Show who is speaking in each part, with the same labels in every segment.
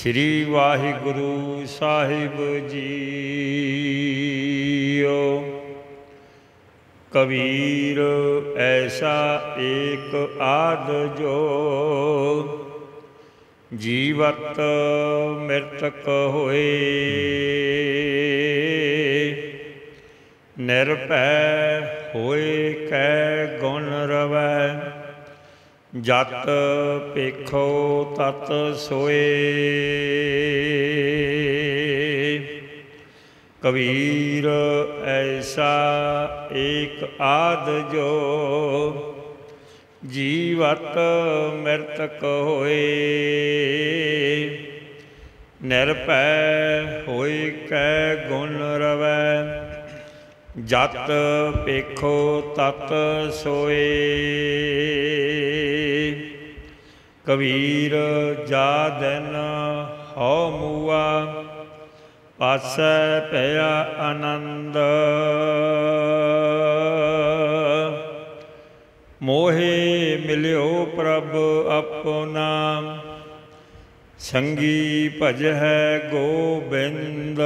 Speaker 1: श्री वाहिगुरु साहिब जीओ। कबीर ऐसा एक आद जो जीवत मृतक होए, निरभय होए कै गुण रवै, जत पेखो तत सोए। कबीर ऐसा एक आद जो जीवत मृतक होए, निरभय होए कै गुण रवै, जत पेखो तत सोए। कबीर जा दिन हौ मूआ, पासै पया आनंद, मोहे मिलियो प्रभ अपना, संगी भजह गोबिंद।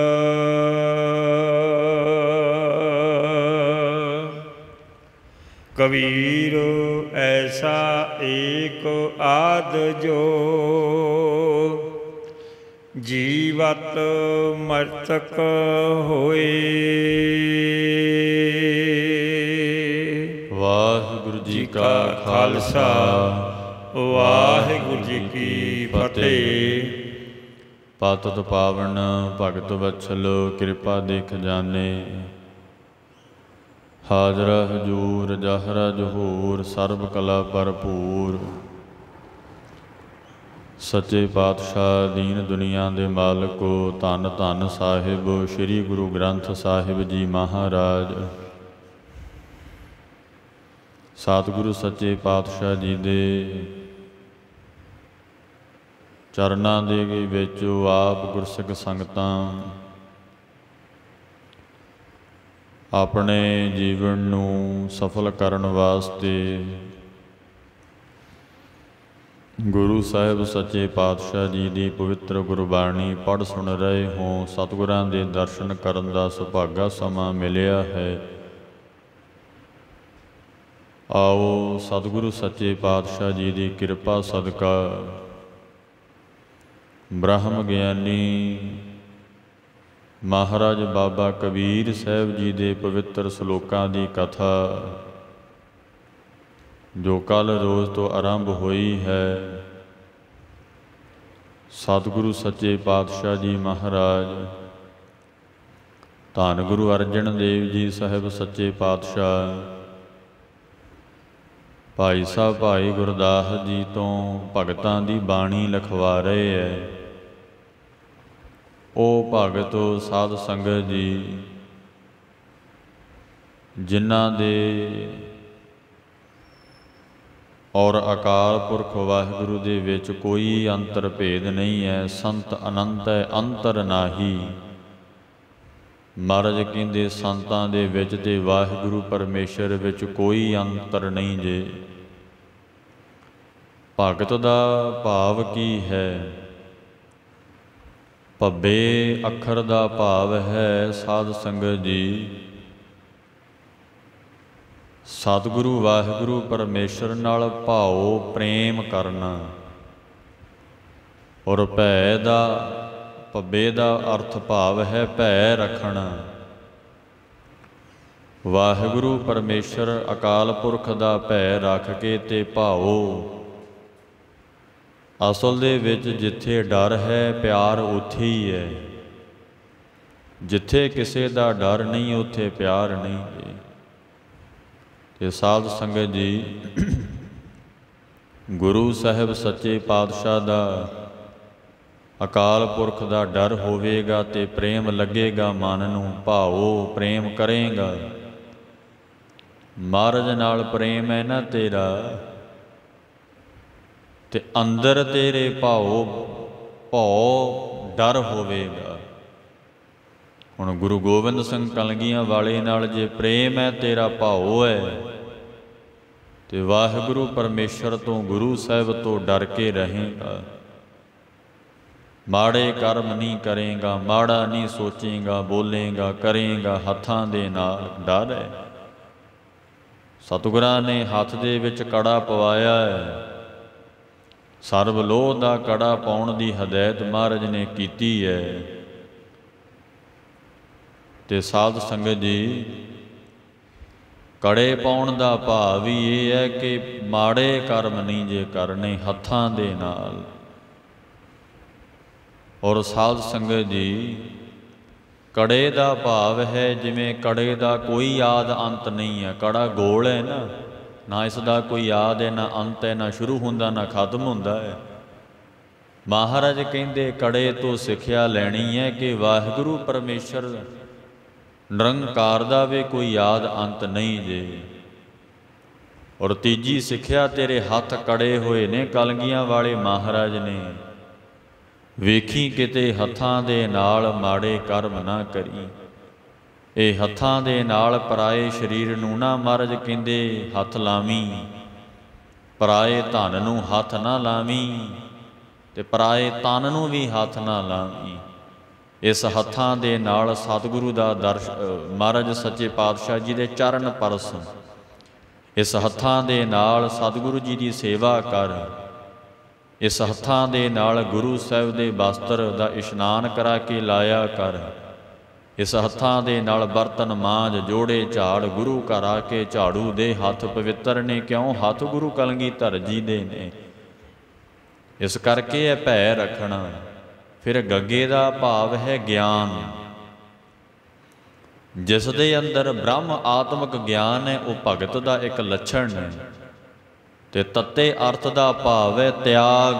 Speaker 1: कबीर ऐसा एक आद जो जीवत मृतक होए।
Speaker 2: वाहिगुरु जी का खालसा,
Speaker 1: वाहिगुरु जी की फतेह।
Speaker 2: पातत पावन भगत वत्सल कृपा देख जाने, हाजरा हजूर जहरा जहूर सर्ब कला भरपूर। सच्चे पातशाह दीन दुनिया दे मालिको, धन धन साहिब श्री गुरु ग्रंथ साहिब जी महाराज। सतगुरु सच्चे पातशाह जी दे चरनां दे विच आप गुरसिख संगतां अपने जीवन नूं सफल करन वास्ते गुरु साहिब सच्चे पातशाह जी की पवित्र गुरबाणी पढ़ सुन रहे हो। सतगुरां दे दर्शन करन दा सुभागा समा मिलिया है। आओ सतगुरु सच्चे पातशाह जी की कृपा सदका ब्रह्म ज्ञानी महाराज बाबा कबीर साहब जी के पवित्र सलोकां की कथा जो कल रोज़ तो आरंभ हुई है, सतगुरु सच्चे पातशाह जी महाराज धन गुरु अर्जन देव जी साहब सच्चे पातशाह भाई साहब भाई गुरदास जी तो भगतां की बाणी लिखवा रहे हैं। ओ भगत साध संगत जी जिन्हां दे और अकाल पुरख वाहिगुरु दे विच कोई अंतर भेद नहीं है। संत अनंत है अंतर नाही। महाराज कहंदे संतां दे विच ते वाहिगुरु परमेश्वर विच कोई अंतर नहीं जे। भगत दा भाव की है? भब्बे अखर दा भाव है साध संगत जी सतगुरु वाहिगुरु परमेश्वर नाल भाओ प्रेम करना। और भै दा भब्बे दा अर्थ भाव है भै रखना। वाहिगुरु परमेश्वर अकाल पुरख दा भै रख के ते भाओ। असल दे विच जिथे डर है प्यार उत्थे ही है। जिथे किसी दा डर नहीं उत्थे प्यार नहीं है। ते साध संगत जी गुरु साहिब सच्चे पातशाह दा अकाल पुरख दा डर होवेगा ते प्रेम लगेगा मन नूं। भाओ प्रेम करेगा। महाराज नाल प्रेम है ना तेरा ते अंदर तेरे भाओ भौ डर होवेगा। हुण गुरु गोबिंद सिंह कलगियां वाले नाल जे प्रेम है तेरा भाओ है ते वाहिगुरु परमेश्वर तो गुरु साहिब तो डर के रहेगा। ਮਾੜੇ ਕਰਮ ਨਹੀਂ ਕਰੇਗਾ, ਮਾੜਾ ਨਹੀਂ ਸੋਚੇਗਾ, ਬੋਲੇਗਾ, ਕਰੇਗਾ ਹੱਥਾਂ ਦੇ ਨਾਲ ਡਰ ਹੈ। ਸਤਿਗੁਰਾਂ ਨੇ ਹੱਥ ਦੇ ਵਿੱਚ ਕੜਾ ਪਵਾਇਆ ਹੈ। ਸਰਬ ਲੋਹ ਦਾ ਕੜਾ ਪਾਉਣ ਦੀ ਹਦਾਇਤ ਮਹਾਰਾਜ ਨੇ ਕੀਤੀ ਹੈ। ਤੇ ਸਾਧ ਸੰਗਤ ਜੀ, ਕੜੇ ਪਾਉਣ ਦਾ ਭਾਵ ਵੀ ਇਹ ਹੈ ਕਿ ਮਾੜੇ ਕਰਮ ਨਹੀਂ ਜੇ ਕਰਨੇ ਹੱਥਾਂ ਦੇ ਨਾਲ। ਔਰ ਸਾਧ ਸੰਗਤ ਜੀ, ਕੜੇ ਦਾ ਭਾਵ ਹੈ ਜਿਵੇਂ ਕੜੇ ਦਾ ਕੋਈ ਆਦ ਅੰਤ ਨਹੀਂ ਹੈ। ਕੜਾ ਗੋਲ ਹੈ ਨਾ ਇਸ ਦਾ ਕੋਈ ਆਦ ਹੈ, ਨਾ ਅੰਤ ਹੈ, ਨਾ ਸ਼ੁਰੂ ਹੁੰਦਾ ਨਾ ਖਤਮ ਹੁੰਦਾ ਹੈ। ਮਹਾਰਾਜ ਕਹਿੰਦੇ ਕੜੇ ਤੋਂ ਸਿੱਖਿਆ ਲੈਣੀ ਹੈ ਕਿ ਵਾਹਿਗੁਰੂ ਪਰਮੇਸ਼ਰ ਨਿਰੰਕਾਰ ਦਾ ਵੀ ਕੋਈ ਆਦ ਅੰਤ ਨਹੀਂ ਜੇ। ਔਰ ਤੀਜੀ ਸਿੱਖਿਆ, ਤੇਰੇ ਹੱਥ ਕੜੇ ਹੋਏ ਨੇ ਕਲਗੀਆਂ ਵਾਲੇ ਮਹਾਰਾਜ ਨੇ, ਵੇਖੀ ਕਿਤੇ ਹੱਥਾਂ ਦੇ ਨਾਲ ਮਾੜੇ ਕਰਮ ਨਾ ਕਰੀ। ਇਹ ਹੱਥਾਂ ਦੇ ਨਾਲ ਪਰਾਏ ਸਰੀਰ ਨੂੰ ਨਾ ਮਹਾਰਾਜ ਕਹਿੰਦੇ ਹੱਥ ਲਾਵੀਂ, ਪਰਾਏ ਧਨ ਨੂੰ ਹੱਥ ਨਾ ਲਾਵੀਂ, ਤੇ ਪਰਾਏ ਤਨ ਨੂੰ ਵੀ ਹੱਥ ਨਾ ਲਾਵੀਂ। ਇਸ ਹੱਥਾਂ ਦੇ ਨਾਲ ਸਤਿਗੁਰੂ ਦਾ ਦਰਸ਼ ਮਹਾਰਾਜ ਸੱਚੇ ਪਾਤਸ਼ਾਹ ਜੀ ਦੇ ਚਰਨ ਪਰਸ। ਇਸ ਹੱਥਾਂ ਦੇ ਨਾਲ ਸਤਿਗੁਰੂ ਜੀ ਦੀ ਸੇਵਾ ਕਰ। ਇਸ ਹੱਥਾਂ ਦੇ ਨਾਲ ਗੁਰੂ ਸਾਹਿਬ ਦੇ ਵਸਤਰ ਦਾ ਇਸ਼ਨਾਨ ਕਰਾ ਕੇ ਲਾਇਆ ਕਰ। ਇਸ ਹੱਥਾਂ ਦੇ ਨਾਲ ਬਰਤਨ ਮਾਂਜ, ਜੋੜੇ ਝਾੜ, ਗੁਰੂ ਘਰ ਆ ਕੇ ਝਾੜੂ ਦੇ। ਹੱਥ ਪਵਿੱਤਰ ਨੇ ਕਿਉਂ? ਹੱਥ ਗੁਰੂ ਕਲਗੀਧਰ ਜੀ ਦੇ ਨੇ। ਇਸ ਕਰਕੇ ਇਹ ਭੈ ਰੱਖਣਾ। ਫਿਰ ਗੱਗੇ ਦਾ ਭਾਵ ਹੈ ਗਿਆਨ। ਜਿਸ ਦੇ ਅੰਦਰ ਬ੍ਰਹਮ ਆਤਮਿਕ ਗਿਆਨ ਹੈ, ਉਹ ਭਗਤ ਦਾ ਇੱਕ ਲੱਛਣ ਹੈ। ਤੇ ਤੱਤੇ ਅਰਥ ਦਾ ਭਾਵ ਹੈ ਤਿਆਗ।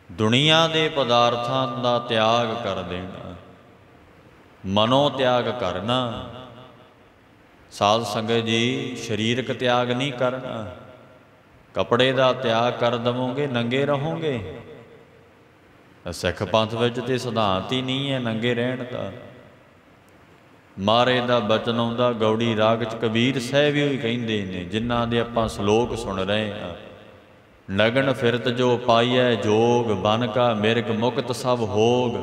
Speaker 2: ਦੁਨੀਆ ਦੇ ਪਦਾਰਥਾਂ ਦਾ ਤਿਆਗ ਕਰ ਦੇਣਾ, ਮਨੋ ਤਿਆਗ ਕਰਨਾ। ਸਾਧ ਸੰਗਤ ਜੀ, ਸਰੀਰਕ ਤਿਆਗ ਨਹੀਂ ਕਰਨਾ। ਕੱਪੜੇ ਦਾ ਤਿਆਗ ਕਰ ਦੇਵੋਗੇ, ਨੰਗੇ ਰਹੋਗੇ। ਸਿੱਖ ਪੰਥ ਵਿੱਚ ਤੇ ਸਿਧਾਂਤ ਹੀ ਨਹੀਂ ਹੈ ਨੰਗੇ ਰਹਿਣ ਦਾ। ਮਹਾਰਾਜ ਦਾ ਬਚਨ ਆਉਂਦਾ ਗੌੜੀ ਰਾਗ 'ਚ, ਕਬੀਰ ਸਾਹਿਬ ਵੀ ਕਹਿੰਦੇ ਨੇ, ਜਿਨ੍ਹਾਂ ਦੇ ਆਪਾਂ ਸ਼ਲੋਕ ਸੁਣ ਰਹੇ ਹਾਂ। ਨਗਨ ਫਿਰਤ ਜੋ ਪਾਈਐ ਜੋਗ, ਬਨ ਕਾ ਮਿਰਗ ਮੁਕਤ ਸਭ ਹੋਗ।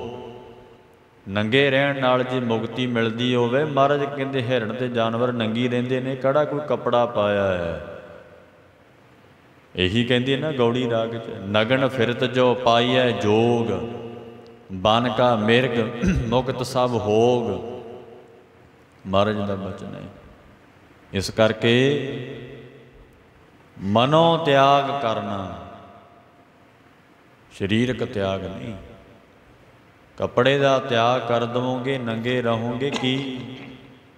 Speaker 2: ਨੰਗੇ ਰਹਿਣ ਨਾਲ ਜੇ ਮੁਕਤੀ ਮਿਲਦੀ ਹੋਵੇ, ਮਹਾਰਾਜ ਕਹਿੰਦੇ ਹਿਰਨ ਤੇ ਜਾਨਵਰ ਨੰਗੀ ਰਹਿੰਦੇ ਨੇ, ਕਿਹੜਾ ਕੋਈ ਕੱਪੜਾ ਪਾਇਆ ਹੈ। ਇਹੀ ਕਹਿੰਦੀ ਨਾ ਗੌੜੀ ਰਾਗ 'ਚ, ਨਗਨ ਫਿਰਤ ਜੋ ਪਾਈਐ ਜੋਗ, ਬਨ ਕਾ ਮਿਰਗ ਮੁਕਤ ਸਭ ਹੋਗ। ਮਹਾਰਾਜ ਦਾ ਬਚਨ ਹੈ। ਇਸ ਕਰਕੇ ਮਨੋ ਤਿਆਗ ਕਰਨਾ, ਸਰੀਰਕ ਤਿਆਗ ਨਹੀਂ। ਕੱਪੜੇ ਦਾ ਤਿਆਗ ਕਰ ਦੇਵੋਗੇ, ਨੰਗੇ ਰਹੋਗੇ, ਕੀ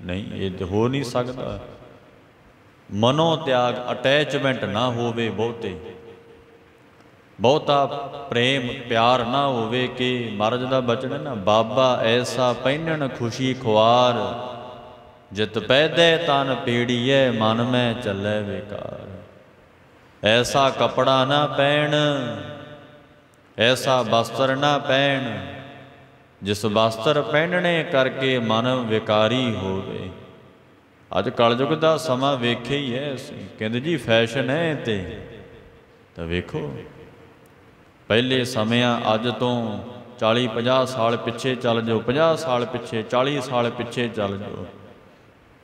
Speaker 2: ਨਹੀਂ, ਇਹ ਹੋ ਨਹੀਂ ਸਕਦਾ। ਮਨੋ ਤਿਆਗ, ਅਟੈਚਮੈਂਟ ਨਾ ਹੋਵੇ, ਬਹੁਤਾ ਪ੍ਰੇਮ ਪਿਆਰ ਨਾ ਹੋਵੇ। ਕਿ ਮਹਾਰਾਜ ਦਾ ਬਚਨ ਹੈ ਨਾ, ਬਾਬਾ ਐਸਾ ਪਹਿਨਣ ਖੁਸ਼ੀ ਖੁਆਰ, ਜਿਤ ਪੈਦੇ ਤਨ ਪੀੜੀਏ ਮਨ ਮੈਂ ਚੱਲੇ ਵਿਕਾਰ। ਐਸਾ ਕੱਪੜਾ ਨਾ ਪਹਿਨ, ਐਸਾ ਵਸਤਰ ਨਾ ਪਹਿਨ, ਜਿਸ ਵਸਤਰ ਪਹਿਨਣੇ ਕਰਕੇ ਮਨ ਵਿਕਾਰੀ ਹੋਵੇ। ਅੱਜ ਕਲਯੁਗ ਦਾ ਸਮਾਂ ਵੇਖਿਆ ਹੀ ਹੈ ਅਸੀਂ। ਕਹਿੰਦੇ ਜੀ ਫੈਸ਼ਨ ਹੈ ਤੇ, ਤਾਂ ਵੇਖੋ ਪਹਿਲੇ ਸਮਿਆਂ, ਅੱਜ ਤੋਂ 40-50 ਸਾਲ ਪਿੱਛੇ ਚੱਲ ਜਾਓ, 50 ਸਾਲ ਪਿੱਛੇ, 40 ਸਾਲ ਪਿੱਛੇ ਚੱਲ ਜਾਓ।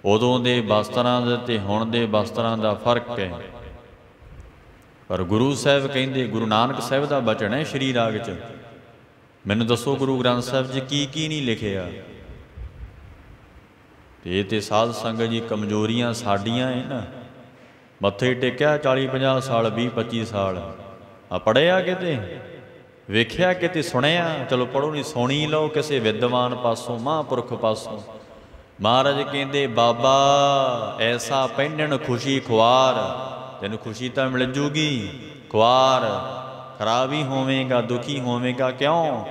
Speaker 2: ਉਦੋਂ ਦੇ ਵਸਤਰਾਂ ਦੇ ਤੇ ਹੁਣ ਦੇ ਵਸਤਰਾਂ ਦਾ ਫਰਕ ਹੈ। ਪਰ ਗੁਰੂ ਸਾਹਿਬ ਕਹਿੰਦੇ, ਗੁਰੂ ਨਾਨਕ ਸਾਹਿਬ ਦਾ ਬਚਨ ਹੈ ਸ਼੍ਰੀ ਰਾਗ 'ਚ, ਮੈਨੂੰ ਦੱਸੋ ਗੁਰੂ ਗ੍ਰੰਥ ਸਾਹਿਬ 'ਚ ਕੀ ਨਹੀਂ ਲਿਖਿਆ। ਤੇ ਇਹ ਤੇ ਸਾਧ ਸੰਗਤ ਜੀ ਕਮਜ਼ੋਰੀਆਂ ਸਾਡੀਆਂ ਹੈ ਨਾ। ਮੱਥੇ ਟੇਕਿਆ 40-50 ਸਾਲ, 20-25 ਸਾਲ, ਆ ਪੜ੍ਹਿਆ ਕਿਤੇ, ਵੇਖਿਆ ਕਿਤੇ, ਸੁਣਿਆ? ਚਲੋ ਪੜ੍ਹੋ ਨਹੀਂ, ਸੁਣੀ ਲਓ ਕਿਸੇ ਵਿਦਵਾਨ ਪਾਸੋਂ, ਮਹਾਂਪੁਰਖ ਪਾਸੋਂ। ਮਹਾਰਾਜ ਕਹਿੰਦੇ ਬਾਬਾ ਐਸਾ ਪਹਿਨਣ ਖੁਸ਼ੀ ਖੁਆਰ। ਤੈਨੂੰ ਖੁਸ਼ੀ ਤਾਂ ਮਿਲ ਜੂਗੀ, ਖੁਆਰ ਖਰਾਬ ਹੀ ਹੋਵੇਗਾ, ਦੁਖੀ ਹੋਵੇਗਾ। ਕਿਉਂ?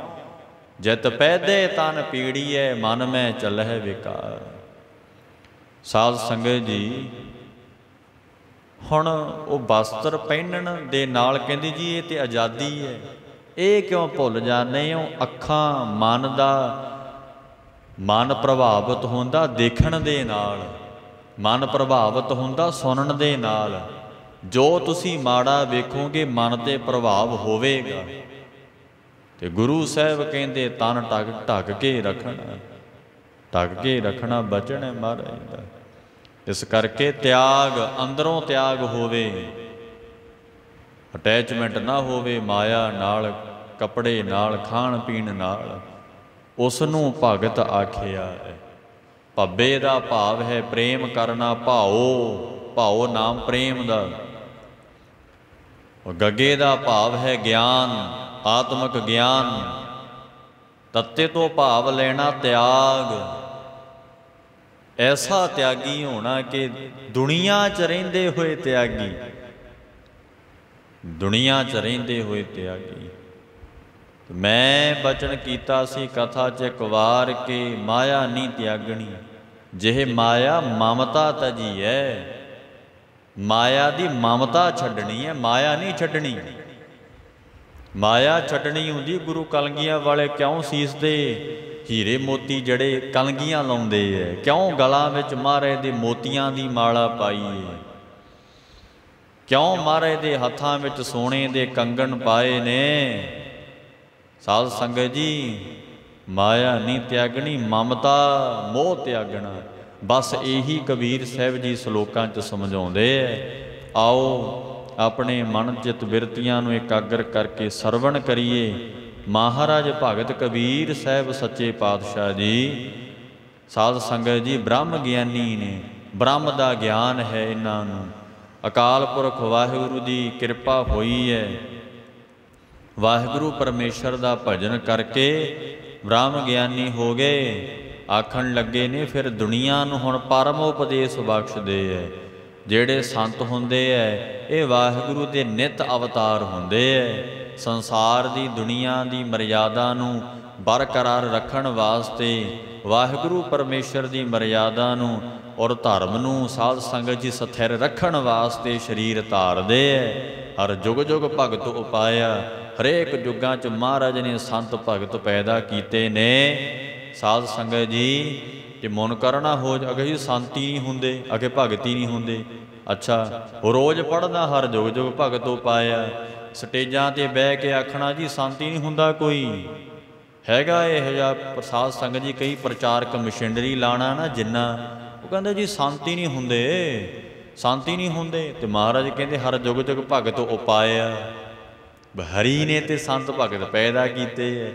Speaker 2: ਜਿਤ ਪੈਦੇ ਤਨ ਪੀੜੀਏ ਮਨ ਮੈਂ ਚੱਲਹਿ ਵਿਕਾਰ। ਸਾਧ ਸੰਗਤ ਜੀ, ਹੁਣ ਉਹ ਵਸਤਰ ਪਹਿਨਣ ਦੇ ਨਾਲ ਕਹਿੰਦੇ ਜੀ ਇਹ ਤੇ ਆਜ਼ਾਦੀ ਹੈ। ਇਹ ਕਿਉਂ ਭੁੱਲ ਜਾਂਦੇ ਹੋ? ਅੱਖਾਂ, ਮਨ ਦਾ, ਮਨ ਪ੍ਰਭਾਵਿਤ ਹੁੰਦਾ ਦੇਖਣ ਦੇ ਨਾਲ, ਮਨ ਪ੍ਰਭਾਵਿਤ ਹੁੰਦਾ ਸੁਣਨ ਦੇ ਨਾਲ। ਜੋ ਤੁਸੀਂ ਮਾੜਾ ਵੇਖੋਗੇ ਮਨ 'ਤੇ ਪ੍ਰਭਾਵ ਹੋਵੇਗਾ। ਤੇ ਗੁਰੂ ਸਾਹਿਬ ਕਹਿੰਦੇ ਤਨ ਢੱਕ ਕੇ ਰੱਖਣਾ, ਢੱਕ ਕੇ ਰੱਖਣਾ ਬਚਨ ਹੈ ਮਹਾਰਾਜ ਦਾ। ਇਸ ਕਰਕੇ ਤਿਆਗ, ਅੰਦਰੋਂ ਤਿਆਗ ਹੋਵੇ, ਅਟੈਚਮੈਂਟ ਨਾ ਹੋਵੇ ਮਾਇਆ ਨਾਲ, ਕੱਪੜੇ ਨਾਲ, ਖਾਣ ਪੀਣ ਨਾਲ। ਉਸ ਨੂੰ ਭਗਤ ਆਖਿਆ ਹੈ। ਭੱਬੇ ਦਾ ਭਾਵ ਹੈ ਪ੍ਰੇਮ ਕਰਨਾ, ਭਾਉ, ਭਾਉ ਨਾਮ ਪ੍ਰੇਮ ਦਾ। ਗੱਗੇ ਦਾ ਭਾਵ ਹੈ ਗਿਆਨ, ਆਤਮਿਕ ਗਿਆਨ। ਤੱਤੇ ਤੋਂ ਭਾਵ ਲੈਣਾ ਤਿਆਗ। ਐਸਾ ਤਿਆਗੀ ਹੋਣਾ ਕਿ ਦੁਨੀਆ 'ਚ ਰਹਿੰਦੇ ਹੋਏ ਤਿਆਗੀ, ਦੁਨੀਆ 'ਚ ਰਹਿੰਦੇ ਹੋਏ ਤਿਆਗੀ। ਮੈਂ ਬਚਨ ਕੀਤਾ ਸੀ ਕਥਾ 'ਚ ਇੱਕ ਵਾਰ ਕਿ ਮਾਇਆ ਨਹੀਂ ਤਿਆਗਣੀ। ਜਿਹੇ ਮਾਇਆ ਮਮਤਾ ਤਜੀ ਹੈ, ਮਾਇਆ ਦੀ ਮਮਤਾ ਛੱਡਣੀ ਹੈ, ਮਾਇਆ ਨਹੀਂ ਛੱਡਣੀ। ਮਾਇਆ ਛੱਡਣੀ ਹੁੰਦੀ। ਗੁਰੂ ਕਲਗੀਆਂ ਵਾਲੇ ਕਿਉਂ ਸੀਸ ਦੇ ਹੀਰੇ ਮੋਤੀ ਜੜੇ ਕਲਗੀਆਂ ਲਾਉਂਦੇ ਐ? ਕਿਉਂ ਗਲਾਂ ਵਿੱਚ ਮਹਾਰਾਜ ਦੇ ਮੋਤੀਆਂ ਦੀ ਮਾਲਾ ਪਾਈ ਹੈ? ਕਿਉਂ ਮਹਾਰਾਜ ਦੇ ਹੱਥਾਂ ਵਿੱਚ ਸੋਨੇ ਦੇ ਕੰਗਣ ਪਾਏ ਨੇ? ਸਾਧ ਸੰਗਤ ਜੀ, ਮਾਇਆ ਨਹੀਂ ਤਿਆਗਣੀ, ਮਮਤਾ ਮੋਹ ਤਿਆਗਣਾ। ਬਸ ਇਹੀ ਕਬੀਰ ਸਾਹਿਬ ਜੀ ਸ਼ਲੋਕਾਂ 'ਚ ਸਮਝਾਉਂਦੇ ਐ। ਆਓ ਆਪਣੇ ਮਨ ਚਿੱਤ ਬਿਰਤੀਆਂ ਨੂੰ ਇਕਾਗਰ ਕਰਕੇ ਸਰਵਣ ਕਰੀਏ। ਮਹਾਰਾਜ ਭਗਤ ਕਬੀਰ ਸਾਹਿਬ ਸੱਚੇ ਪਾਤਸ਼ਾਹ ਜੀ, ਸਾਧ ਸੰਗਤ ਜੀ, ਬ੍ਰਹਮ ਗਿਆਨੀ ਨੇ, ਬ੍ਰਹਮ ਦਾ ਗਿਆਨ ਹੈ ਇਹਨਾਂ ਨੂੰ। ਅਕਾਲ ਪੁਰਖ ਵਾਹਿਗੁਰੂ ਦੀ ਕਿਰਪਾ ਹੋਈ ਹੈ। ਵਾਹਿਗੁਰੂ ਪਰਮੇਸ਼ਰ ਦਾ ਭਜਨ ਕਰਕੇ ਬ੍ਰਹਮ ਗਿਆਨੀ ਹੋ ਗਏ। ਆਖਣ ਲੱਗੇ ਨੇ ਫਿਰ ਦੁਨੀਆ ਨੂੰ ਹੁਣ ਪਰਮ ਉਪਦੇਸ਼ ਬਖਸ਼ਦੇ ਐ। ਜਿਹੜੇ ਸੰਤ ਹੁੰਦੇ ਐ ਇਹ ਵਾਹਿਗੁਰੂ ਦੇ ਨਿਤ ਅਵਤਾਰ ਹੁੰਦੇ ਐ। ਸੰਸਾਰ ਦੀ ਦੁਨੀਆ ਦੀ ਮਰਿਆਦਾ ਨੂੰ ਬਰਕਰਾਰ ਰੱਖਣ ਵਾਸਤੇ, ਵਾਹਿਗੁਰੂ ਪਰਮੇਸ਼ਰ ਦੀ ਮਰਿਆਦਾ ਨੂੰ ਔਰ ਧਰਮ ਨੂੰ ਸਾਧ ਸੰਗਤ ਜੀ ਸਥਿਰ ਰੱਖਣ ਵਾਸਤੇ ਸਰੀਰ ਧਾਰਦੇ ਐ। ਹਰ ਜੁਗ ਜੁਗ ਭਗਤ ਉਪਾਇਆ। ਹਰੇਕ ਯੁੱਗਾਂ 'ਚ ਮਹਾਰਾਜ ਨੇ ਸੰਤ ਭਗਤ ਪੈਦਾ ਕੀਤੇ ਨੇ। ਸਾਧ ਸੰਗਤ ਜੀ, ਜੇ ਮਨ ਕਰਨਾ ਹੋ ਅਗੇ ਜੀ ਸ਼ਾਂਤੀ ਨਹੀਂ ਹੁੰਦੇ, ਅਗੇ ਭਗਤੀ ਨਹੀਂ ਹੁੰਦੇ। ਅੱਛਾ, ਰੋਜ਼ ਪੜ੍ਹਨਾ ਹਰ ਜੁਗ ਜੁਗ ਭਗਤ ਉਪਾਇਆ। ਸਟੇਜਾਂ 'ਤੇ ਬਹਿ ਕੇ ਆਖਣਾ ਜੀ ਸ਼ਾਂਤੀ ਨਹੀਂ ਹੁੰਦਾ ਕੋਈ ਹੈਗਾ ਇਹੋ ਜਿਹਾ। ਸਾਧ ਸੰਗਤ ਜੀ, ਕਈ ਪ੍ਰਚਾਰਕ ਮਸ਼ੀਨਰੀ ਲਾਣਾ ਨਾ ਜਿੰਨਾ, ਉਹ ਕਹਿੰਦੇ ਜੀ ਸ਼ਾਂਤੀ ਨਹੀਂ ਹੁੰਦੇ, ਸ਼ਾਂਤੀ ਨਹੀਂ ਹੁੰਦੇ। ਤੇ ਮਹਾਰਾਜ ਕਹਿੰਦੇ ਹਰ ਜੁਗ ਜੁਗ ਭਗਤ ਉਪਾਇਆ। ਹਰੀ ਨੇ ਤੇ ਸੰਤ ਭਗਤ ਪੈਦਾ ਕੀਤੇ ਹੈ।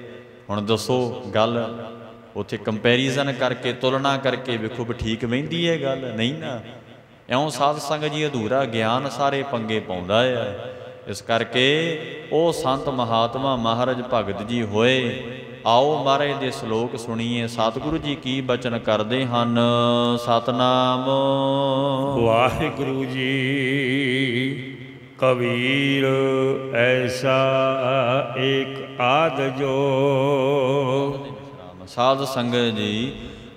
Speaker 2: ਹੁਣ ਦੱਸੋ ਗੱਲ ਉੱਥੇ ਕੰਪੈਰੀਜ਼ਨ ਕਰਕੇ, ਤੁਲਨਾ ਕਰਕੇ ਵੇਖੋ ਵੀ ਠੀਕ ਵਹਿੰਦੀ ਹੈ ਗੱਲ? ਨਹੀਂ ਨਾ। ਇਉਂ ਸਾਧ ਸੰਗਤ ਜੀ ਅਧੂਰਾ ਗਿਆਨ ਸਾਰੇ ਪੰਗੇ ਪਾਉਂਦਾ ਹੈ। ਇਸ ਕਰਕੇ ਉਹ ਸੰਤ ਮਹਾਤਮਾ ਮਹਾਰਾਜ ਭਗਤ ਜੀ ਹੋਏ। ਆਓ ਮਹਾਰਾਜ ਦੇ ਸ਼ਲੋਕ ਸੁਣੀਏ। ਸਤਿਗੁਰੂ ਜੀ ਕੀ ਬਚਨ ਕਰਦੇ ਹਨ? ਸਤਨਾਮ
Speaker 1: ਵਾਹਿਗੁਰੂ ਜੀ। ਕਬੀਰ ਐਸਾ ਏਕ ਆਦ ਜੋ।
Speaker 2: ਸਾਧ ਸੰਗਤ ਜੀ,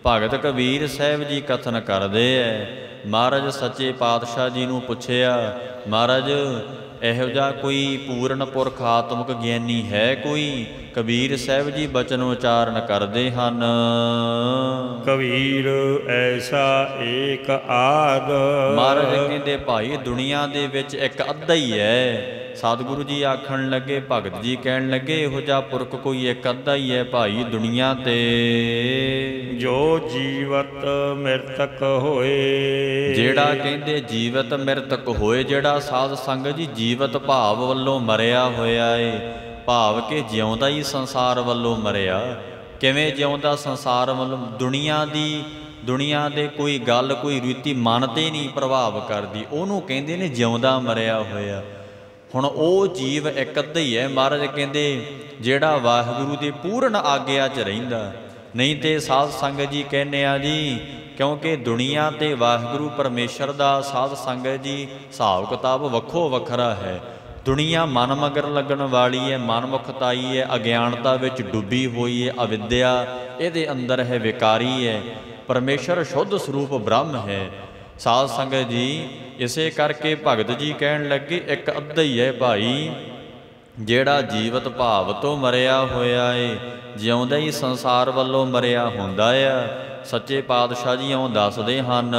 Speaker 2: ਭਗਤ ਕਬੀਰ ਸਾਹਿਬ ਜੀ ਕਥਨ ਕਰਦੇ ਐ। ਮਹਾਰਾਜ ਸੱਚੇ ਪਾਤਸ਼ਾਹ ਜੀ ਨੂੰ ਪੁੱਛਿਆ, ਮਹਾਰਾਜ ਇਹੋ ਜਿਹਾ ਕੋਈ ਪੂਰਨ ਪੁਰਖ ਆਤਮਿਕ ਗਿਆਨੀ ਹੈ ਕੋਈ? ਕਬੀਰ ਸਾਹਿਬ ਜੀ ਬਚਨ ਉਚਾਰਨ ਕਰਦੇ ਹਨ।
Speaker 1: ਕਬੀਰ ਐਸਾ ਏਕ ਆਦ।
Speaker 2: ਮਹਾਰਾਜ ਕਹਿੰਦੇ ਭਾਈ ਦੁਨੀਆ ਦੇ ਵਿੱਚ ਇੱਕ ਅੱਧਾ ਹੀ ਹੈ। ਸਤਿਗੁਰੂ ਜੀ ਆਖਣ ਲੱਗੇ, ਭਗਤ ਜੀ ਕਹਿਣ ਲੱਗੇ ਇਹੋ ਜਿਹਾ ਪੁਰਖ ਕੋਈ ਇੱਕ ਅੱਧਾ ਹੀ ਹੈ ਭਾਈ ਦੁਨੀਆ ਤੇ।
Speaker 1: ਜੋ ਜੀਵਤ ਮਿਰਤਕ ਹੋਏ।
Speaker 2: ਜਿਹੜਾ ਕਹਿੰਦੇ ਜੀਵਤ ਮਿਰਤਕ ਹੋਏ, ਜਿਹੜਾ ਸਾਧ ਸੰਗਤ ਜੀ ਜੀਵਤ ਭਾਵ ਵੱਲੋਂ ਮਰਿਆ ਹੋਇਆ ਏ। ਭਾਵ ਕਿ ਜਿਉਂਦਾ ਹੀ ਸੰਸਾਰ ਵੱਲੋਂ ਮਰਿਆ। ਕਿਵੇਂ ਜਿਉਂਦਾ ਸੰਸਾਰ ਵੱਲੋਂ? ਦੁਨੀਆ ਦੇ ਕੋਈ ਗੱਲ, ਕੋਈ ਰੀਤੀ ਮਨ 'ਤੇ ਨਹੀਂ ਪ੍ਰਭਾਵ ਕਰਦੀ, ਉਹਨੂੰ ਕਹਿੰਦੇ ਨੇ ਜਿਉਂਦਾ ਮਰਿਆ ਹੋਇਆ। ਹੁਣ ਉਹ ਜੀਵ ਇੱਕ ਅੱਧਾ ਹੀ ਹੈ। ਮਹਾਰਾਜ ਕਹਿੰਦੇ ਜਿਹੜਾ ਵਾਹਿਗੁਰੂ ਦੀ ਪੂਰਨ ਆਗਿਆ 'ਚ ਰਹਿੰਦਾ। ਨਹੀਂ ਤੇ ਸਾਧ ਸੰਗਤ ਜੀ ਕਹਿੰਦੇ ਆ ਜੀ, ਕਿਉਂਕਿ ਦੁਨੀਆ ਤੇ ਵਾਹਿਗੁਰੂ ਪਰਮੇਸ਼ਰ ਦਾ ਸਾਧ ਸੰਗਤ ਜੀ ਹਿਸਾਬ ਕਿਤਾਬ ਵੱਖੋ ਵੱਖਰਾ ਹੈ। ਦੁਨੀਆ ਮਨ ਮਗਰ ਲੱਗਣ ਵਾਲੀ ਹੈ, ਮਨਮੁਖਤਾਈ ਹੈ, ਅਗਿਆਨਤਾ ਵਿੱਚ ਡੁੱਬੀ ਹੋਈ ਹੈ, ਅਵਿਦਿਆ ਇਹਦੇ ਅੰਦਰ ਹੈ, ਵਿਕਾਰੀ ਹੈ। ਪਰਮੇਸ਼ਰ ਸ਼ੁੱਧ ਸਰੂਪ ਬ੍ਰਹਮ ਹੈ। ਸਾਧ ਸੰਗਤ ਜੀ, ਇਸੇ ਕਰਕੇ ਭਗਤ ਜੀ ਕਹਿਣ ਲੱਗੇ ਇੱਕ ਅੱਧਾ ਹੀ ਹੈ ਭਾਈ, ਜਿਹੜਾ ਜੀਵਤ ਭਾਵ ਤੋਂ ਮਰਿਆ ਹੋਇਆ ਏ, ਜਿਉਂਦਾ ਹੀ ਸੰਸਾਰ ਵੱਲੋਂ ਮਰਿਆ ਹੁੰਦਾ ਆ। ਸੱਚੇ ਪਾਤਸ਼ਾਹ ਜੀ ਇਉਂ ਦੱਸਦੇ ਹਨ,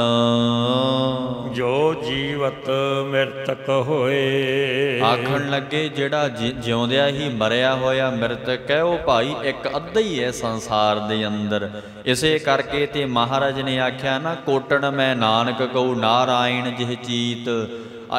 Speaker 1: ਜੋ ਜੀਵਤ ਮਿਰਤਕ ਹੋਏ।
Speaker 2: ਆਖਣ ਲੱਗੇ ਜਿਹੜਾ ਜਿਉਂਦਿਆਂ ਹੀ ਮਰਿਆ ਹੋਇਆ ਮਿਰਤਕ ਹੈ, ਉਹ ਭਾਈ ਇੱਕ ਅੱਧਾ ਹੀ ਹੈ ਸੰਸਾਰ ਦੇ ਅੰਦਰ। ਇਸੇ ਕਰਕੇ ਤੇ ਮਹਾਰਾਜ ਨੇ ਆਖਿਆ ਨਾ, ਕੋਟਣ ਮੈਂ ਨਾਨਕ ਕਹੂ ਨਾਰਾਇਣ ਜਿਹ ਚੀਤ।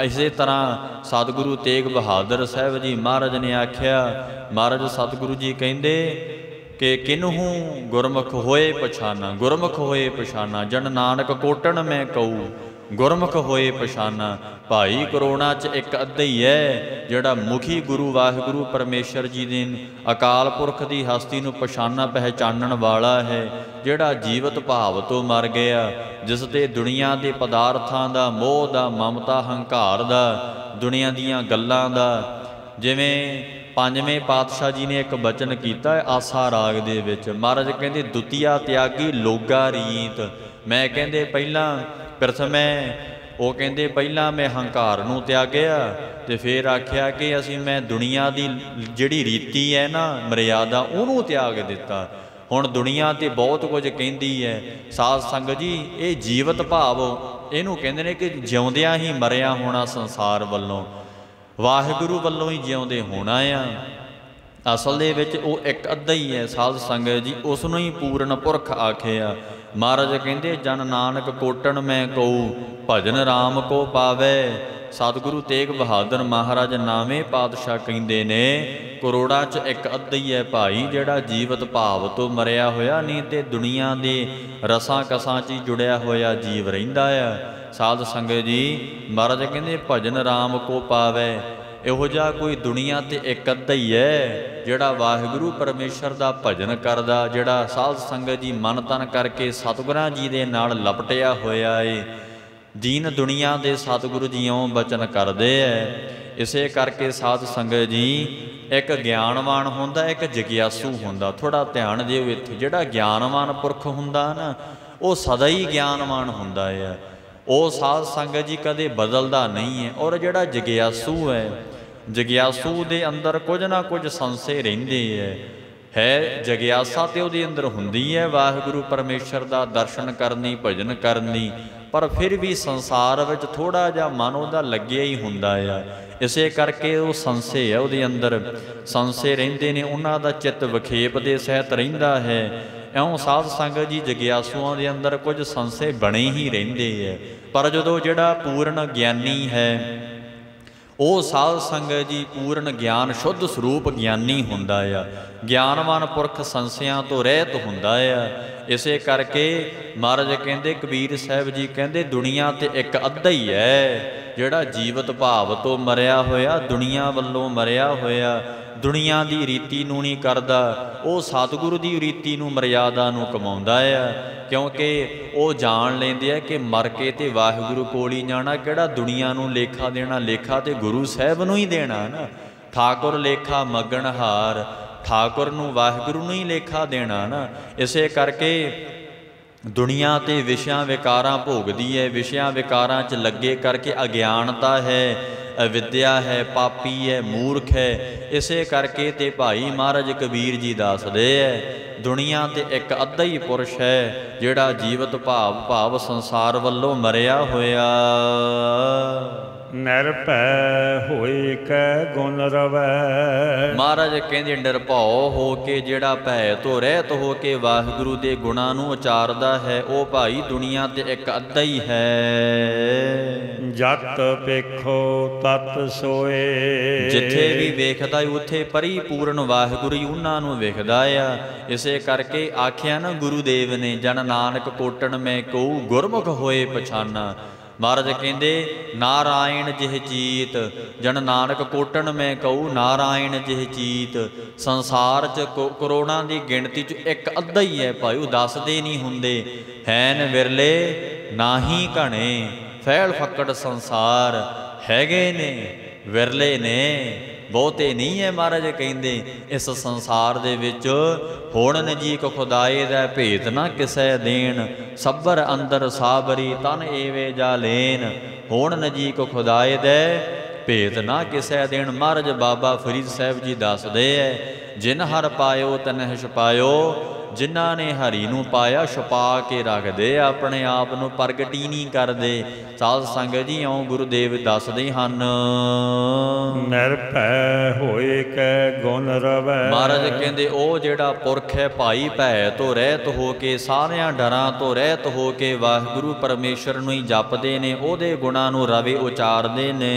Speaker 2: ਇਸੇ ਤਰ੍ਹਾਂ ਸਤਿਗੁਰੂ ਤੇਗ ਬਹਾਦਰ ਸਾਹਿਬ ਜੀ ਮਹਾਰਾਜ ਨੇ ਆਖਿਆ, ਮਹਾਰਾਜ ਸਤਿਗੁਰੂ ਜੀ ਕਹਿੰਦੇ ਕਿ ਕਿਨਹੂ ਗੁਰਮੁਖ ਹੋਏ ਪਛਾਨਾ, ਗੁਰਮੁਖ ਹੋਏ ਪਛਾਨਾ। ਜਨ ਨਾਨਕ ਕੋਟਣ ਮੈਂ ਕਹੂ ਗੁਰਮੁਖ ਹੋਏ ਪਛਾਨਾ। ਭਾਈ ਕਰੋੜਾਂ 'ਚ ਇੱਕ ਅੱਧਾ ਹੀ ਹੈ ਜਿਹੜਾ ਮੁਖੀ ਗੁਰੂ ਵਾਹਿਗੁਰੂ ਪਰਮੇਸ਼ਰ ਜੀ ਦੇ ਅਕਾਲ ਪੁਰਖ ਦੀ ਹਸਤੀ ਨੂੰ ਪਛਾਨਣਾ ਪਹਿਚਾਨਣ ਵਾਲਾ ਹੈ, ਜਿਹੜਾ ਜੀਵਤ ਭਾਵ ਤੋਂ ਮਰ ਗਿਆ, ਜਿਸ ਤੇ ਦੁਨੀਆ ਦੇ ਪਦਾਰਥਾਂ ਦਾ ਮੋਹ ਦਾ, ਮਮਤਾ, ਹੰਕਾਰ ਦਾ, ਦੁਨੀਆ ਦੀਆਂ ਗੱਲਾਂ ਦਾ। ਜਿਵੇਂ ਪੰਜਵੇਂ ਪਾਤਸ਼ਾਹ ਜੀ ਨੇ ਇੱਕ ਬਚਨ ਕੀਤਾ ਆਸਾ ਰਾਗ ਦੇ ਵਿੱਚ, ਮਹਾਰਾਜ ਕਹਿੰਦੇ ਦੁਤੀਆ ਤਿਆਗੀ ਲੋਗਾ ਰੀਤ। ਮੈਂ ਕਹਿੰਦੇ ਪਹਿਲਾਂ ਪ੍ਰਥਮੈ, ਉਹ ਕਹਿੰਦੇ ਪਹਿਲਾਂ ਮੈਂ ਹੰਕਾਰ ਨੂੰ ਤਿਆਗਿਆ ਤੇ ਫਿਰ ਆਖਿਆ ਕਿ ਮੈਂ ਦੁਨੀਆ ਦੀ ਜਿਹੜੀ ਰੀਤੀ ਹੈ ਨਾ, ਮਰਿਆਦਾ, ਉਹਨੂੰ ਤਿਆਗ ਦਿੱਤਾ। ਹੁਣ ਦੁਨੀਆ ਤੇ ਬਹੁਤ ਕੁਝ ਕਹਿੰਦੀ ਹੈ ਸਾਧ ਸੰਗਤ ਜੀ, ਇਹ ਜੀਵਤ ਭਾਵ ਇਹਨੂੰ ਕਹਿੰਦੇ ਨੇ ਕਿ ਜਿਉਂਦਿਆਂ ਹੀ ਮਰਿਆ ਹੋਣਾ ਸੰਸਾਰ ਵੱਲੋਂ, ਵਾਹਿਗੁਰੂ ਵੱਲੋਂ ਹੀ ਜਿਉਂਦੇ ਹੋਣਾ ਆ। ਅਸਲ ਦੇ ਵਿੱਚ ਉਹ ਇੱਕ ਅੱਧਾ ਹੀ ਹੈ ਸਾਧ ਸੰਗਤ ਜੀ, ਉਸ ਨੂੰ ਹੀ ਪੂਰਨ ਪੁਰਖ ਆਖਿਆ। ਮਹਾਰਾਜ ਕਹਿੰਦੇ ਜਨ ਨਾਨਕ ਕੋਟਣ ਮੈਂ ਕਹੂ ਭਜਨ ਰਾਮ ਕੋ ਪਾਵੇ। ਸਤਿਗੁਰੂ ਤੇਗ ਬਹਾਦਰ ਮਹਾਰਾਜ ਨਾਵੇਂ ਪਾਤਸ਼ਾਹ ਕਹਿੰਦੇ ਨੇ ਕਰੋੜਾਂ 'ਚ ਇੱਕ ਅੱਧਾ ਹੀ ਹੈ ਭਾਈ ਜਿਹੜਾ ਜੀਵਤ ਭਾਵ ਤੋਂ ਮਰਿਆ ਹੋਇਆ, ਨਹੀਂ ਤੇ ਦੁਨੀਆ ਦੇ ਰਸਾਂ ਕਸਾਂ 'ਚ ਹੀ ਜੁੜਿਆ ਹੋਇਆ ਜੀਵ ਰਹਿੰਦਾ ਆ। ਸਾਧ ਸੰਗਤ ਜੀ ਮਹਾਰਾਜ ਕਹਿੰਦੇ ਭਜਨ ਰਾਮ ਕੋ ਪਾਵੇ। ਇਹੋ ਜਿਹਾ ਕੋਈ ਦੁਨੀਆ ਤੇ ਇੱਕ ਅੱਧਾ ਹੀ ਹੈ ਜਿਹੜਾ ਵਾਹਿਗੁਰੂ ਪਰਮੇਸ਼ਰ ਦਾ ਭਜਨ ਕਰਦਾ, ਜਿਹੜਾ ਸਾਧ ਸੰਗਤ ਜੀ ਮਨ ਤਨ ਕਰਕੇ ਸਤਿਗੁਰਾਂ ਜੀ ਦੇ ਨਾਲ ਲਪਟਿਆ ਹੋਇਆ ਏ। ਦੀਨ ਦੁਨੀਆ ਦੇ ਸਤਿਗੁਰੂ ਜੀ ਇਉਂ ਬਚਨ ਕਰਦੇ ਐ। ਇਸੇ ਕਰਕੇ ਸਾਧ ਸੰਗਤ ਜੀ ਇੱਕ ਗਿਆਨਵਾਨ ਹੁੰਦਾ, ਇੱਕ ਜਗਿਆਸੂ ਹੁੰਦਾ। ਥੋੜਾ ਧਿਆਨ ਦਿਓ ਇੱਥੇ, ਜਿਹੜਾ ਗਿਆਨਵਾਨ ਪੁਰਖ ਹੁੰਦਾ ਨਾ, ਉਹ ਸਦਾ ਹੀ ਗਿਆਨਵਾਨ ਹੁੰਦਾ ਹੈ, ਉਹ ਸਾਧ ਸੰਗਤ ਜੀ ਕਦੇ ਬਦਲਦਾ ਨਹੀਂ ਹੈ। ਔਰ ਜਿਹੜਾ ਜਗਿਆਸੂ ਹੈ, ਜਗਿਆਸੂ ਦੇ ਅੰਦਰ ਕੁਝ ਨਾ ਕੁਝ ਸੰਸ਼ੇ ਰਹਿੰਦੇ ਹੈ ਜਗਿਆਸਾ ਤੇ ਉਹਦੇ ਅੰਦਰ ਹੁੰਦੀ ਹੈ ਵਾਹਿਗੁਰੂ ਪਰਮੇਸ਼ਰ ਦਾ ਦਰਸ਼ਨ ਕਰਨੀ, ਭਜਨ ਕਰਨੀ, ਪਰ ਫਿਰ ਵੀ ਸੰਸਾਰ ਵਿੱਚ ਥੋੜਾ ਜਿਹਾ ਮਨ ਉਹਦਾ ਲੱਗਿਆ ਹੀ ਹੁੰਦਾ ਆ। ਇਸੇ ਕਰਕੇ ਉਹ ਸੰਸ਼ੇ ਹੈ, ਉਹਦੇ ਅੰਦਰ ਸੰਸ਼ੇ ਰਹਿੰਦੇ ਨੇ, ਉਹਨਾਂ ਦਾ ਚਿੱਤ ਵਿਖੇਪ ਦੇ ਸਹਿਤ ਰਹਿੰਦਾ ਹੈ। ਇਉਂ ਸਾਧ ਸੰਗਤ ਜੀ ਜਗਿਆਸੂਆਂ ਦੇ ਅੰਦਰ ਕੁਝ ਸੰਸ਼ੇ ਬਣੇ ਹੀ ਰਹਿੰਦੇ ਹੈ। ਪਰ ਜਦੋਂ ਜਿਹੜਾ ਪੂਰਨ ਗਿਆਨੀ ਹੈ, ਉਹ ਸਾਧ ਸੰਗਤ ਜੀ ਪੂਰਨ ਗਿਆਨ ਸ਼ੁੱਧ ਸਰੂਪ ਗਿਆਨੀ ਹੁੰਦਾ ਆ। ਗਿਆਨਵਾਨ ਪੁਰਖ ਸੰਸ਼ਿਆਂ ਤੋਂ ਰਹਿਤ ਹੁੰਦਾ ਆ। ਇਸੇ ਕਰਕੇ ਮਹਾਰਾਜ ਕਹਿੰਦੇ, ਕਬੀਰ ਸਾਹਿਬ ਜੀ ਕਹਿੰਦੇ ਦੁਨੀਆ ਤੇ ਇੱਕ ਅੱਧਾ ਹੀ ਹੈ ਜਿਹੜਾ ਜੀਵਤ ਭਾਵ ਤੋਂ ਮਰਿਆ ਹੋਇਆ, ਦੁਨੀਆ ਵੱਲੋਂ ਮਰਿਆ ਹੋਇਆ, ਦੁਨੀਆ ਦੀ ਰੀਤੀ ਨੂੰ ਨਹੀਂ ਕਰਦਾ, ਉਹ ਸਤਿਗੁਰੂ ਦੀ ਰੀਤੀ ਨੂੰ, ਮਰਿਆਦਾ ਨੂੰ ਕਮਾਉਂਦਾ ਆ। ਕਿਉਂਕਿ ਉਹ ਜਾਣ ਲੈਂਦੇ ਆ ਕਿ ਮਰ ਕੇ ਤੇ ਵਾਹਿਗੁਰੂ ਕੋਲ ਹੀ ਜਾਣਾ, ਕਿਹੜਾ ਦੁਨੀਆ ਨੂੰ ਲੇਖਾ ਦੇਣਾ, ਲੇਖਾ ਤੇ ਗੁਰੂ ਸਾਹਿਬ ਨੂੰ ਹੀ ਦੇਣਾ ਨਾ। ਠਾਕੁਰ ਲੇਖਾ ਮਗਣਹਾਰ, ਠਾਕੁਰ ਨੂੰ ਵਾਹਿਗੁਰੂ ਨੂੰ ਹੀ ਲੇਖਾ ਦੇਣਾ ਨਾ। ਇਸੇ ਕਰਕੇ ਦੁਨੀਆ ਤੇ ਵਿਸ਼ਿਆਂ ਵਿਕਾਰਾਂ ਭੋਗਦੀ ਹੈ, ਵਿਸ਼ਿਆਂ ਵਿਕਾਰਾਂ 'ਚ ਲੱਗੇ ਕਰਕੇ ਅਗਿਆਨਤਾ ਹੈ, ਅਵਿਦਿਆ ਹੈ, ਪਾਪੀ ਹੈ, ਮੂਰਖ ਹੈ। ਇਸੇ ਕਰਕੇ ਤੇ ਭਾਈ ਮਹਾਰਾਜ ਕਬੀਰ ਜੀ ਦੱਸਦੇ ਹੈ ਦੁਨੀਆ ਤੇ ਇੱਕ ਅੱਧਾ ਹੀ ਪੁਰਸ਼ ਹੈ ਜਿਹੜਾ ਜੀਵਤ ਭਾਵ ਸੰਸਾਰ ਵੱਲੋਂ ਮਰਿਆ ਹੋਇਆ।
Speaker 1: ਨਿਰਭੈ ਹੋਏ ਕੈ ਗੁਣ ਰਵੈ।
Speaker 2: ਮਹਾਰਾਜ ਕਹਿੰਦੇ ਨਿਰਭਉ ਹੋ ਕੇ, ਜਿਹੜਾ ਭੈ ਤੋਂ ਰਹਿਤ ਹੋ ਕੇ ਵਾਹਿਗੁਰੂ ਦੇ ਗੁਣਾਂ ਨੂੰ ਉਚਾਰਦਾ ਹੈ, ਉਹ ਭਾਈ ਦੁਨੀਆ ਤੇ ਇੱਕ ਅੱਧਾ ਹੀ ਹੈ।
Speaker 1: ਜਤ ਵੇਖੋ ਤਤ ਸੋਏ।
Speaker 2: ਜਿੱਥੇ ਵੀ ਵੇਖਦਾ ਉੱਥੇ ਪਰਿਪੂਰਨ ਵਾਹਿਗੁਰੂ ਹੀ ਉਹਨਾਂ ਨੂੰ ਵੇਖਦਾ ਆ। ਇਸੇ ਕਰਕੇ ਆਖਿਆ ਨਾ ਗੁਰੂ ਦੇਵ ਨੇ, ਜਨ ਨਾਨਕ ਕੋਟਣ ਮੈਂ ਕਹੂ ਗੁਰਮੁਖ ਹੋਏ ਪਛਾਨਾ। ਮਹਾਰਾਜ ਕਹਿੰਦੇ ਨਾਰਾਇਣ ਜਿਹ ਚੀਤ, ਜਨ ਨਾਨਕ ਕੋਟਣ ਮੈਂ ਕਹੂ ਨਾਰਾਇਣ ਜਿਹ ਚੀਤ। ਸੰਸਾਰ 'ਚ ਕਰੋੜਾਂ ਦੀ ਗਿਣਤੀ 'ਚ ਇੱਕ ਅੱਧਾ ਹੀ ਹੈ ਭਾਈ, ਉਹ ਦੱਸਦੇ ਨਹੀਂ ਹੁੰਦੇ। ਹੈਨ ਵਿਰਲੇ ਨਾਹੀ ਘਣੇ, ਫੈਲ ਫੱਕੜ ਸੰਸਾਰ ਹੈਗੇ ਨੇ, ਵਿਰਲੇ ਨੇ, ਬਹੁਤੇ ਨਹੀਂ ਹੈ। ਮਹਾਰਾਜ ਕਹਿੰਦੇ ਇਸ ਸੰਸਾਰ ਦੇ ਵਿੱਚ ਹੁਣ ਨਜੀਕ ਖੁਦਾਏ ਦਾ ਭੇਤ ਨਾ ਕਿਸੈ ਦੇਣ, ਸੱਬਰ ਅੰਦਰ ਸਾਬਰੀ ਤਨ ਏਵੇ ਜਾ ਲੈਨ। ਹੁਣ ਨਜੀਕ ਖੁਦਾਏ ਦਾ ਭੇਤ ਨਾ ਕਿਸੈ ਦੇਣ। ਮਹਾਰਾਜ ਬਾਬਾ ਫਰੀਦ ਸਾਹਿਬ ਜੀ ਦੱਸਦੇ ਹੈ, ਜਿਨ ਹਰ ਪਾਇਓ ਤਨਹਿ ਛਪਾਇਓ, ਜਿਨ੍ਹਾਂ ਨੇ ਹਰੀ ਨੂੰ ਪਾਇਆ ਛੁਪਾ ਕੇ ਰੱਖਦੇ, ਆਪਣੇ ਆਪ ਨੂੰ ਪ੍ਰਗਟ ਹੀ ਨਹੀਂ ਕਰਦੇ। ਸਾਧ ਸੰਗਤ ਜੀ ਇਉਂ ਗੁਰੂਦੇਵ ਦੱਸਦੇ ਹਨ।
Speaker 1: ਨਿਰਭੈ ਹੋਏ ਕੈ ਗੁਣ ਰਵੈ।
Speaker 2: ਮਹਾਰਾਜ ਕਹਿੰਦੇ ਉਹ ਜਿਹੜਾ ਪੁਰਖ ਹੈ ਭਾਈ ਭੈ ਤੋਂ ਰਹਿਤ ਹੋ ਕੇ, ਸਾਰਿਆਂ ਡਰਾਂ ਤੋਂ ਰਹਿਤ ਹੋ ਕੇ ਵਾਹਿਗੁਰੂ ਪਰਮੇਸ਼ਰ ਨੂੰ ਹੀ ਜਪਦੇ ਨੇ, ਉਹਦੇ ਗੁਣਾਂ ਨੂੰ ਰਵੇ ਉਚਾਰਦੇ ਨੇ।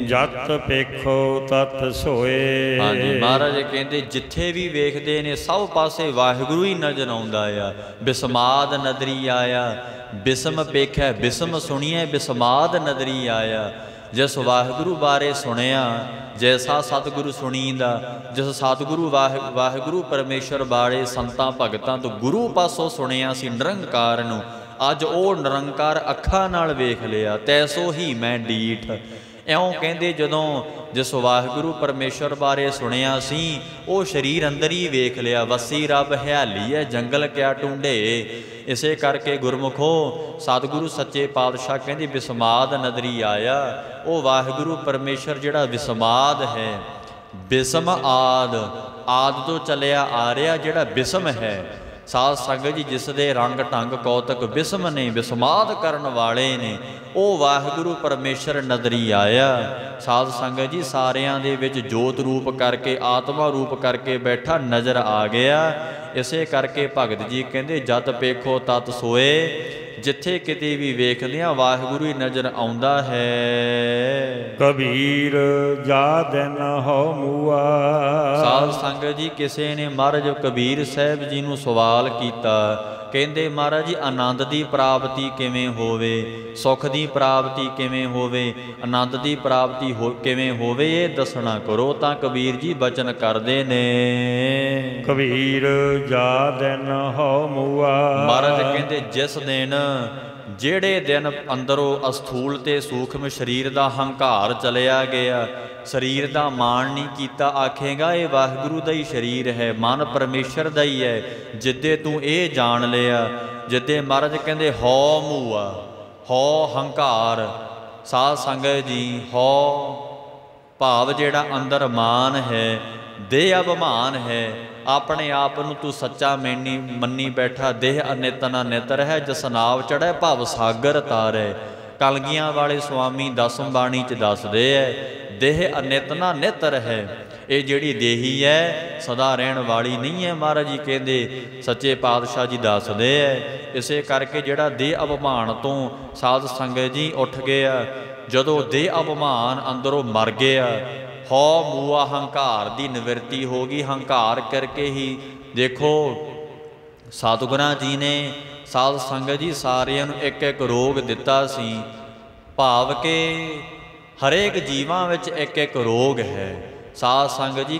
Speaker 1: ਜਤ ਪੇਖੋ ਤਤ ਸੋਏ।
Speaker 2: ਹਾਂਜੀ, ਮਹਾਰਾਜ ਕਹਿੰਦੇ ਜਿੱਥੇ ਵੀ ਵੇਖਦੇ ਨੇ ਸਭ ਪਾਸੇ ਵਾਹਿਗੁਰੂ ਹੀ ਨਜ਼ਰ ਆਉਂਦਾ ਆ। ਬਿਸਮਾਦ ਨਦਰੀ ਆਇਆ, ਬਿਸਮ ਪੇਖੈ ਬਿਸਮ ਸੁਣੀਐ, ਬਿਸਮਾਦ ਨਦਰੀ ਆਇਆ। ਜਿਸ ਵਾਹਿਗੁਰੂ ਬਾਰੇ ਸੁਣਿਆ, ਜੈਸਾ ਸਤਿਗੁਰੂ ਸੁਣੀਂਦਾ, ਜਿਸ ਸਤਿਗੁਰੂ ਵਾਹਿਗੁਰੂ ਪਰਮੇਸ਼ਰ ਬਾਰੇ ਸੰਤਾਂ ਭਗਤਾਂ ਤੋਂ ਗੁਰੂ ਪਾਸੋਂ ਸੁਣਿਆ ਸੀ ਨਿਰੰਕਾਰ ਨੂੰ, ਅੱਜ ਉਹ ਨਿਰੰਕਾਰ ਅੱਖਾਂ ਨਾਲ ਵੇਖ ਲਿਆ। ਤੈਸੋ ਹੀ ਮੈਂ ਡੀਠ। ਇਉਂ ਕਹਿੰਦੇ ਜਦੋਂ ਜਿਸ ਵਾਹਿਗੁਰੂ ਪਰਮੇਸ਼ਰ ਬਾਰੇ ਸੁਣਿਆ ਸੀ, ਉਹ ਸਰੀਰ ਅੰਦਰ ਹੀ ਵੇਖ ਲਿਆ। ਵਸੀ ਰੱਬ ਹਿਆਲੀ ਹੈ ਜੰਗਲ ਕਿਆ ਢੂੰਢੇ। ਇਸੇ ਕਰਕੇ ਗੁਰਮੁਖੋ ਸਤਿਗੁਰੂ ਸੱਚੇ ਪਾਤਸ਼ਾਹ ਕਹਿੰਦੇ ਬਿਸਮਾਦ ਨਦਰੀ ਆਇਆ। ਉਹ ਵਾਹਿਗੁਰੂ ਪਰਮੇਸ਼ਰ ਜਿਹੜਾ ਬਿਸਮਾਦ ਹੈ, ਬਿਸਮ ਆਦ, ਆਦ ਤੋਂ ਚੱਲਿਆ ਆ ਰਿਹਾ ਜਿਹੜਾ ਬਿਸਮ ਹੈ। ਸਾਧ ਸੰਗਤ ਜੀ ਜਿਸ ਦੇ ਰੰਗ ਢੰਗ ਕੌਤਕ ਬਿਸਮ ਨੇ, ਬਿਸਮਾਦ ਕਰਨ ਵਾਲੇ ਨੇ, ਉਹ ਵਾਹਿਗੁਰੂ ਪਰਮੇਸ਼ਰ ਨਦਰੀ ਆਇਆ। ਸਾਧ ਸੰਗਤ ਜੀ ਸਾਰਿਆਂ ਦੇ ਵਿੱਚ ਜੋਤ ਰੂਪ ਕਰਕੇ, ਆਤਮਾ ਰੂਪ ਕਰਕੇ ਬੈਠਾ ਨਜ਼ਰ ਆ ਗਿਆ। ਇਸੇ ਕਰਕੇ ਭਗਤ ਜੀ ਕਹਿੰਦੇ ਜਤ ਪੇਖੋ ਤਤ ਸੋਏ। ਜਿੱਥੇ ਕਿਤੇ ਵੀ ਵੇਖਦੇ ਆ ਵਾਹਿਗੁਰੂ ਹੀ ਨਜ਼ਰ ਆਉਂਦਾ ਹੈ।
Speaker 1: ਕਬੀਰ ਜਾ ਦਿਨ ਹੋ ਮੂਆ।
Speaker 2: ਸਾਧ ਸੰਗਤ ਜੀ ਕਿਸੇ ਨੇ ਮਹਾਰਾਜ ਕਬੀਰ ਸਾਹਿਬ ਜੀ ਨੂੰ ਸਵਾਲ ਕੀਤਾ, ਕਹਿੰਦੇ ਮਹਾਰਾਜ ਜੀ ਆਨੰਦ ਦੀ ਪ੍ਰਾਪਤੀ ਕਿਵੇਂ ਹੋਵੇ, ਸੁੱਖ ਦੀ ਪ੍ਰਾਪਤੀ ਕਿਵੇਂ ਹੋਵੇ, ਆਨੰਦ ਦੀ ਪ੍ਰਾਪਤੀ ਕਿਵੇਂ ਹੋਵੇ, ਇਹ ਦੱਸਣਾ ਕਰੋ। ਤਾਂ ਕਬੀਰ ਜੀ ਬਚਨ ਕਰਦੇ ਨੇ।
Speaker 1: ਕਬੀਰ ਜਾ ਦਿਨ ਹੋ ਮੂਆ।
Speaker 2: ਮਹਾਰਾਜ ਕਹਿੰਦੇ ਜਿਸ ਦਿਨ, ਜਿਹੜੇ ਦਿਨ ਅੰਦਰੋਂ ਅਸਥੂਲ ਤੇ ਸੂਖਮ ਸਰੀਰ ਦਾ ਹੰਕਾਰ ਚਲਿਆ ਗਿਆ, ਸਰੀਰ ਦਾ ਮਾਣ ਨਹੀਂ ਕੀਤਾ, ਆਖੇਗਾ ਇਹ ਵਾਹਿਗੁਰੂ ਦਾ ਹੀ ਸਰੀਰ ਹੈ, ਮਨ ਪਰਮੇਸ਼ਰ ਦਾ ਹੀ ਹੈ। ਜਿੱਦੇ ਤੂੰ ਇਹ ਜਾਣ ਲਿਆ, ਜਿੱਦੇ ਮਹਾਰਾਜ ਕਹਿੰਦੇ ਹਉ ਮੂਆ, ਹਉ ਹੰਕਾਰ। ਸਾਧ ਸੰਗਤ ਜੀ ਹਉ ਭਾਵ ਜਿਹੜਾ ਅੰਦਰ ਮਾਨ ਹੈ, ਦੇਹ ਅਭਿਮਾਨ ਹੈ, ਆਪਣੇ ਆਪ ਨੂੰ ਤੂੰ ਸੱਚਾ ਮੰਨੀ ਬੈਠਾ। ਦੇਹ ਅਨਿਤ ਨਾ ਨਿਤਰ ਹੈ, ਜਸਨਾਵ ਚੜ੍ਹੈ ਭਵ ਸਾਗਰ ਤਾਰੈ। ਕਲਗੀਆਂ ਵਾਲੇ ਸੁਆਮੀ ਦਸਮ ਬਾਣੀ 'ਚ ਦੱਸਦੇ ਐ, ਦੇਹ ਅਨਿਤ ਨਾ ਨਿਤਰ ਹੈ। ਇਹ ਜਿਹੜੀ ਦੇਹੀ ਹੈ ਸਦਾ ਰਹਿਣ ਵਾਲੀ ਨਹੀਂ ਹੈ। ਮਹਾਰਾਜ ਜੀ ਕਹਿੰਦੇ, ਸੱਚੇ ਪਾਤਸ਼ਾਹ ਜੀ ਦੱਸਦੇ ਐ। ਇਸੇ ਕਰਕੇ ਜਿਹੜਾ ਦੇਹ ਅਭਿਮਾਨ ਤੋਂ ਸਾਧ ਸੰਗਤ ਜੀ ਉੱਠ ਗਿਆ, ਜਦੋਂ ਦੇਹ ਅਭਿਮਾਨ ਅੰਦਰੋਂ ਮਰ ਗਿਆ, ਹਉ ਮੂਆ ਹੰਕਾਰ ਦੀ ਨਿਵਰਤੀ ਹੋ ਗਈ। ਹੰਕਾਰ ਕਰਕੇ ਹੀ ਦੇਖੋ ਸਤਿਗੁਰਾਂ ਜੀ ਨੇ ਸਾਧ ਸੰਗਤ ਜੀ ਸਾਰਿਆਂ ਨੂੰ ਇੱਕ ਇੱਕ ਰੋਗ ਦਿੱਤਾ ਸੀ। ਭਾਵ ਕਿ ਹਰੇਕ ਜੀਵਾਂ ਵਿੱਚ ਇੱਕ ਇੱਕ ਰੋਗ ਹੈ। ਸਾਧ ਸੰਗਤ ਜੀ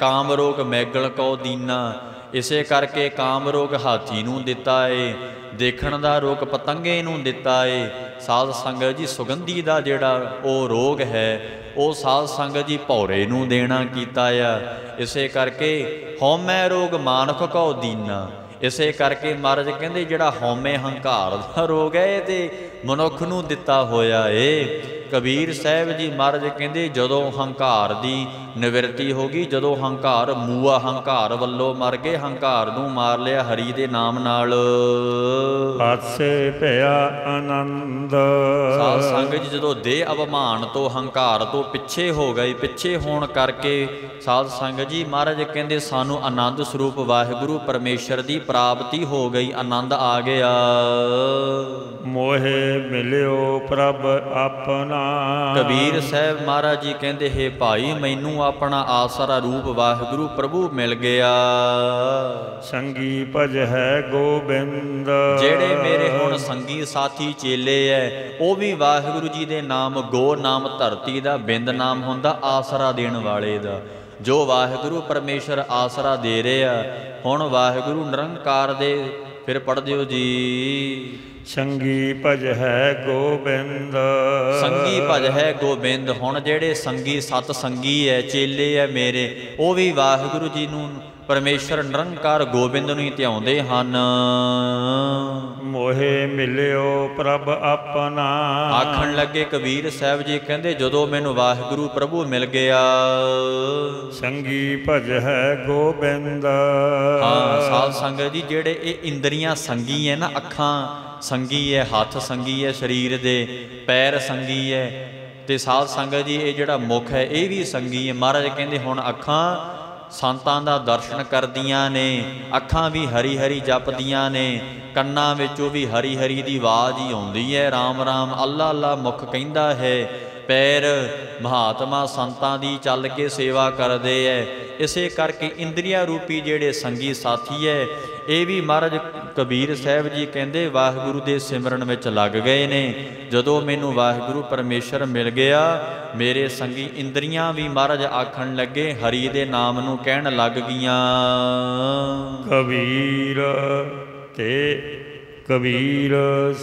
Speaker 2: ਕਾਮ ਰੋਗ ਮੈਗਲ ਕਉ ਦੀਨਾ। ਇਸੇ ਕਰਕੇ ਕਾਮ ਰੋਗ ਹਾਥੀ ਨੂੰ ਦਿੱਤਾ ਏ, ਦੇਖਣ ਦਾ ਰੋਗ ਪਤੰਗੇ ਨੂੰ ਦਿੱਤਾ ਏ। ਸਾਧ ਸੰਗਤ ਜੀ ਸੁਗੰਧੀ ਦਾ ਜਿਹੜਾ ਉਹ ਰੋਗ ਹੈ, ਉਹ ਸਾਧ ਸੰਗਤ ਜੀ ਭੌਰੇ ਨੂੰ ਦੇਣਾ ਕੀਤਾ ਆ। ਇਸੇ ਕਰਕੇ ਹਉਮੈ ਰੋਗ ਮਾਨੁਖ ਕਉ ਦੀਨਾ। ਇਸੇ ਕਰਕੇ ਮਹਾਰਾਜ ਕਹਿੰਦੇ ਜਿਹੜਾ ਹਉਮੈ ਹੰਕਾਰ ਦਾ ਰੋਗ ਹੈ, ਇਹ ਤੇ ਮਨੁੱਖ ਨੂੰ ਦਿੱਤਾ ਹੋਇਆ ਏ। ਕਬੀਰ ਸਾਹਿਬ ਜੀ ਮਹਾਰਾਜ ਕਹਿੰਦੇ ਜਦੋਂ ਹੰਕਾਰ ਦੀ ਨਿਵਰਤੀ ਹੋ ਗਈ, ਜਦੋਂ ਹੰਕਾਰ ਮੂਆ ਹੰਕਾਰ ਵੱਲੋਂ ਮਰ ਗਏ, ਹੰਕਾਰ ਨੂੰ ਮਾਰ ਲਿਆ ਹਰੀ ਦੇ ਨਾਮ ਨਾਲ,
Speaker 1: ਪਾਸੇ ਭਇਆ ਆਨੰਦ।
Speaker 2: ਸਾਧ ਸੰਗਤ ਜੀ ਜਦੋਂ ਦੇਹ ਅਭਿਮਾਨ ਤੋਂ ਹੰਕਾਰ ਤੋਂ ਪਿੱਛੇ ਹੋ ਗਏ, ਪਿੱਛੇ ਹੋਣ ਕਰਕੇ ਸਾਧ ਸੰਗਤ ਜੀ ਮਹਾਰਾਜ ਕਹਿੰਦੇ ਸਾਨੂੰ ਆਨੰਦ ਸਰੂਪ ਵਾਹਿਗੁਰੂ ਪਰਮੇਸ਼ਰ ਦੀ ਪ੍ਰਾਪਤੀ ਹੋ ਗਈ, ਆਨੰਦ ਆ ਗਿਆ।
Speaker 1: ਮੋਹਿ ਮਿਲਿਓ ਪ੍ਰਭ ਆਪਣਾ।
Speaker 2: ਕਬੀਰ ਸਾਹਿਬ ਮਹਾਰਾਜ ਜੀ ਕਹਿੰਦੇ, ਹੇ ਭਾਈ ਮੈਨੂੰ ਆਪਣਾ ਆਸਰਾ ਰੂਪ ਵਾਹਿਗੁਰੂ ਪ੍ਰਭੂ ਮਿਲ ਗਿਆ।
Speaker 1: ਸੰਗੀ ਭਜ ਹੈ ਗੋਬਿੰਦ।
Speaker 2: ਜਿਹੜੇ ਮੇਰੇ ਹੁਣ ਸੰਗੀ ਸਾਥੀ ਚੇਲੇ ਐ, ਉਹ ਵੀ ਵਾਹਿਗੁਰੂ ਜੀ ਦੇ ਨਾਮ, ਗੋ ਨਾਮ ਧਰਤੀ ਦਾ ਬਿੰਦ ਨਾਮ ਹੁੰਦਾ ਆਸਰਾ ਦੇਣ ਵਾਲੇ ਦਾ। ਜੋ ਵਾਹਿਗੁਰੂ ਪਰਮੇਸ਼ਰ ਆਸਰਾ ਦੇ ਰਿਹਾ, ਹੁਣ ਵਾਹਿਗੁਰੂ ਨਿਰੰਕਾਰ ਦੇ ਫਿਰ ਪੜ੍ਹ ਦਿਓ ਜੀ।
Speaker 1: ਸੰਗੀ ਭਜ ਹੈ ਗੋਬਿੰਦ।
Speaker 2: ਸੰਗੀ ਭਜ ਹੈ ਗੋਬਿੰਦ। ਹੁਣ ਜਿਹੜੇ ਸੰਗੀ ਸਤ ਸੰਗੀ ਹੈ, ਚੇਲੇ ਹੈ ਮੇਰੇ, ਉਹ ਵੀ ਵਾਹਿਗੁਰੂ ਜੀ ਨੂੰ ਪਰਮੇਸ਼ਰ ਨਿਰੰਕਾਰ ਗੋਬਿੰਦ ਨੂੰ ਹੀ ਧਿਆਉਂਦੇ ਹਨ।
Speaker 1: ਮੋਹੇ ਮਿਲਿਓ ਪ੍ਰਭ ਆਪਣਾ।
Speaker 2: ਆਖਣ ਲੱਗੇ ਕਬੀਰ ਸਾਹਿਬ ਜੀ ਕਹਿੰਦੇ ਜਦੋਂ ਮੈਨੂੰ ਵਾਹਿਗੁਰੂ ਪ੍ਰਭੂ ਮਿਲ ਗਿਆ,
Speaker 1: ਸੰਗੀ ਭਜ ਹੈ ਗੋਬਿੰਦ।
Speaker 2: ਹਾਂ ਸਾਧ ਸੰਗਤ ਜੀ, ਜਿਹੜੇ ਇਹ ਇੰਦਰੀਆਂ ਸੰਗੀ ਹੈ ਨਾ, ਅੱਖਾਂ ਸੰਗੀ ਹੈ, ਹੱਥ ਸੰਗੀ ਹੈ, ਸਰੀਰ ਦੇ ਪੈਰ ਸੰਗੀ ਹੈ, ਤੇ ਸਾਧ ਸੰਗਤ ਜੀ ਇਹ ਜਿਹੜਾ ਮੁਖ ਹੈ ਇਹ ਵੀ ਸੰਗੀ ਹੈ। ਮਹਾਰਾਜ ਕਹਿੰਦੇ ਹੁਣ ਅੱਖਾਂ ਸੰਤਾਂ ਦਾ ਦਰਸ਼ਨ ਕਰਦੀਆਂ ਨੇ, ਅੱਖਾਂ ਵੀ ਹਰੀ ਹਰੀ ਜਪਦੀਆਂ ਨੇ, ਕੰਨਾਂ ਵਿੱਚੋਂ ਵੀ ਹਰੀ ਹਰੀ ਦੀ ਆਵਾਜ਼ ਹੀ ਆਉਂਦੀ ਹੈ, ਰਾਮ ਰਾਮ ਅੱਲਾ ਅੱਲਾ ਮੁਖ ਕਹਿੰਦਾ ਹੈ, ਪੈਰ ਮਹਾਤਮਾ ਸੰਤਾਂ ਦੀ ਚੱਲ ਕੇ ਸੇਵਾ ਕਰਦੇ ਹੈ। ਇਸੇ ਕਰਕੇ ਇੰਦਰੀਆ ਰੂਪੀ ਜਿਹੜੇ ਸੰਗੀ ਸਾਥੀ ਹੈ ਇਹ ਵੀ ਮਹਾਰਾਜ ਕਬੀਰ ਸਾਹਿਬ ਜੀ ਕਹਿੰਦੇ ਵਾਹਿਗੁਰੂ ਦੇ ਸਿਮਰਨ ਵਿੱਚ ਲੱਗ ਗਏ ਨੇ। ਜਦੋਂ ਮੈਨੂੰ ਵਾਹਿਗੁਰੂ ਪਰਮੇਸ਼ਰ ਮਿਲ ਗਿਆ, ਮੇਰੇ ਸੰਗੀ ਇੰਦਰੀਆਂ ਵੀ ਮਹਾਰਾਜ ਆਖਣ ਲੱਗੇ, ਹਰੀ ਦੇ ਨਾਮ ਨੂੰ ਕਹਿਣ ਲੱਗ ਗਈਆਂ।
Speaker 1: ਕਬੀਰ ਤੇ ਕਬੀਰ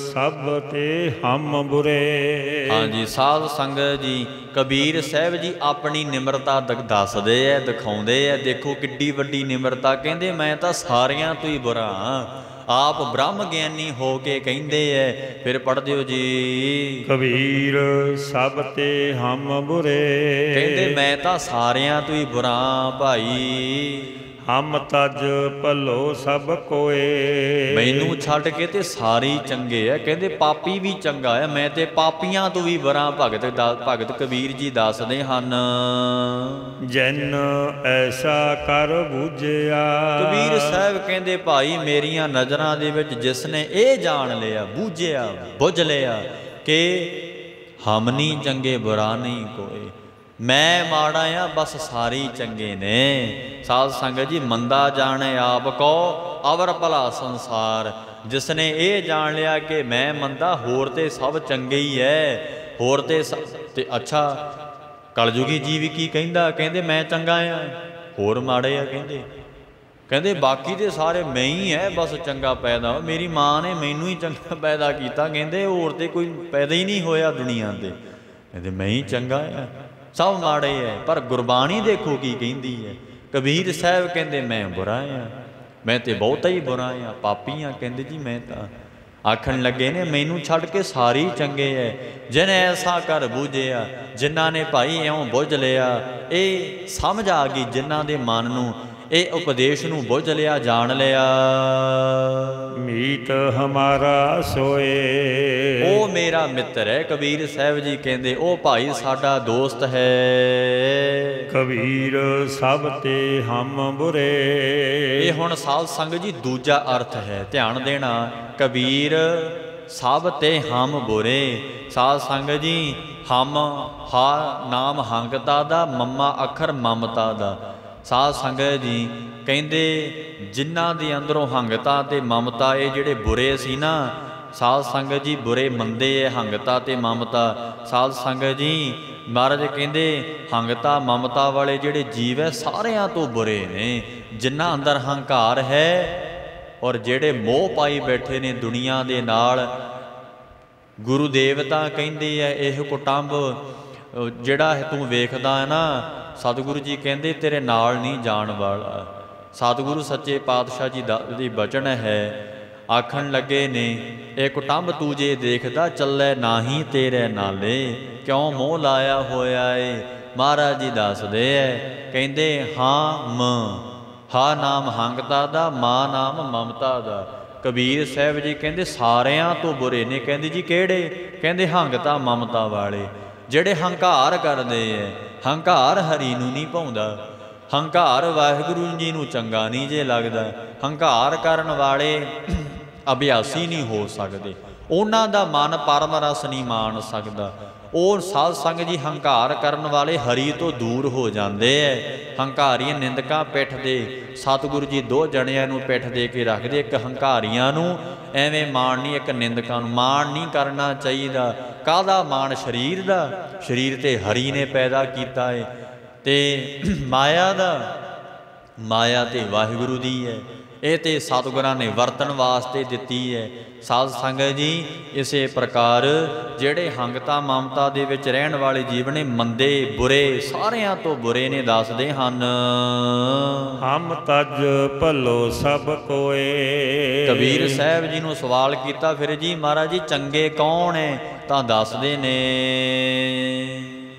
Speaker 1: ਸਭ ਤੇ ਹਮ ਬੁਰੇ।
Speaker 2: ਹਾਂਜੀ ਸਾਧ ਸੰਗਤ ਜੀ, ਕਬੀਰ ਸਾਹਿਬ ਜੀ ਆਪਣੀ ਨਿਮਰਤਾ ਦੱਸਦੇ ਐ, ਦਿਖਾਉਂਦੇ ਐ। ਦੇਖੋ ਕਿੱਡੀ ਵੱਡੀ ਨਿਮਰਤਾ, ਕਹਿੰਦੇ ਮੈਂ ਤਾਂ ਸਾਰਿਆਂ ਤੋਂ ਹੀ ਬੁਰਾ ਹਾਂ। ਆਪ ਬ੍ਰਹਮ ਗਿਆਨੀ ਹੋ ਕੇ ਕਹਿੰਦੇ ਐ। ਫਿਰ ਪੜ੍ਹ ਦਿਓ ਜੀ,
Speaker 1: ਕਬੀਰ ਸਭ ਤੇ ਹਮ ਬੁਰੇ।
Speaker 2: ਕਹਿੰਦੇ ਮੈਂ ਤਾਂ ਸਾਰਿਆਂ ਤੋਂ ਹੀ ਬੁਰਾ ਭਾਈ।
Speaker 1: ਹਮ ਤਜ ਭਲੋ ਸਭ ਕੋਏ।
Speaker 2: ਮੈਨੂੰ ਛੱਡ ਕੇ ਤੇ ਸਾਰੇ ਚੰਗੇ ਆ। ਕਹਿੰਦੇ ਪਾਪੀ ਵੀ ਚੰਗਾ ਹੈ, ਮੈਂ ਤੇ ਪਾਪੀਆਂ ਤੋਂ ਵੀ ਬੁਰਾ। ਭਗਤ ਕਬੀਰ ਜੀ ਦੱਸਦੇ ਹਨ,
Speaker 1: ਜਿਨ ਐਸਾ ਕਰ ਬੂਝਿਆ।
Speaker 2: ਕਬੀਰ ਸਾਹਿਬ ਕਹਿੰਦੇ ਭਾਈ ਮੇਰੀਆਂ ਨਜ਼ਰਾਂ ਦੇ ਵਿੱਚ ਜਿਸ ਨੇ ਇਹ ਜਾਣ ਲਿਆ, ਬੂਝਿਆ, ਬੁੱਝ ਲਿਆ ਕਿ ਹਮ ਨਹੀਂ ਚੰਗੇ ਬੁਰਾ ਨਹੀਂ ਕੋਈ, ਮੈਂ ਮਾੜਾ ਆ ਬਸ ਸਾਰੇ ਹੀ ਚੰਗੇ ਨੇ। ਸਾਧ ਸੰਗਤ ਜੀ, ਮੰਦਾ ਜਾਣੇ ਆਪ ਕੋ ਅਵਰ ਭਲਾ ਸੰਸਾਰ। ਜਿਸ ਨੇ ਇਹ ਜਾਣ ਲਿਆ ਕਿ ਮੈਂ ਮੰਦਾ, ਹੋਰ ਤੇ ਸਭ ਚੰਗੇ ਹੀ ਹੈ, ਹੋਰ ਤੇ ਅੱਛਾ ਕਲਯੁਗੀ ਜੀਵ ਕੀ ਕਹਿੰਦਾ, ਕਹਿੰਦੇ ਮੈਂ ਚੰਗਾ ਆ, ਹੋਰ ਮਾੜੇ ਆ। ਕਹਿੰਦੇ ਬਾਕੀ ਦੇ ਸਾਰੇ ਮੈਂ ਹੀ ਹੈ ਬਸ ਚੰਗਾ ਪੈਦਾ, ਮੇਰੀ ਮਾਂ ਨੇ ਮੈਨੂੰ ਹੀ ਚੰਗਾ ਪੈਦਾ ਕੀਤਾ। ਕਹਿੰਦੇ ਹੋਰ ਤੇ ਕੋਈ ਪੈਦਾ ਹੀ ਨਹੀਂ ਹੋਇਆ ਦੁਨੀਆ ਤੇ, ਕਹਿੰਦੇ ਮੈਂ ਹੀ ਚੰਗਾ ਆ, ਸਭ ਮਾੜੇ ਹੈ। ਪਰ ਗੁਰਬਾਣੀ ਦੇਖੋ ਕੀ ਕਹਿੰਦੀ ਹੈ। ਕਬੀਰ ਸਾਹਿਬ ਕਹਿੰਦੇ ਮੈਂ ਬੁਰਾ ਆ, ਮੈਂ ਤੇ ਬਹੁਤਾ ਹੀ ਬੁਰਾ ਆ, ਪਾਪੀ ਆ। ਕਹਿੰਦੇ ਜੀ ਮੈਂ ਤਾਂ ਆਖਣ ਲੱਗੇ ਨੇ ਮੈਨੂੰ ਛੱਡ ਕੇ ਸਾਰੇ ਹੀ ਚੰਗੇ ਐ। ਜਿਨ ਐਸਾ ਕਰ ਬੂਝਿਆ, ਜਿਨ੍ਹਾਂ ਨੇ ਭਾਈ ਇਉਂ ਬੁੱਝ ਲਿਆ, ਇਹ ਸਮਝ ਆ ਗਈ ਜਿਨ੍ਹਾਂ ਦੇ ਮਨ ਨੂੰ, ਇਹ ਉਪਦੇਸ਼ ਨੂੰ ਬੁੱਝ ਲਿਆ, ਜਾਣ ਲਿਆ।
Speaker 1: ਮੀਤ ਹਮਾਰਾ ਸੋਏ।
Speaker 2: ਉਹ ਮੇਰਾ ਮਿੱਤਰ ਹੈ। ਕਬੀਰ ਸਾਹਿਬ ਜੀ ਕਹਿੰਦੇ ਉਹ ਭਾਈ ਸਾਡਾ ਦੋਸਤ ਹੈ।
Speaker 1: ਕਬੀਰ ਸਭ ਤੇ ਹਮ ਬੁਰੇ।
Speaker 2: ਇਹ ਹੁਣ ਸਾਧ ਸੰਗਤ ਜੀ ਦੂਜਾ ਅਰਥ ਹੈ, ਧਿਆਨ ਦੇਣਾ। ਕਬੀਰ ਸਭ ਤੇ ਹਮ ਬੁਰੇ। ਸਾਧ ਸੰਗਤ ਜੀ, ਹਮ ਹਾ ਨਾਮ ਹੰਗਤਾ ਦਾ, ਮਮਾ ਅੱਖਰ ਮਮਤਾ ਦਾ। ਸਾਧ ਸੰਗਤ ਜੀ ਕਹਿੰਦੇ ਜਿਨ੍ਹਾਂ ਦੇ ਅੰਦਰੋਂ ਹੰਗਤਾ ਤੇ ਮਮਤਾ, ਇਹ ਜਿਹੜੇ ਬੁਰੇ ਸੀ ਨਾ ਸਾਧ ਸੰਗਤ ਜੀ, ਬੁਰੇ ਮੰਦੇ ਹੈ ਹੰਗਤਾ ਤੇ ਮਮਤਾ। ਸਾਧ ਸੰਗਤ ਜੀ ਮਹਾਰਾਜ ਕਹਿੰਦੇ ਹੰਗਤਾ ਮਮਤਾ ਵਾਲੇ ਜਿਹੜੇ ਜੀਵ ਹੈ ਸਾਰਿਆਂ ਤੋਂ ਬੁਰੇ ਨੇ। ਜਿਨ੍ਹਾਂ ਅੰਦਰ ਹੰਕਾਰ ਹੈ ਔਰ ਜਿਹੜੇ ਮੋਹ ਪਾਈ ਬੈਠੇ ਨੇ ਦੁਨੀਆ ਦੇ ਨਾਲ। ਗੁਰੂ ਦੇਵਤਾ ਕਹਿੰਦੇ ਆ ਇਹ ਕੁਟੰਬ ਜਿਹੜਾ ਤੂੰ ਵੇਖਦਾ ਹੈ ਨਾ, ਸਤਿਗੁਰੂ ਜੀ ਕਹਿੰਦੇ ਤੇਰੇ ਨਾਲ ਨਹੀਂ ਜਾਣ ਵਾਲਾ। ਸਤਿਗੁਰੂ ਸੱਚੇ ਪਾਤਸ਼ਾਹ ਜੀ ਦੀ ਬਚਨ ਹੈ, ਆਖਣ ਲੱਗੇ ਨੇ ਇਹ ਕੁਟੰਬ ਤੂੰ ਜੇ ਦੇਖਦਾ ਚੱਲੇ ਨਾਹੀਂ ਤੇਰੇ ਨਾਲੇ, ਕਿਉਂ ਮੋਹ ਲਾਇਆ ਹੋਇਆ ਏ। ਮਹਾਰਾਜ ਜੀ ਦੱਸਦੇ ਐ, ਕਹਿੰਦੇ ਹਾਂ ਹਾ ਨਾਮ ਹੰਗਤਾ ਦਾ, ਮਾਂ ਨਾਮ ਮਮਤਾ ਦਾ। ਕਬੀਰ ਸਾਹਿਬ ਜੀ ਕਹਿੰਦੇ ਸਾਰਿਆਂ ਤੋਂ ਬੁਰੇ ਨੇ। ਕਹਿੰਦੇ ਜੀ ਕਿਹੜੇ? ਕਹਿੰਦੇ ਹੰਗਤਾ ਮਮਤਾ ਵਾਲੇ, ਜਿਹੜੇ ਹੰਕਾਰ ਕਰਦੇ ਐ। ਹੰਕਾਰ ਹਰੀ ਨੂੰ ਨਹੀਂ ਭਾਉਂਦਾ, ਹੰਕਾਰ ਵਾਹਿਗੁਰੂ ਜੀ ਨੂੰ ਚੰਗਾ ਨਹੀਂ ਜੇ ਲੱਗਦਾ। ਹੰਕਾਰ ਕਰਨ ਵਾਲੇ ਅਭਿਆਸੀ ਨਹੀਂ ਹੋ ਸਕਦੇ, ਉਹਨਾਂ ਦਾ ਮਨ ਪਰਮ ਰਸ ਨਹੀਂ ਮਾਣ ਸਕਦਾ। ਉਹ ਸਾਧ ਸੰਗਤ ਜੀ ਹੰਕਾਰ ਕਰਨ ਵਾਲੇ ਹਰੀ ਤੋਂ ਦੂਰ ਹੋ ਜਾਂਦੇ ਐ। ਹੰਕਾਰੀਆਂ ਨਿੰਦਕਾਂ ਪਿੱਠ ਦੇ, ਸਤਿਗੁਰੂ ਜੀ ਦੋ ਜਣਿਆਂ ਨੂੰ ਪਿੱਠ ਦੇ ਕੇ ਰੱਖਦੇ, ਇੱਕ ਹੰਕਾਰੀਆਂ ਨੂੰ ਐਵੇਂ ਮਾਣ ਨਹੀਂ, ਇੱਕ ਨਿੰਦਕਾਂ ਨੂੰ ਮਾਣ ਨਹੀਂ ਕਰਨਾ ਚਾਹੀਦਾ। ਕਾਹਦਾ ਮਾਣ? ਸਰੀਰ ਦਾ। ਸਰੀਰ ਤੇ ਹਰੀ ਨੇ ਪੈਦਾ ਕੀਤਾ ਹੈ, ਤੇ ਮਾਇਆ ਦਾ, ਮਾਇਆ ਤੇ ਵਾਹਿਗੁਰੂ ਦੀ ਹੈ। ਇਹ ਤੇ ਸਤਿਗੁਰਾਂ ਨੇ ਵਰਤਣ ਵਾਸਤੇ ਦਿੱਤੀ ਹੈ। ਸਾਧ ਸੰਗਤ ਜੀ, ਇਸੇ ਪ੍ਰਕਾਰ ਜਿਹੜੇ ਹੰਗਤਾ ਮਮਤਾ ਦੇ ਵਿੱਚ ਰਹਿਣ ਵਾਲੇ ਜੀਵ ਨੇ, ਮੰਦੇ ਬੁਰੇ ਸਾਰਿਆਂ ਤੋਂ ਬੁਰੇ ਨੇ, ਦੱਸਦੇ ਹਨ
Speaker 1: ਹਮ ਤਜ ਭਲੋ ਸਭ ਕੋਏ।
Speaker 2: ਕਬੀਰ ਸਾਹਿਬ ਜੀ ਨੂੰ ਸਵਾਲ ਕੀਤਾ, ਫਿਰ ਜੀ ਮਹਾਰਾਜ ਜੀ ਚੰਗੇ ਕੌਣ ਹੈ? ਤਾਂ ਦੱਸਦੇ ਨੇ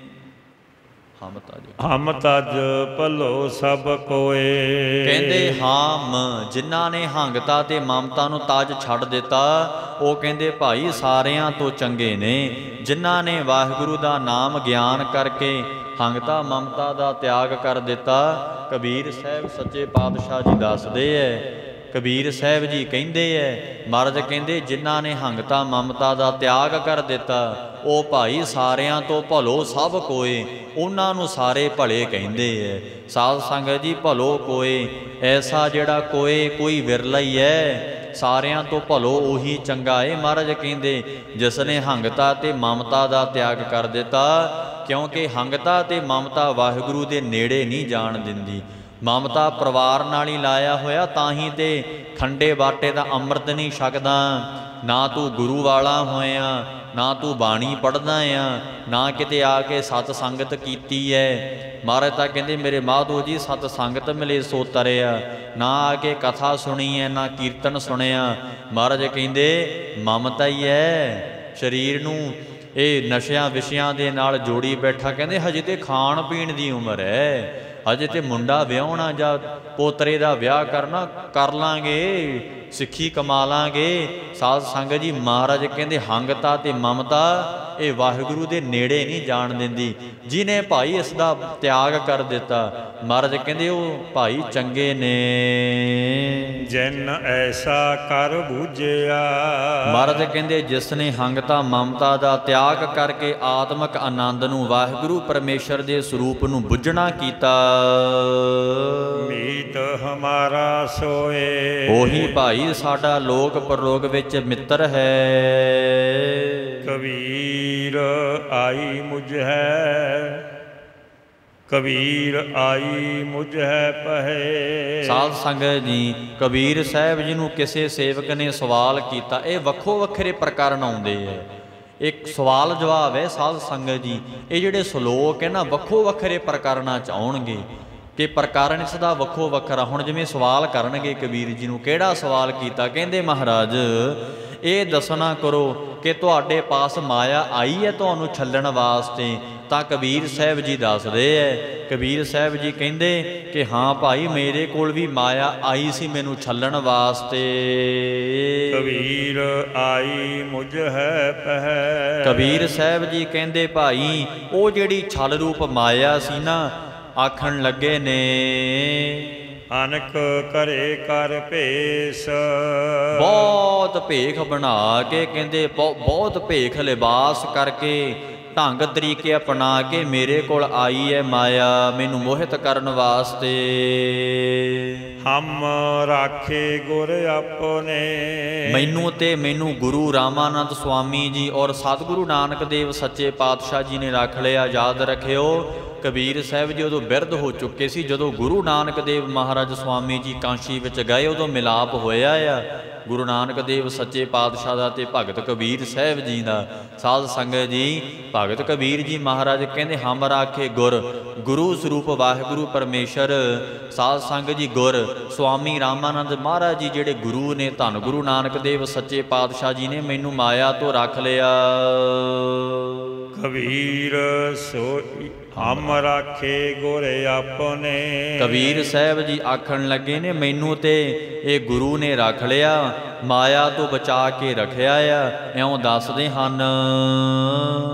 Speaker 2: ਹਮ ਤਜ
Speaker 1: ਭਲੋ ਸਭ ਕੋਏ।
Speaker 2: ਕਹਿੰਦੇ ਹਾਮ, ਜਿਨ੍ਹਾਂ ਨੇ ਹੰਗਤਾ ਤੇ ਮਮਤਾ ਨੂੰ ਤਜ ਛੱਡ ਦਿੱਤਾ, ਉਹ ਕਹਿੰਦੇ ਭਾਈ ਸਾਰਿਆਂ ਤੋਂ ਚੰਗੇ ਨੇ। ਜਿਨ੍ਹਾਂ ਨੇ ਵਾਹਿਗੁਰੂ ਦਾ ਨਾਮ ਗਿਆਨ ਕਰਕੇ ਹੰਗਤਾ ਮਮਤਾ ਦਾ ਤਿਆਗ ਕਰ ਦਿੱਤਾ, ਕਬੀਰ ਸਾਹਿਬ ਸੱਚੇ ਪਾਤਸ਼ਾਹ ਜੀ ਦੱਸਦੇ ਐ, ਕਬੀਰ ਸਾਹਿਬ ਜੀ ਕਹਿੰਦੇ ਐ, ਮਹਾਰਾਜ ਕਹਿੰਦੇ ਜਿਨ੍ਹਾਂ ਨੇ ਹੰਗਤਾ ਮਮਤਾ ਦਾ ਤਿਆਗ ਕਰ ਦਿੱਤਾ, ਉਹ ਭਾਈ ਸਾਰਿਆਂ ਤੋਂ ਭਲੋ ਸਭ ਕੋਏ, ਉਹਨਾਂ ਨੂੰ ਸਾਰੇ ਭਲੇ ਕਹਿੰਦੇ ਐ। ਸਾਧ ਸੰਗਤ ਜੀ, ਭਲੋ ਕੋਏ, ਐਸਾ ਜਿਹੜਾ ਕੋਏ ਕੋਈ ਵਿਰਲਾ ਹੀ ਹੈ, ਸਾਰਿਆਂ ਤੋਂ ਭਲੋ ਉਹੀ ਚੰਗਾ ਏ। ਮਹਾਰਾਜ ਕਹਿੰਦੇ ਜਿਸ ਨੇ ਹੰਗਤਾ ਤੇ ਮਮਤਾ ਦਾ ਤਿਆਗ ਕਰ ਦਿੱਤਾ, ਕਿਉਂਕਿ ਹੰਗਤਾ ਤੇ ਮਮਤਾ ਵਾਹਿਗੁਰੂ ਦੇ ਨੇੜੇ ਨਹੀਂ ਜਾਣ ਦਿੰਦੀ। ਮਮਤਾ ਪਰਿਵਾਰ ਨਾਲ ਹੀ ਲਾਇਆ ਹੋਇਆ, ਤਾਂ ਹੀ ਤੇ ਖੰਡੇ ਬਾਟੇ ਦਾ ਅੰਮ੍ਰਿਤ ਨਹੀਂ ਛਕਦਾ। ਨਾ ਤੂੰ ਗੁਰੂ ਵਾਲਾ ਹੋਇਆ, ਨਾ ਤੂੰ ਬਾਣੀ ਪੜ੍ਹਦਾ ਆ, ਨਾ ਕਿਤੇ ਆ ਕੇ ਸਤ ਸੰਗਤ ਕੀਤੀ ਹੈ। ਮਹਾਰਾਜ ਤਾਂ ਕਹਿੰਦੇ ਮੇਰੇ ਮਾਧੋ ਜੀ ਸਤ ਸੰਗਤ ਮਿਲੇ ਸੋ ਤਰਿਆ, ਨਾ ਆ ਕੇ ਕਥਾ ਸੁਣੀ ਹੈ, ਨਾ ਕੀਰਤਨ ਸੁਣਿਆ। ਮਹਾਰਾਜ ਕਹਿੰਦੇ ਮਮਤਾ ਹੀ ਹੈ, ਸਰੀਰ ਨੂੰ ਇਹ ਨਸ਼ਿਆਂ ਵਿਸ਼ਿਆਂ ਦੇ ਨਾਲ ਜੋੜੀ ਬੈਠਾ। ਕਹਿੰਦੇ ਹਜੇ ਤੇ ਖਾਣ ਪੀਣ ਦੀ ਉਮਰ ਹੈ, ਹਜੇ ਤੇ ਮੁੰਡਾ ਵਿਆਹੁਣਾ ਜਾਂ ਪੋਤਰੇ ਦਾ ਵਿਆਹ ਕਰਨਾ, ਕਰ ਲਾਂਗੇ, ਸਿੱਖੀ ਕਮਾ ਲਾਂਗੇ। ਸਾਧ ਸੰਗਤ ਜੀ, ਮਹਾਰਾਜ ਕਹਿੰਦੇ ਹੰਗਤਾ ਤੇ ਮਮਤਾ ਇਹ ਵਾਹਿਗੁਰੂ ਦੇ ਨੇੜੇ ਨਹੀਂ ਜਾਣ ਦਿੰਦੀ। ਜਿਹਨੇ ਭਾਈ ਇਸ ਦਾ ਤਿਆਗ ਕਰ ਦਿੱਤਾ, ਮਹਾਰਾਜ ਕਹਿੰਦੇ ਉਹ ਭਾਈ ਚੰਗੇ ਨੇ।
Speaker 1: ਜਿਨ ਐਸਾ ਕਰ ਬੂਝਿਆ,
Speaker 2: ਮਹਾਰਾਜ ਕਹਿੰਦੇ ਜਿਸ ਨੇ ਹੰਗਤਾ ਮਮਤਾ ਦਾ ਤਿਆਗ ਕਰਕੇ ਆਤਮਿਕ ਆਨੰਦ ਨੂੰ, ਵਾਹਿਗੁਰੂ ਪਰਮੇਸ਼ਰ ਦੇ ਸਰੂਪ ਨੂੰ ਬੁੱਝਣਾ ਕੀਤਾ,
Speaker 1: ਮੀਤ ਹਮਾਰਾ ਸੋਏ,
Speaker 2: ਉਹੀ ਭਾਈ ਸਾਡਾ ਲੋਕ ਪਰਲੋਕ ਵਿੱਚ ਮਿੱਤਰ ਹੈ।
Speaker 1: ਕਬੀਰ ਆਈ ਮੁਝ ਹੈ, ਕਬੀਰ ਆਈ ਮੁਝ ਹੈ ਪਹੇ।
Speaker 2: ਸਾਧ ਸੰਗਤ ਜੀ, ਕਬੀਰ ਸਾਹਿਬ ਜੀ ਨੂੰ ਕਿਸੇ ਸੇਵਕ ਨੇ ਸਵਾਲ ਕੀਤਾ। ਇਹ ਵੱਖੋ ਵੱਖਰੇ ਪ੍ਰਕਰਨ ਆਉਂਦੇ ਹੈ, ਇੱਕ ਸਵਾਲ ਜਵਾਬ ਹੈ। ਸਾਧ ਸੰਗਤ ਜੀ, ਇਹ ਜਿਹੜੇ ਸ਼ਲੋਕ ਹੈ ਨਾ ਵੱਖੋ ਵੱਖਰੇ ਪ੍ਰਕਰਨਾਂ 'ਚ ਆਉਣਗੇ, ਕਿ ਪ੍ਰਕਰਨ ਇਸ ਦਾ ਵੱਖੋ ਵੱਖਰਾ। ਹੁਣ ਜਿਵੇਂ ਸਵਾਲ ਕਰਨਗੇ ਕਬੀਰ ਜੀ ਨੂੰ, ਕਿਹੜਾ ਸਵਾਲ ਕੀਤਾ? ਕਹਿੰਦੇ ਮਹਾਰਾਜ ਇਹ ਦੱਸਣਾ ਕਰੋ ਕਿ ਤੁਹਾਡੇ ਪਾਸ ਮਾਇਆ ਆਈ ਹੈ ਤੁਹਾਨੂੰ ਛੱਲਣ ਵਾਸਤੇ। ਤਾਂ ਕਬੀਰ ਸਾਹਿਬ ਜੀ ਦੱਸਦੇ ਹੈ, ਕਬੀਰ ਸਾਹਿਬ ਜੀ ਕਹਿੰਦੇ ਕਿ ਹਾਂ ਭਾਈ ਮੇਰੇ ਕੋਲ ਵੀ ਮਾਇਆ ਆਈ ਸੀ ਮੈਨੂੰ ਛੱਲਣ ਵਾਸਤੇ।
Speaker 1: ਕਬੀਰ ਆਈ ਮੁਝ ਹੈ ਪਹਿ।
Speaker 2: ਕਬੀਰ ਸਾਹਿਬ ਜੀ ਕਹਿੰਦੇ ਭਾਈ ਉਹ ਜਿਹੜੀ ਛਲ ਰੂਪ ਮਾਇਆ ਸੀ ਨਾ, ਆਖਣ ਲੱਗੇ ਨੇ
Speaker 1: ਅਨਕ ਕਰੇ ਕਰ ਭੇਸ।
Speaker 2: ਬਹੁਤ ਭੇਖ ਬਣਾ ਕੇ, ਕਹਿੰਦੇ ਬਹੁਤ ਭੇਖ ਲਿਬਾਸ ਕਰਕੇ, ਢੰਗ ਤਰੀਕੇ ਅਪਣਾ ਕੇ ਮੇਰੇ ਕੋਲ ਆਈ ਹੈ ਮਾਇਆ ਮੈਨੂੰ ਮੋਹਿਤ ਕਰਨ ਵਾਸਤੇ।
Speaker 1: ਹਮ ਰਾਖੇ ਗੁਰ ਆਪਨੇ,
Speaker 2: ਮੈਨੂੰ ਤੇ ਮੈਨੂੰ ਗੁਰੂ ਰਾਮਾਨੰਦ ਸਵਾਮੀ ਜੀ ਔਰ ਸਤਿਗੁਰੂ ਨਾਨਕ ਦੇਵ ਸੱਚੇ ਪਾਤਸ਼ਾਹ ਜੀ ਨੇ ਰੱਖ ਲਿਆ। ਯਾਦ ਰੱਖਿਓ, ਕਬੀਰ ਸਾਹਿਬ ਜੀ ਉਦੋਂ ਬਿਰਧ ਹੋ ਚੁੱਕੇ ਸੀ। ਜਦੋਂ ਗੁਰੂ ਨਾਨਕ ਦੇਵ ਮਹਾਰਾਜ ਸਵਾਮੀ ਜੀ ਕਾਂਸ਼ੀ ਵਿੱਚ ਗਏ, ਉਦੋਂ ਮਿਲਾਪ ਹੋਇਆ ਆ ਗੁਰੂ ਨਾਨਕ ਦੇਵ ਸੱਚੇ ਪਾਤਸ਼ਾਹ ਦਾ ਤੇ ਭਗਤ ਕਬੀਰ ਸਾਹਿਬ ਜੀ ਦਾ। ਸਾਧ ਸੰਗਤ ਜੀ, ਭਗਤ ਕਬੀਰ ਜੀ ਮਹਾਰਾਜ ਕਹਿੰਦੇ ਹਮ ਰਾਖੇ ਗੁਰ, ਗੁਰੂ ਸਰੂਪ ਵਾਹਿਗੁਰੂ ਪਰਮੇਸ਼ਰ। ਸਾਧ ਸੰਗਤ ਜੀ, ਗੁਰ ਸਵਾਮੀ ਰਾਮਾਨੰਦ ਮਹਾਰਾਜ ਜੀ ਜਿਹੜੇ ਗੁਰੂ ਨੇ, ਧੰਨ ਗੁਰੂ ਨਾਨਕ ਦੇਵ ਸੱਚੇ ਪਾਤਸ਼ਾਹ ਜੀ ਨੇ ਮੈਨੂੰ ਮਾਇਆ ਤੋਂ ਰੱਖ ਲਿਆ।
Speaker 1: ਕਬੀਰ ਸੋਈ ਹਮ ਰਾਖੇ ਗੁਰ ਆਪਨੇ।
Speaker 2: ਕਬੀਰ ਸਾਹਿਬ ਜੀ ਆਖਣ ਲੱਗੇ ਨੇ ਮੈਨੂੰ ਤੇ ਇਹ ਗੁਰੂ ਨੇ ਰੱਖ ਲਿਆ, ਮਾਇਆ ਤੋਂ ਬਚਾ ਕੇ ਰੱਖਿਆ ਆ। ਇਉਂ ਦੱਸਦੇ ਹਨ,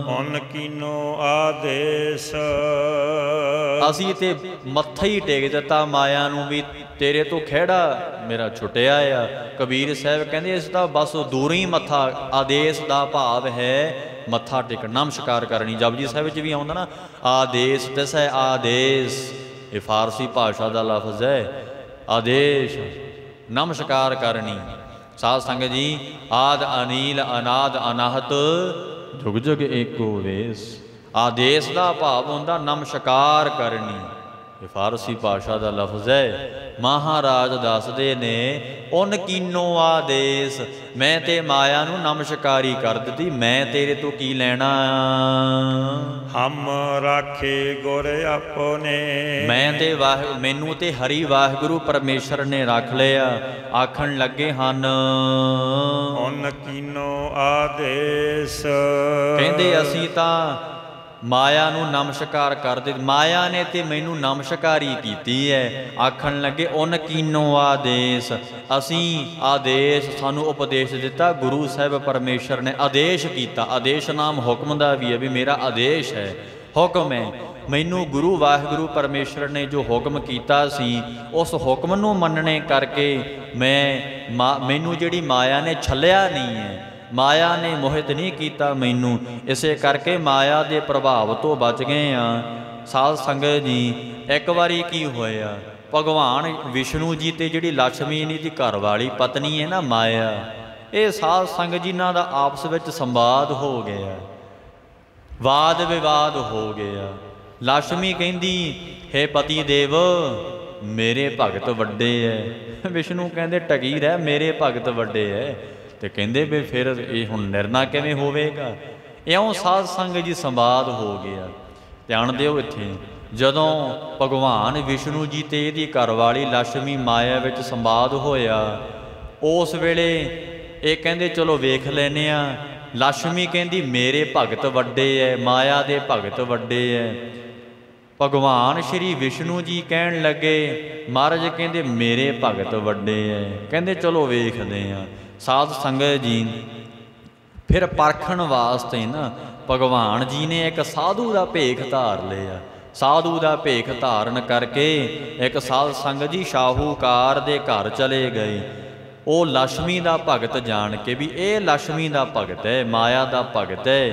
Speaker 1: ਹੁਣ ਕੀਨੋ ਆਦੇਸ,
Speaker 2: ਅਸੀਂ ਤੇ ਮੱਥਾ ਹੀ ਟੇਕ ਦਿੱਤਾ ਮਾਇਆ ਨੂੰ ਵੀ ਤੇਰੇ ਤੋਂ ਖਹਿੜਾ ਮੇਰਾ ਛੁੱਟਿਆ ਆ। ਕਬੀਰ ਸਾਹਿਬ ਕਹਿੰਦੇ ਇਸ ਦਾ ਬਸ ਦੂਰੋਂ ਹੀ ਮੱਥਾ, ਆਦੇਸ਼ ਦਾ ਭਾਵ ਹੈ ਮੱਥਾ ਟੇਕਣਾ, ਨਮਸਕਾਰ ਕਰਨੀ। ਜਪਜੀ ਸਾਹਿਬ ਵਿੱਚ ਵੀ ਆਉਂਦਾ ਨਾ, ਆਦੇਸ਼ ਦਸੈ ਆਦੇਸ਼, ਇਹ ਫਾਰਸੀ ਭਾਸ਼ਾ ਦਾ ਲਫ਼ਜ਼ ਹੈ। ਆਦੇਸ਼ ਨਮਸਕਾਰ ਕਰਨੀ। ਸਾਧ ਸੰਗਤ ਜੀ, ਆਦ ਅਨੀਲ ਅਨਾਦ ਅਨਾਹਤ ਜੁਗ ਜੁਗ ਏਕੋ ਵੇਸ। ਆਦੇਸ਼ ਦਾ ਭਾਵ ਹੁੰਦਾ ਨਮਸਕਾਰ ਕਰਨੀ। ਇਹ ਫਾਰਸੀ ਭਾਸ਼ਾ ਦਾ ਲਫ਼ਜ਼ ਹੈ। ਮਹਾਰਾਜ ਦੱਸਦੇ ਨੇ ਉਨ ਕੀਨੋ ਆਦੇਸ, ਮੈਂ ਤੇ ਮਾਇਆ ਨੂੰ ਨਮਸਕਾਰੀ ਕਰ ਦਿੱਤੀ, ਮੈਂ ਤੇਰੇ ਤੋਂ ਕੀ ਲੈਣਾ।
Speaker 1: ਹਮ ਰਾਖੇ ਗੁਰ ਆਪਨੇ,
Speaker 2: ਮੈਂ ਤੇ ਮੈਨੂੰ ਤੇ ਹਰੀ ਵਾਹਿਗੁਰੂ ਪਰਮੇਸ਼ਰ ਨੇ ਰੱਖ ਲਿਆ। ਆਖਣ ਲੱਗੇ ਹਨ
Speaker 1: ਉਨ ਕੀਨੋ ਆਦੇਸ,
Speaker 2: ਕਹਿੰਦੇ ਅਸੀਂ ਤਾਂ ਮਾਇਆ ਨੂੰ ਨਮਸਕਾਰ ਕਰ ਦਿੱਤੀ, ਮਾਇਆ ਨੇ ਤੇ ਮੈਨੂੰ ਨਮਸਕਾਰੀ ਕੀਤੀ ਹੈ। ਆਖਣ ਲੱਗੇ ਉਨ ਕੀਨੋ ਆਦੇਸ, ਅਸੀਂ ਆਦੇਸ਼, ਸਾਨੂੰ ਉਪਦੇਸ਼ ਦਿੱਤਾ ਗੁਰੂ ਸਾਹਿਬ ਪਰਮੇਸ਼ਰ ਨੇ ਆਦੇਸ਼ ਕੀਤਾ। ਆਦੇਸ਼ ਨਾਮ ਹੁਕਮ ਦਾ ਵੀ ਹੈ, ਵੀ ਮੇਰਾ ਆਦੇਸ਼ ਹੈ, ਹੁਕਮ ਹੈ। ਮੈਨੂੰ ਗੁਰੂ ਵਾਹਿਗੁਰੂ ਪਰਮੇਸ਼ਰ ਨੇ ਜੋ ਹੁਕਮ ਕੀਤਾ ਸੀ ਉਸ ਹੁਕਮ ਨੂੰ ਮੰਨਣੇ ਕਰਕੇ ਮੈਨੂੰ ਜਿਹੜੀ ਮਾਇਆ ਨੇ ਛੱਲਿਆ ਨਹੀਂ ਹੈ, ਮਾਇਆ ਨੇ ਮੋਹਿਤ ਨਹੀਂ ਕੀਤਾ ਮੈਨੂੰ। ਇਸੇ ਕਰਕੇ ਮਾਇਆ ਦੇ ਪ੍ਰਭਾਵ ਤੋਂ ਬਚ ਗਏ ਆ। ਸਾਧ ਸੰਗਤ ਜੀ, ਇੱਕ ਵਾਰੀ ਕੀ ਹੋਇਆ, ਭਗਵਾਨ ਵਿਸ਼ਨੂੰ ਜੀ ਤੇ ਜਿਹੜੀ ਲక్ష్ਮੀ ਜੀ ਦੀ ਘਰ ਵਾਲੀ ਪਤਨੀ ਹੈ ਨਾ ਮਾਇਆ, ਇਹ ਸਾਧ ਸੰਗਤ ਜੀ ਨਾਲ ਦਾ ਆਪਸ ਵਿੱਚ ਸੰਵਾਦ ਹੋ ਗਿਆ, ਵਾਦ ਵਿਵਾਦ ਹੋ ਗਿਆ। ਲక్ష్ਮੀ ਕਹਿੰਦੀ ਹੇ ਪਤੀ ਦੇਵ ਮੇਰੇ ਭਗਤ ਵੱਡੇ ਐ, ਵਿਸ਼ਨੂੰ ਕਹਿੰਦੇ ਟਕੀ ਰਹਿ ਮੇਰੇ ਭਗਤ ਵੱਡੇ ਐ। ਤੇ ਕਹਿੰਦੇ ਵੀ ਫਿਰ ਇਹ ਹੁਣ ਨਿਰਣਾ ਕਿਵੇਂ ਹੋਵੇਗਾ। ਇਉਂ ਸਾਧ ਸੰਗਤ ਜੀ ਸੰਵਾਦ ਹੋ ਗਿਆ। ਧਿਆਨ ਦਿਓ ਇੱਥੇ, ਜਦੋਂ ਭਗਵਾਨ ਵਿਸ਼ਨੂੰ ਜੀ ਤੇ ਇਹਦੀ ਘਰਵਾਲੀ ਲక్ష్ਮੀ ਮਾਇਆ ਵਿੱਚ ਸੰਵਾਦ ਹੋਇਆ, ਉਸ ਵੇਲੇ ਇਹ ਕਹਿੰਦੇ ਚਲੋ ਵੇਖ ਲੈਨੇ ਆ। ਲక్ష్ਮੀ ਕਹਿੰਦੀ ਮੇਰੇ ਭਗਤ ਵੱਡੇ ਐ, ਮਾਇਆ ਦੇ ਭਗਤ ਵੱਡੇ ਐ। ਭਗਵਾਨ ਸ਼੍ਰੀ ਵਿਸ਼ਨੂੰ ਜੀ ਕਹਿਣ ਲੱਗੇ, ਮਹਾਰਾਜ ਕਹਿੰਦੇ ਮੇਰੇ ਭਗਤ ਵੱਡੇ ਐ। ਕਹਿੰਦੇ ਚਲੋ ਵੇਖਦੇ ਆ। ਸਾਧ ਸੰਗਤ ਜੀ, ਫਿਰ ਪਰਖਣ ਵਾਸਤੇ ਨਾ ਭਗਵਾਨ ਜੀ ਨੇ ਇੱਕ ਸਾਧੂ ਦਾ ਭੇਖ ਧਾਰ ਲਿਆ। ਸਾਧੂ ਦਾ ਭੇਖ ਧਾਰਨ ਕਰਕੇ ਇੱਕ ਸਾਧ ਸੰਗਤ ਜੀ ਸ਼ਾਹੂਕਾਰ ਦੇ ਘਰ ਚਲੇ ਗਏ। ਉਹ ਲక్ష్ਮੀ ਦਾ ਭਗਤ ਜਾਣ ਕੇ ਵੀ ਇਹ ਲక్ష్ਮੀ ਦਾ ਭਗਤ ਹੈ, ਮਾਇਆ ਦਾ ਭਗਤ ਹੈ,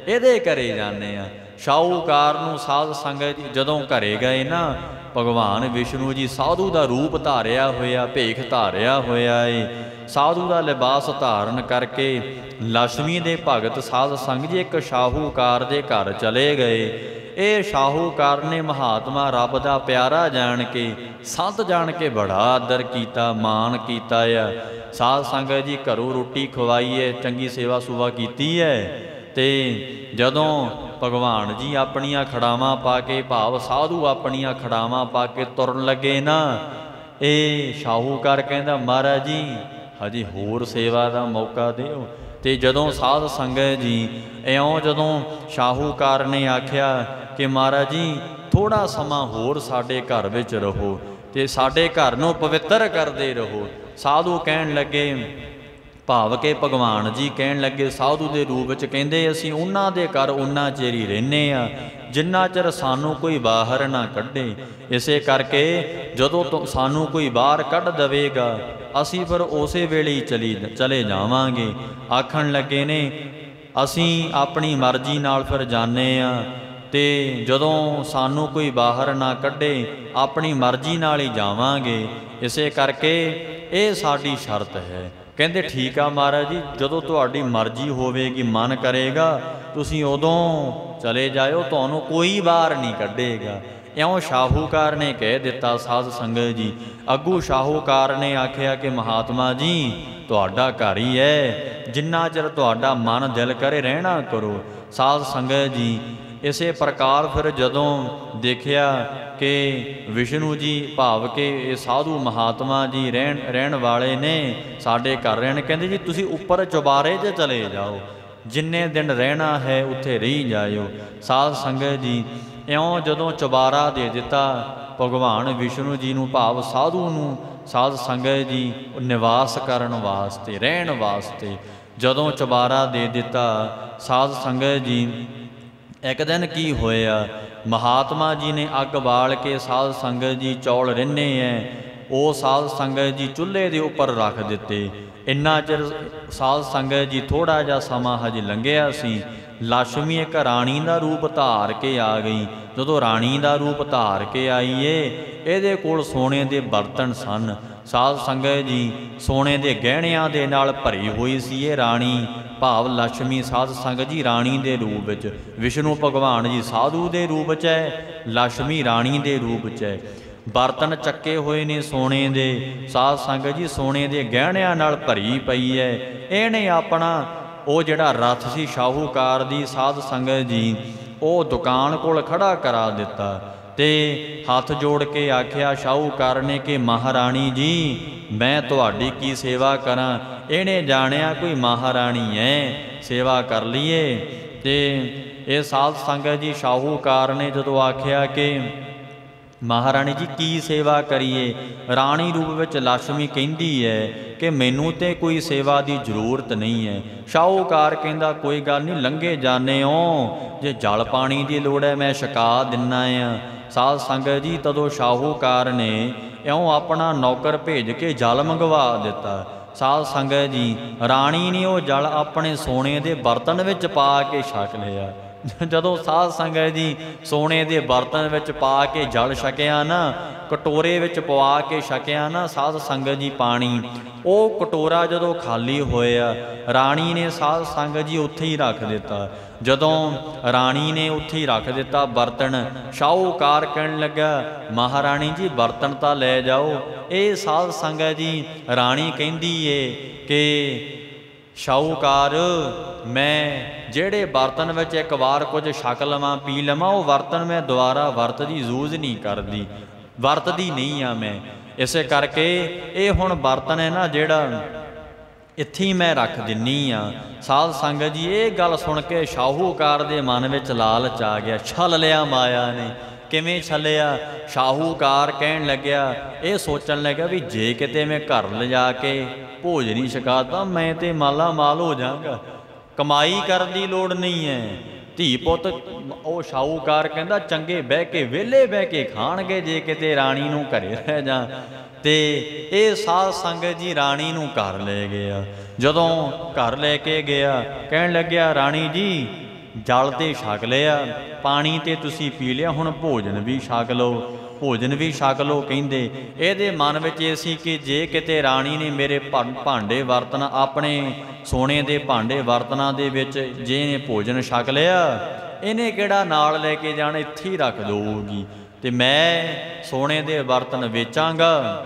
Speaker 2: ਇਹਦੇ ਘਰੇ ਜਾਂਦੇ ਆ। ਸ਼ਾਹੂਕਾਰ ਨੂੰ ਸਾਧ ਸੰਗਤ ਜੀ ਜਦੋਂ ਘਰੇ ਗਏ ਨਾ, ਭਗਵਾਨ ਵਿਸ਼ਨੂੰ ਜੀ ਸਾਧੂ ਦਾ ਰੂਪ ਧਾਰਿਆ ਹੋਇਆ, ਭੇਖ ਧਾਰਿਆ ਹੋਇਆ ਏ। ਸਾਧੂ ਦਾ ਲਿਬਾਸ ਧਾਰਨ ਕਰਕੇ ਲక్ష్ਮੀ ਦੇ ਭਗਤ ਸਾਧ ਸੰਗਤ ਜੀ ਇੱਕ ਸ਼ਾਹੂਕਾਰ ਦੇ ਘਰ ਚਲੇ ਗਏ। ਇਹ ਸ਼ਾਹੂਕਾਰ ਨੇ ਮਹਾਤਮਾ ਰੱਬ ਦਾ ਪਿਆਰਾ ਜਾਣ ਕੇ, ਸੰਤ ਜਾਣ ਕੇ ਬੜਾ ਆਦਰ ਕੀਤਾ, ਮਾਣ ਕੀਤਾ ਆ। ਸਾਧ ਸੰਗਤ ਜੀ ਘਰੋਂ ਰੋਟੀ ਖਵਾਈ ਹੈ, ਚੰਗੀ ਸੇਵਾ ਸੁਵਾ ਕੀਤੀ ਹੈ। ਤੇ ਜਦੋਂ ਭਗਵਾਨ ਜੀ ਆਪਣੀਆਂ ਖੜਾਵਾਂ ਪਾ ਕੇ, ਭਾਵ ਸਾਧੂ ਆਪਣੀਆਂ ਖੜਾਵਾਂ ਪਾ ਕੇ ਤੁਰਨ ਲੱਗੇ ਨਾ, ਇਹ ਸ਼ਾਹੂਕਾਰ ਕਹਿੰਦਾ ਮਹਾਰਾਜ ਜੀ ਹਜੇ ਹੋਰ ਸੇਵਾ ਦਾ ਮੌਕਾ ਦਿਓ। ਤੇ ਜਦੋਂ ਸਾਧ ਸੰਗਤ ਜੀ ਇਉਂ ਜਦੋਂ ਸ਼ਾਹੂਕਾਰ ਨੇ ਆਖਿਆ ਕਿ ਮਹਾਰਾਜ ਜੀ ਥੋੜ੍ਹਾ ਸਮਾਂ ਹੋਰ ਸਾਡੇ ਘਰ ਵਿੱਚ ਰਹੋ ਤੇ ਸਾਡੇ ਘਰ ਨੂੰ ਪਵਿੱਤਰ ਕਰਦੇ ਰਹੋ। ਸਾਧੂ ਕਹਿਣ ਲੱਗੇ, ਭਾਵ ਕਿ ਭਗਵਾਨ ਜੀ ਕਹਿਣ ਲੱਗੇ ਸਾਧੂ ਦੇ ਰੂਪ ਵਿੱਚ, ਕਹਿੰਦੇ ਅਸੀਂ ਉਹਨਾਂ ਦੇ ਘਰ ਉਹਨਾਂ ਚਿਰ ਹੀ ਰਹਿੰਦੇ ਆ ਜਿੰਨਾ ਚਿਰ ਸਾਨੂੰ ਕੋਈ ਬਾਹਰ ਨਾ ਕੱਢੇ। ਇਸੇ ਕਰਕੇ ਜਦੋਂ ਸਾਨੂੰ ਕੋਈ ਬਾਹਰ ਕੱਢ ਦੇਵੇਗਾ ਅਸੀਂ ਫਿਰ ਉਸੇ ਵੇਲੇ ਹੀ ਚਲੇ ਜਾਵਾਂਗੇ। ਆਖਣ ਲੱਗੇ ਨੇ ਅਸੀਂ ਆਪਣੀ ਮਰਜ਼ੀ ਨਾਲ ਫਿਰ ਜਾਂਦੇ ਆ, ਤੇ ਜਦੋਂ ਸਾਨੂੰ ਕੋਈ ਬਾਹਰ ਨਾ ਕੱਢੇ ਆਪਣੀ ਮਰਜ਼ੀ ਨਾਲ ਹੀ ਜਾਵਾਂਗੇ। ਇਸੇ ਕਰਕੇ ਇਹ ਸਾਡੀ ਸ਼ਰਤ ਹੈ। ਕਹਿੰਦੇ ਠੀਕ ਆ ਮਹਾਰਾਜ ਜੀ, ਜਦੋਂ ਤੁਹਾਡੀ ਮਰਜ਼ੀ ਹੋਵੇਗੀ, ਮਨ ਕਰੇਗਾ ਤੁਸੀਂ ਉਦੋਂ ਚਲੇ ਜਾਇਓ, ਤੁਹਾਨੂੰ ਕੋਈ ਬਾਹਰ ਨਹੀਂ ਕੱਢੇਗਾ। ਇਉਂ ਸ਼ਾਹੂਕਾਰ ਨੇ ਕਹਿ ਦਿੱਤਾ। ਸਾਧ ਸੰਗਤ ਜੀ, ਅੱਗੂ ਸ਼ਾਹੂਕਾਰ ਨੇ ਆਖਿਆ ਕਿ ਮਹਾਤਮਾ ਜੀ ਤੁਹਾਡਾ ਘਰ ਹੀ ਹੈ, ਜਿੰਨਾ ਚਿਰ ਤੁਹਾਡਾ ਮਨ ਦਿਲ ਕਰੇ ਰਹਿਣਾ ਕਰੋ। ਸਾਧ ਸੰਗਤ ਜੀ, ਇਸੇ ਪ੍ਰਕਾਰ ਫਿਰ ਜਦੋਂ ਦੇਖਿਆ ਕਿ ਵਿਸ਼ਨੂੰ ਜੀ, ਭਾਵ ਕਿ ਇਹ ਸਾਧੂ ਮਹਾਤਮਾ ਜੀ ਰਹਿਣ ਵਾਲੇ ਨੇ, ਸਾਡੇ ਘਰ ਰਹਿਣ, ਕਹਿੰਦੇ ਜੀ ਤੁਸੀਂ ਉੱਪਰ ਚੁਬਾਰੇ 'ਚ ਚਲੇ ਜਾਓ, ਜਿੰਨੇ ਦਿਨ ਰਹਿਣਾ ਹੈ ਉੱਥੇ ਰਹੀ ਜਾਇਓ। ਸਾਧ ਸੰਗਤ ਜੀ, ਇਉਂ ਜਦੋਂ ਚੁਬਾਰਾ ਦੇ ਦਿੱਤਾ ਭਗਵਾਨ ਵਿਸ਼ਨੂੰ ਜੀ ਨੂੰ, ਭਾਵ ਸਾਧੂ ਨੂੰ, ਸਾਧ ਸੰਗਤ ਜੀ ਨਿਵਾਸ ਕਰਨ ਵਾਸਤੇ, ਰਹਿਣ ਵਾਸਤੇ ਜਦੋਂ ਚੁਬਾਰਾ ਦੇ ਦਿੱਤਾ, ਸਾਧ ਸੰਗਤ ਜੀ ਇੱਕ ਦਿਨ ਕੀ ਹੋਇਆ, ਮਹਾਤਮਾ ਜੀ ਨੇ ਅੱਗ ਬਾਲ ਕੇ ਸਾਧ ਸੰਗਤ ਜੀ ਚੌਲ ਰਿੰਨੇ ਐ, ਉਹ ਸਾਧ ਸੰਗਤ ਜੀ ਚੁੱਲ੍ਹੇ ਦੇ ਉੱਪਰ ਰੱਖ ਦਿੱਤੇ। ਇੰਨਾ ਚਿਰ ਸਾਧ ਸੰਗਤ ਜੀ ਥੋੜ੍ਹਾ ਜਿਹਾ ਸਮਾਂ ਹਜੇ ਲੰਘਿਆ ਸੀ, ਲక్ష్ਮੀ ਇੱਕ ਰਾਣੀ ਦਾ ਰੂਪ ਧਾਰ ਕੇ ਆ ਗਈ। ਜਦੋਂ ਰਾਣੀ ਦਾ ਰੂਪ ਧਾਰ ਕੇ ਆਈ ਏ, ਇਹਦੇ ਕੋਲ ਸੋਨੇ ਦੇ ਬਰਤਨ ਸਨ। ਸਾਧ ਸੰਗਤ ਜੀ ਸੋਨੇ ਦੇ ਗਹਿਣਿਆਂ ਦੇ ਨਾਲ ਭਰੀ ਹੋਈ ਸੀ ਇਹ ਰਾਣੀ, ਭਾਵ ਲక్ష్ਮੀ ਸਾਧ ਸੰਗਤ ਜੀ ਰਾਣੀ ਦੇ ਰੂਪ ਵਿੱਚ, ਵਿਸ਼ਨੂੰ ਭਗਵਾਨ ਜੀ ਸਾਧੂ ਦੇ ਰੂਪ 'ਚ ਹੈ, ਲక్ష్ਮੀ ਰਾਣੀ ਦੇ ਰੂਪ 'ਚ ਹੈ। ਬਰਤਨ ਚੱਕੇ ਹੋਏ ਨੇ ਸੋਨੇ ਦੇ, ਸਾਧ ਸੰਗਤ ਜੀ ਸੋਨੇ ਦੇ ਗਹਿਣਿਆਂ ਨਾਲ ਭਰੀ ਪਈ ਹੈ। ਇਹਨੇ ਆਪਣਾ ਉਹ ਜਿਹੜਾ ਰਥ ਸੀ ਸ਼ਾਹੂਕਾਰ ਦੀ, ਸਾਧ ਸੰਗਤ ਜੀ ਉਹ ਦੁਕਾਨ ਕੋਲ ਖੜਾ ਕਰਾ ਦਿੱਤਾ ਤੇ ਹੱਥ ਜੋੜ ਕੇ ਆਖਿਆ ਸ਼ਾਹੂਕਾਰ ਨੇ ਕਿ ਮਹਾਰਾਣੀ ਜੀ ਮੈਂ ਤੁਹਾਡੀ ਕੀ ਸੇਵਾ ਕਰਾਂ। ਇਹਨੇ ਜਾਣਿਆ ਕੋਈ ਮਹਾਰਾਣੀ ਹੈ, ਸੇਵਾ ਕਰ ਲਈਏ। ਤੇ ਇਹ ਸਾਧ ਸੰਗਤ ਜੀ ਸ਼ਾਹੂਕਾਰ ਨੇ ਜਦੋਂ ਆਖਿਆ ਕਿ ਮਹਾਰਾਣੀ ਜੀ ਕੀ ਸੇਵਾ ਕਰੀਏ, ਰਾਣੀ ਰੂਪ ਵਿੱਚ ਲక్ష్ਮੀ ਕਹਿੰਦੀ ਹੈ ਕਿ ਮੈਨੂੰ ਤੇ ਕੋਈ ਸੇਵਾ ਦੀ ਜ਼ਰੂਰਤ ਨਹੀਂ ਹੈ। ਸ਼ਾਹੂਕਾਰ ਕਹਿੰਦਾ ਕੋਈ ਗੱਲ ਨਹੀਂ, ਲੰਘੇ ਜਾਣੇ ਹੋ, ਜੇ ਜਲ ਪਾਣੀ ਦੀ ਲੋੜ ਹੈ ਮੈਂ ਛਕਾ ਦਿੰਨਾ ਆ। ਸਾਧ ਸੰਗਤ ਜੀ ਤਦੋਂ ਸ਼ਾਹੂਕਾਰ ਨੇ ਇਉਂ ਆਪਣਾ ਨੌਕਰ ਭੇਜ ਕੇ ਜਲ ਮੰਗਵਾ ਦਿੱਤਾ। ਸਾਧ ਸੰਗਤ ਜੀ ਰਾਣੀ ਨੇ ਉਹ ਜਲ ਆਪਣੇ ਸੋਨੇ ਦੇ ਬਰਤਨ ਵਿੱਚ ਪਾ ਕੇ ਛਕ ਲਿਆ। ਜਦੋਂ ਸਾਧ ਸੰਗਤ ਜੀ ਸੋਨੇ ਦੇ ਬਰਤਨ ਵਿੱਚ ਪਾ ਕੇ ਜਲ ਛਕਿਆ ਨਾ, ਕਟੋਰੇ ਵਿੱਚ ਪਵਾ ਕੇ ਛਕਿਆ ਨਾ ਸਾਧ ਸੰਗਤ ਜੀ ਪਾਣੀ, ਉਹ ਕਟੋਰਾ ਜਦੋਂ ਖਾਲੀ ਹੋਇਆ ਰਾਣੀ ਨੇ ਸਾਧ ਸੰਗਤ ਜੀ ਉੱਥੇ ਹੀ ਰੱਖ ਦਿੱਤਾ। ਜਦੋਂ ਰਾਣੀ ਨੇ ਉੱਥੇ ਹੀ ਰੱਖ ਦਿੱਤਾ ਬਰਤਨ, ਸ਼ਾਹੂਕਾਰ ਕਹਿਣ ਲੱਗਾ ਮਹਾਰਾਣੀ ਜੀ ਬਰਤਨ ਤਾਂ ਲੈ ਜਾਓ। ਇਹ ਸਾਧ ਸੰਗਤ ਜੀ ਰਾਣੀ ਕਹਿੰਦੀ ਏ ਕਿ ਸ਼ਾਹੂਕਾਰ ਮੈਂ ਜਿਹੜੇ ਬਰਤਨ ਵਿੱਚ ਇੱਕ ਵਾਰ ਕੁਝ ਛਕ ਲਵਾਂ ਪੀ ਲਵਾਂ ਉਹ ਬਰਤਨ ਮੈਂ ਦੁਬਾਰਾ ਵਰਤਦੀ ਯੂਜ਼ ਨਹੀਂ ਕਰਦੀ, ਵਰਤਦੀ ਨਹੀਂ ਆ ਮੈਂ। ਇਸੇ ਕਰਕੇ ਇਹ ਹੁਣ ਬਰਤਨ ਹੈ ਨਾ ਜਿਹੜਾ ਇੱਥੇ ਹੀ ਮੈਂ ਰੱਖ ਦਿੰਨੀ ਆ। ਸਾਧ ਸੰਗਤ ਜੀ ਇਹ ਗੱਲ ਸੁਣ ਕੇ ਸ਼ਾਹੂਕਾਰ ਦੇ ਮਨ ਵਿੱਚ ਲਾਲਚ ਆ ਗਿਆ, ਛਲ ਲਿਆ ਮਾਇਆ ਨੇ। ਕਿਵੇਂ ਛਲਿਆ? ਸ਼ਾਹੂਕਾਰ ਕਹਿਣ ਲੱਗਿਆ, ਇਹ ਸੋਚਣ ਲੱਗਾ ਵੀ ਜੇ ਕਿਤੇ ਮੈਂ ਘਰ ਲਿਜਾ ਕੇ ਭੋਜਨ ਹੀ ਛਕਾਤਾ ਮੈਂ ਤੇ ਮਾਲਾ ਮਾਲ ਹੋ ਜਾਵਾਂਗਾ, ਕਮਾਈ ਕਰਨ ਦੀ ਲੋੜ ਨਹੀਂ ਹੈ। ਧੀ ਪੁੱਤ ਉਹ ਸ਼ਾਹੂਕਾਰ ਕਹਿੰਦਾ ਚੰਗੇ ਬਹਿ ਕੇ ਵਿਹਲੇ ਬਹਿ ਕੇ ਖਾਣਗੇ ਜੇ ਕਿਤੇ ਰਾਣੀ ਨੂੰ ਘਰੇ ਰਹਿ ਜਾ। ਤੇ ਇਹ ਸਾਧ ਸੰਗਤ ਜੀ ਰਾਣੀ ਨੂੰ ਘਰ ਲੈ ਗਿਆ। ਜਦੋਂ ਘਰ ਲੈ ਕੇ ਗਿਆ ਕਹਿਣ ਲੱਗਿਆ ਰਾਣੀ ਜੀ ਜਲ ਤੇ ਛਕ ਲਿਆ, ਪਾਣੀ ਤੇ ਤੁਸੀਂ ਪੀ ਲਿਆ, ਹੁਣ ਭੋਜਨ ਵੀ ਛਕ ਲਓ, ਭੋਜਨ ਵੀ ਛਕ ਲਓ। ਕਹਿੰਦੇ ਇਹਦੇ ਮਨ ਵਿੱਚ ਇਹ ਸੀ ਕਿ ਜੇ ਕਿਤੇ ਰਾਣੀ ਨੇ ਮੇਰੇ ਭਾਂਡੇ ਬਰਤਨ ਆਪਣੇ ਸੋਨੇ ਦੇ ਭਾਂਡੇ ਬਰਤਨਾਂ ਦੇ ਵਿੱਚ ਜੇ ਇਹਨੇ ਭੋਜਨ ਛਕ ਲਿਆ ਇਹਨੇ ਕਿਹੜਾ ਨਾਲ ਲੈ ਕੇ ਜਾਣਾ, ਇੱਥੇ ਹੀ ਰੱਖ ਦਊਗੀ ਤੇ ਮੈਂ ਸੋਨੇ ਦੇ ਬਰਤਨ ਵੇਚਾਂਗਾ,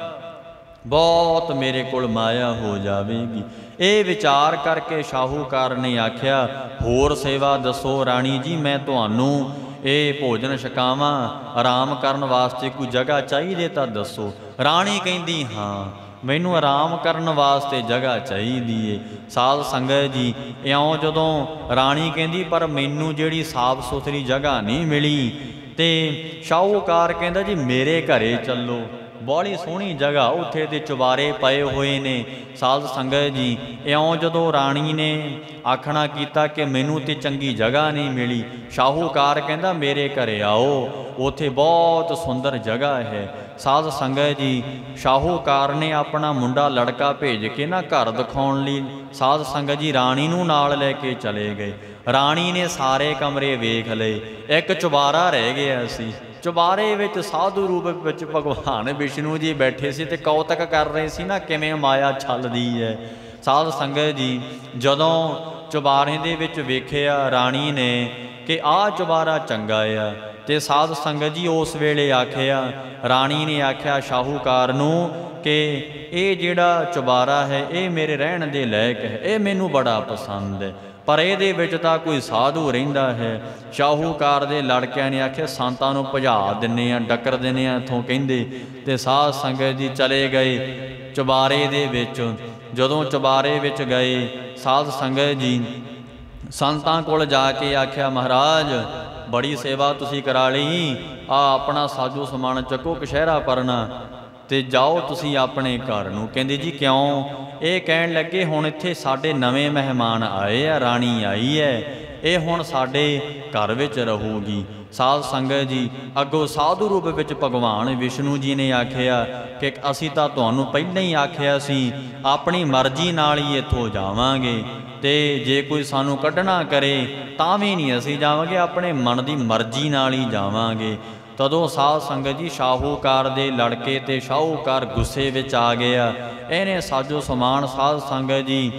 Speaker 2: ਬਹੁਤ ਮੇਰੇ ਕੋਲ ਮਾਇਆ ਹੋ ਜਾਵੇਗੀ। ਇਹ ਵਿਚਾਰ ਕਰਕੇ ਸ਼ਾਹੂਕਾਰ ਨੇ ਆਖਿਆ ਹੋਰ ਸੇਵਾ ਦੱਸੋ ਰਾਣੀ ਜੀ, ਮੈਂ ਤੁਹਾਨੂੰ ਇਹ ਭੋਜਨ ਛਕਾਵਾਂ, ਆਰਾਮ ਕਰਨ ਵਾਸਤੇ ਕੋਈ ਜਗ੍ਹਾ ਚਾਹੀਦੀ ਤਾਂ ਦੱਸੋ। ਰਾਣੀ ਕਹਿੰਦੀ ਹਾਂ ਮੈਨੂੰ ਆਰਾਮ ਕਰਨ ਵਾਸਤੇ ਜਗ੍ਹਾ ਚਾਹੀਦੀ ਏ। ਸਾਧ ਸੰਗਤ ਜੀ ਇਉਂ ਜਦੋਂ ਰਾਣੀ ਕਹਿੰਦੀ ਪਰ ਮੈਨੂੰ ਜਿਹੜੀ ਸਾਫ਼ ਸੁਥਰੀ ਜਗ੍ਹਾ ਨਹੀਂ ਮਿਲੀ ਤੇ ਸ਼ਾਹੂਕਾਰ ਕਹਿੰਦਾ ਜੀ ਮੇਰੇ ਘਰੇ ਚੱਲੋ, ਬੜੀ ਸੋਹਣੀ ਜਗ੍ਹਾ ਉੱਥੇ ਤੇ ਚੁਬਾਰੇ ਪਏ ਹੋਏ ਨੇ। ਸਾਧ ਸੰਗਤ ਜੀ ਇਉਂ ਜਦੋਂ ਰਾਣੀ ਨੇ ਆਖਣਾ ਕੀਤਾ ਕਿ ਮੈਨੂੰ ਤੇ ਚੰਗੀ ਜਗ੍ਹਾ ਨਹੀਂ ਮਿਲੀ, ਸ਼ਾਹੂਕਾਰ ਕਹਿੰਦਾ ਮੇਰੇ ਘਰੇ ਆਓ, ਉੱਥੇ ਬਹੁਤ ਸੁੰਦਰ ਜਗ੍ਹਾ ਹੈ। ਸਾਧ ਸੰਗਤ ਜੀ ਸ਼ਾਹੂਕਾਰ ਨੇ ਆਪਣਾ ਮੁੰਡਾ ਲੜਕਾ ਭੇਜ ਕੇ ਨਾ ਘਰ ਦਿਖਾਉਣ ਲਈ ਸਾਧ ਸੰਗਤ ਜੀ ਰਾਣੀ ਨੂੰ ਨਾਲ ਲੈ ਕੇ ਚਲੇ ਗਏ। ਰਾਣੀ ਨੇ ਸਾਰੇ ਕਮਰੇ ਵੇਖ ਲਏ, ਇੱਕ ਚੁਬਾਰਾ ਰਹਿ ਗਿਆ ਸੀ। ਚੁਬਾਰੇ ਵਿੱਚ ਸਾਧੂ ਰੂਪ ਵਿੱਚ ਭਗਵਾਨ ਵਿਸ਼ਨੂੰ ਜੀ ਬੈਠੇ ਸੀ ਤੇ ਕੌਤਕ ਕਰ ਰਹੇ ਸੀ ਨਾ ਕਿਵੇਂ ਮਾਇਆ ਛਲਦੀ ਹੈ। ਸਾਧ ਸੰਗਤ ਜੀ ਜਦੋਂ ਚੁਬਾਰੇ ਦੇ ਵਿੱਚ ਵੇਖਿਆ ਰਾਣੀ ਨੇ ਕਿ ਆਹ ਚੁਬਾਰਾ ਚੰਗਾ ਆ ਤੇ ਸਾਧ ਸੰਗਤ ਜੀ ਉਸ ਵੇਲੇ ਆਖਿਆ, ਰਾਣੀ ਨੇ ਆਖਿਆ ਸ਼ਾਹੂਕਾਰ ਨੂੰ ਕਿ ਇਹ ਜਿਹੜਾ ਚੁਬਾਰਾ ਹੈ ਇਹ ਮੇਰੇ ਰਹਿਣ ਦੇ ਲਾਇਕ ਹੈ, ਇਹ ਮੈਨੂੰ ਬੜਾ ਪਸੰਦ ਹੈ, ਪਰ ਇਹਦੇ ਵਿੱਚ ਤਾਂ ਕੋਈ ਸਾਧੂ ਰਹਿੰਦਾ ਹੈ। ਸ਼ਾਹੂਕਾਰ ਦੇ ਲੜਕਿਆਂ ਨੇ ਆਖਿਆ ਸੰਤਾਂ ਨੂੰ ਭਜਾ ਦਿੰਨੇ ਆ, ਡੱਕਰ ਦਿੰਨੇ ਆ ਇੱਥੋਂ ਕਹਿੰਦੇ। ਤੇ ਸਾਧ ਸੰਗਤ ਜੀ ਚਲੇ ਗਏ ਚੁਬਾਰੇ ਦੇ ਵਿੱਚ। ਜਦੋਂ ਚੁਬਾਰੇ ਵਿੱਚ ਗਏ ਸਾਧ ਸੰਗਤ ਜੀ ਸੰਤਾਂ ਕੋਲ ਜਾ ਕੇ ਆਖਿਆ ਮਹਾਰਾਜ ਬੜੀ ਸੇਵਾ ਤੁਸੀਂ ਕਰਾ ਲਈ, ਆ ਆਪਣਾ ਸਾਜੋ ਸਮਾਨ ਚੱਕੋ ਕਸ਼ਹਿਰਾ ਪਰਨਾ ਤੇ ਜਾਓ ਤੁਸੀਂ ਆਪਣੇ ਘਰ ਨੂੰ। ਕਹਿੰਦੇ ਜੀ ਕਿਉਂ? ਇਹ ਕਹਿਣ ਲੱਗੇ ਹੁਣ ਇੱਥੇ ਸਾਡੇ ਨਵੇਂ ਮਹਿਮਾਨ ਆਏ ਆ, ਰਾਣੀ ਆਈ ਹੈ, ਇਹ ਹੁਣ ਸਾਡੇ ਘਰ ਵਿੱਚ ਰਹੂਗੀ। ਸਾਧ ਸੰਗਤ ਜੀ ਅੱਗੋਂ ਸਾਧੂ ਰੂਪ ਵਿੱਚ ਭਗਵਾਨ ਵਿਸ਼ਨੂੰ ਜੀ ਨੇ ਆਖਿਆ ਕਿ ਅਸੀਂ ਤਾਂ ਤੁਹਾਨੂੰ ਪਹਿਲਾਂ ਹੀ ਆਖਿਆ ਸੀ ਆਪਣੀ ਮਰਜ਼ੀ ਨਾਲ ਹੀ ਇੱਥੋਂ ਜਾਵਾਂਗੇ ਤੇ ਜੇ ਕੋਈ ਸਾਨੂੰ ਕੱਢਣਾ ਕਰੇ ਤਾਂ ਵੀ ਨਹੀਂ ਅਸੀਂ ਜਾਵਾਂਗੇ, ਆਪਣੇ ਮਨ ਦੀ ਮਰਜ਼ੀ ਨਾਲ ਹੀ ਜਾਵਾਂਗੇ। ਤਦੋਂ ਸਾਧ ਸੰਗਤ ਜੀ ਸ਼ਾਹੂਕਾਰ ਦੇ ਲੜਕੇ ਤੇ ਸ਼ਾਹੂਕਾਰ ਗੁੱਸੇ ਵਿੱਚ ਆ ਗਿਆ। ਇਹਨੇ ਸਾਜੋ ਸਮਾਨ ਸਾਧ ਸੰਗਤ ਜੀ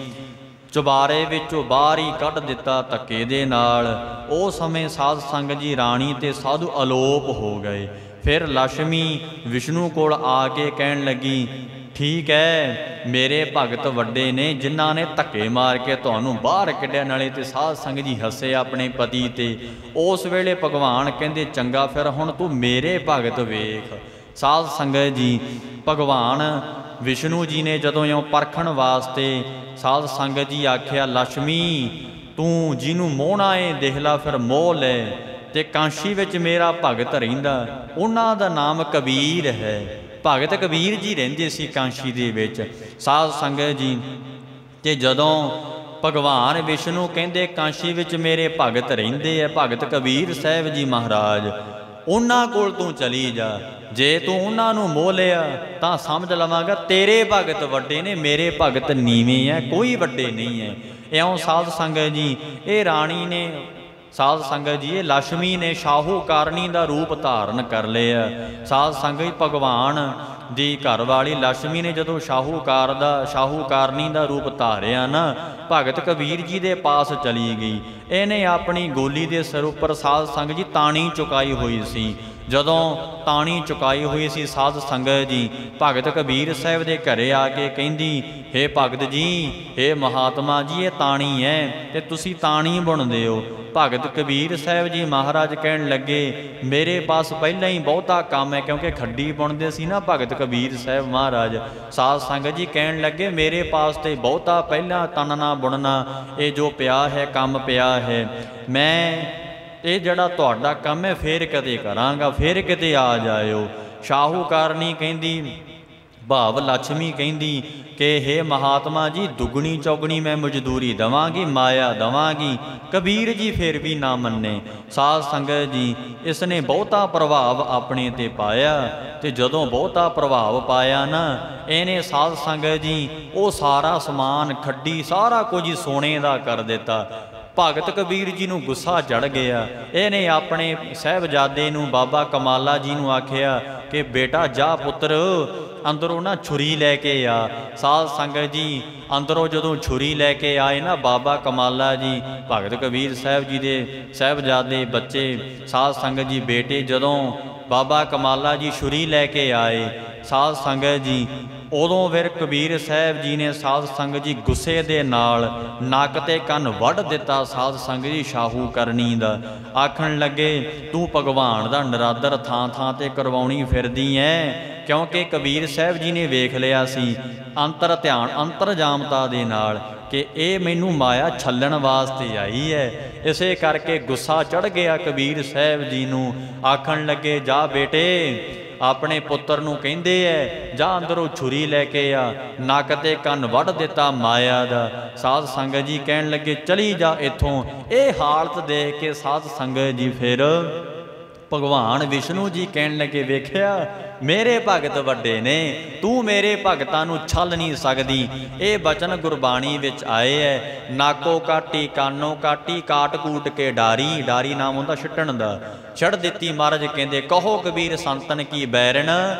Speaker 2: ਚੁਬਾਰੇ ਵਿੱਚੋਂ ਬਾਹਰ ਹੀ ਕੱਢ ਦਿੱਤਾ ਧੱਕੇ ਦੇ ਨਾਲ। ਉਸ ਸਮੇਂ ਸਾਧ ਸੰਗਤ ਜੀ ਰਾਣੀ ਤੇ ਸਾਧੂ ਅਲੋਪ ਹੋ ਗਏ। ਫਿਰ ਲక్ష్ਮੀ ਵਿਸ਼ਨੂੰ ਕੋਲ ਆ ਕੇ ਕਹਿਣ ਲੱਗੀ, ਠੀਕ ਹੈ, ਮੇਰੇ ਭਗਤ ਵੱਡੇ ਨੇ ਜਿਨ੍ਹਾਂ ਨੇ ਧੱਕੇ ਮਾਰ ਕੇ ਤੁਹਾਨੂੰ ਬਾਹਰ ਕੱਢਿਆ, ਨਾਲੇ ਤੇ ਸਾਧ ਸੰਗਤ ਜੀ ਹੱਸੇ ਆਪਣੇ ਪਤੀ ਤੇ। ਉਸ ਵੇਲੇ ਭਗਵਾਨ ਕਹਿੰਦੇ, ਚੰਗਾ ਫਿਰ ਹੁਣ ਤੂੰ ਮੇਰੇ ਭਗਤ ਵੇਖ। ਸਾਧ ਸੰਗਤ ਜੀ ਭਗਵਾਨ ਵਿਸ਼ਨੂੰ ਜੀ ਨੇ ਜਦੋਂ ਇਉਂ ਪਰਖਣ ਵਾਸਤੇ ਸਾਧ ਸੰਗਤ ਜੀ ਆਖਿਆ, ਲక్ష్ਮੀ ਤੂੰ ਜਿਹਨੂੰ ਮੋਹਣਾ ਏ ਦੇਖ ਲਾ, ਫਿਰ ਮੋਹ ਲੈ। ਤੇ ਕਾਂਸ਼ੀ ਵਿੱਚ ਮੇਰਾ ਭਗਤ ਰਹਿੰਦਾ, ਉਹਨਾਂ ਦਾ ਨਾਮ ਕਬੀਰ ਹੈ। ਭਗਤ ਕਬੀਰ ਜੀ ਰਹਿੰਦੇ ਸੀ ਕਾਂਸ਼ੀ ਦੇ ਵਿੱਚ। ਸਾਧ ਸੰਗਤ ਜੀ ਤੇ ਜਦੋਂ ਭਗਵਾਨ ਵਿਸ਼ਨੂੰ ਕਹਿੰਦੇ ਕਾਂਸ਼ੀ ਵਿੱਚ ਮੇਰੇ ਭਗਤ ਰਹਿੰਦੇ ਆ, ਭਗਤ ਕਬੀਰ ਸਾਹਿਬ ਜੀ ਮਹਾਰਾਜ, ਉਹਨਾਂ ਕੋਲ ਤੂੰ ਚਲੀ ਜਾ। ਜੇ ਤੂੰ ਉਹਨਾਂ ਨੂੰ ਮੋਹ ਲਿਆ ਤਾਂ ਸਮਝ ਲਵਾਂਗਾ ਤੇਰੇ ਭਗਤ ਵੱਡੇ ਨੇ, ਮੇਰੇ ਭਗਤ ਨੀਵੇਂ ਹੈ, ਕੋਈ ਵੱਡੇ ਨਹੀਂ ਹੈ। ਇਉਂ ਸਾਧ ਸੰਗਤ ਜੀ ਇਹ ਰਾਣੀ ਨੇ, ਸਾਧ ਸੰਗਤ ਜੀ ਇਹ ਲక్ష్ਮੀ ਨੇ ਸ਼ਾਹੂਕਾਰਨੀ ਦਾ ਰੂਪ ਧਾਰਨ ਕਰ ਲਿਆ। ਸਾਧ ਸੰਗਤ ਜੀ ਭਗਵਾਨ ਦੀ ਘਰ ਵਾਲੀ ਲక్ష్ਮੀ ਨੇ ਜਦੋਂ ਸ਼ਾਹੂਕਾਰਨੀ ਦਾ ਰੂਪ ਧਾਰਿਆ ਨਾ, ਭਗਤ ਕਬੀਰ ਜੀ ਦੇ ਪਾਸ ਚਲੀ ਗਈ। ਇਹਨੇ ਆਪਣੀ ਗੋਲੀ ਦੇ ਸਿਰ ਉੱਪਰ ਸਾਧ ਸੰਗਤ ਜੀ ਤਾਣੀ ਚੁਕਾਈ ਹੋਈ ਸੀ। ਜਦੋਂ ਤਾਣੀ ਚੁਕਾਈ ਹੋਈ ਸੀ ਸਾਧ ਸੰਗਤ ਜੀ ਭਗਤ ਕਬੀਰ ਸਾਹਿਬ ਦੇ ਘਰੇ ਆ ਕੇ ਕਹਿੰਦੀ, ਹੇ ਭਗਤ ਜੀ, ਹੇ ਮਹਾਤਮਾ ਜੀ, ਇਹ ਤਾਣੀ ਹੈ ਤੇ ਤੁਸੀਂ ਤਾਣੀ ਬੁਣਦੇ ਹੋ। ਭਗਤ ਕਬੀਰ ਸਾਹਿਬ ਜੀ ਮਹਾਰਾਜ ਕਹਿਣ ਲੱਗੇ, ਮੇਰੇ ਪਾਸ ਪਹਿਲਾਂ ਹੀ ਬਹੁਤਾ ਕੰਮ ਹੈ, ਕਿਉਂਕਿ ਖੱਡੀ ਬੁਣਦੇ ਸੀ ਨਾ ਭਗਤ ਕਬੀਰ ਸਾਹਿਬ ਮਹਾਰਾਜ। ਸਾਧ ਸੰਗਤ ਜੀ ਕਹਿਣ ਲੱਗੇ, ਮੇਰੇ ਪਾਸ ਤੇ ਬਹੁਤਾ ਪਹਿਲਾਂ ਤਨਣਾ ਬੁਣਨਾ ਇਹ ਜੋ ਪਿਆ ਹੈ ਕੰਮ ਪਿਆ ਹੈ, ਮੈਂ ਇਹ ਜਿਹੜਾ ਤੁਹਾਡਾ ਕੰਮ ਹੈ ਫੇਰ ਕਦੇ ਕਰਾਂਗਾ, ਫੇਰ ਕਿਤੇ ਆ ਜਾਇਓ। ਸ਼ਾਹੂਕਾਰਨੀ ਕਹਿੰਦੀ, ਭਾਵ ਲక్ష్ਮੀ ਕਹਿੰਦੀ ਕਿ ਹੇ ਮਹਾਤਮਾ ਜੀ, ਦੁੱਗਣੀ ਚੌਗਣੀ ਮੈਂ ਮਜ਼ਦੂਰੀ ਦੇਵਾਂਗੀ, ਮਾਇਆ ਦੇਵਾਂਗੀ। ਕਬੀਰ ਜੀ ਫਿਰ ਵੀ ਨਾ ਮੰਨੇ। ਸਾਧ ਸੰਗਤ ਜੀ ਇਸ ਨੇ ਬਹੁਤਾ ਪ੍ਰਭਾਵ ਆਪਣੇ ਤੇ ਪਾਇਆ, ਤੇ ਜਦੋਂ ਬਹੁਤਾ ਪ੍ਰਭਾਵ ਪਾਇਆ ਨਾ, ਇਹਨੇ ਸਾਧ ਸੰਗਤ ਜੀ ਉਹ ਸਾਰਾ ਸਮਾਨ ਖੱਡੀ ਸਾਰਾ ਕੁਝ ਸੋਨੇ ਦਾ ਕਰ ਦਿੱਤਾ। ਭਗਤ ਕਬੀਰ ਜੀ ਨੂੰ ਗੁੱਸਾ ਚੜ੍ਹ ਗਿਆ। ਇਹਨੇ ਆਪਣੇ ਸਾਹਿਬਜ਼ਾਦੇ ਨੂੰ ਬਾਬਾ ਕਮਾਲਾ ਜੀ ਨੂੰ ਆਖਿਆ ਕਿ ਬੇਟਾ ਜਾ ਪੁੱਤਰ, ਅੰਦਰੋਂ ਨਾ ਛੁਰੀ ਲੈ ਕੇ ਆ। ਸਾਧ ਸੰਗਤ ਜੀ ਅੰਦਰੋਂ ਜਦੋਂ ਛੁਰੀ ਲੈ ਕੇ ਆਏ ਨਾ ਬਾਬਾ ਕਮਾਲਾ ਜੀ, ਭਗਤ ਕਬੀਰ ਸਾਹਿਬ ਜੀ ਦੇ ਸਾਹਿਬਜ਼ਾਦੇ ਬੱਚੇ, ਸਾਧ ਸੰਗਤ ਜੀ ਬੇਟੇ, ਜਦੋਂ ਬਾਬਾ ਕਮਾਲਾ ਜੀ ਛੁਰੀ ਲੈ ਕੇ ਆਏ ਸਾਧ ਸੰਗਤ ਜੀ, ਉਦੋਂ ਫਿਰ ਕਬੀਰ ਸਾਹਿਬ ਜੀ ਨੇ ਸਾਧ ਸੰਗਤ ਜੀ ਗੁੱਸੇ ਦੇ ਨਾਲ ਨੱਕ ਤੇ ਕੰਨ ਵੱਢ ਦਿੱਤਾ ਸਾਧ ਸੰਗਤ ਜੀ ਸ਼ਾਹੂਕਰਨੀ ਦਾ। ਆਖਣ ਲੱਗੇ, ਤੂੰ ਭਗਵਾਨ ਦਾ ਨਰਾਦਰ ਥਾਂ ਥਾਂ ਤੇ ਕਰਵਾਉਣੀ ਫਿਰਦੀ ਐ। ਕਿਉਂਕਿ ਕਬੀਰ ਸਾਹਿਬ ਜੀ ਨੇ ਵੇਖ ਲਿਆ ਸੀ ਅੰਤਰ ਧਿਆਨ ਅੰਤਰਜਾਮਤਾ ਦੇ ਨਾਲ ਕਿ ਇਹ ਮੈਨੂੰ ਮਾਇਆ ਛੱਲਣ ਵਾਸਤੇ ਆਈ ਹੈ। ਇਸੇ ਕਰਕੇ ਗੁੱਸਾ ਚੜ੍ਹ ਗਿਆ ਕਬੀਰ ਸਾਹਿਬ ਜੀ ਨੂੰ। ਆਖਣ ਲੱਗੇ, ਜਾ ਬੇਟੇ, ਆਪਣੇ ਪੁੱਤਰ ਨੂੰ ਕਹਿੰਦੇ ਐ, ਜਾ ਅੰਦਰੋਂ ਛੁਰੀ ਲੈ ਕੇ ਆ। ਨੱਕ ਤੇ ਕੰਨ ਵੱਢ ਦਿੱਤਾ ਮਾਇਆ ਦਾ। ਸਾਧ ਸੰਗਤ ਜੀ ਕਹਿਣ ਲੱਗੇ, ਚਲੀ ਜਾ ਇੱਥੋਂ। ਇਹ ਹਾਲਤ ਦੇਖ ਕੇ ਸਾਧ ਸੰਗਤ ਜੀ ਫਿਰ ਭਗਵਾਨ ਵਿਸ਼ਨੂੰ ਜੀ ਕਹਿਣ ਲੱਗੇ, ਵੇਖਿਆ ਮੇਰੇ ਭਗਤ ਵੱਡੇ ਨੇ, ਤੂੰ ਮੇਰੇ ਭਗਤਾਂ ਨੂੰ ਛੱਲ ਨਹੀਂ ਸਕਦੀ। ਇਹ ਬਚਨ ਗੁਰਬਾਣੀ ਵਿੱਚ ਆਏ ਐ, ਨਾਕੋ ਕਾਟੀ ਕਾਨੋ ਕਾਟੀ ਕਾਟ ਕੂਟ ਕੇ ਡਾਰੀ। ਡਾਰੀ ਨਾਮ ਹੁੰਦਾ ਛੱਡਣ ਦਾ। ਛੱਡ ਦਿੱਤੀ। ਮਹਾਰਾਜ ਕਹਿੰਦੇ, ਕਹੋ ਕਬੀਰ ਸੰਤਨ ਕੀ ਬੈਰਨ,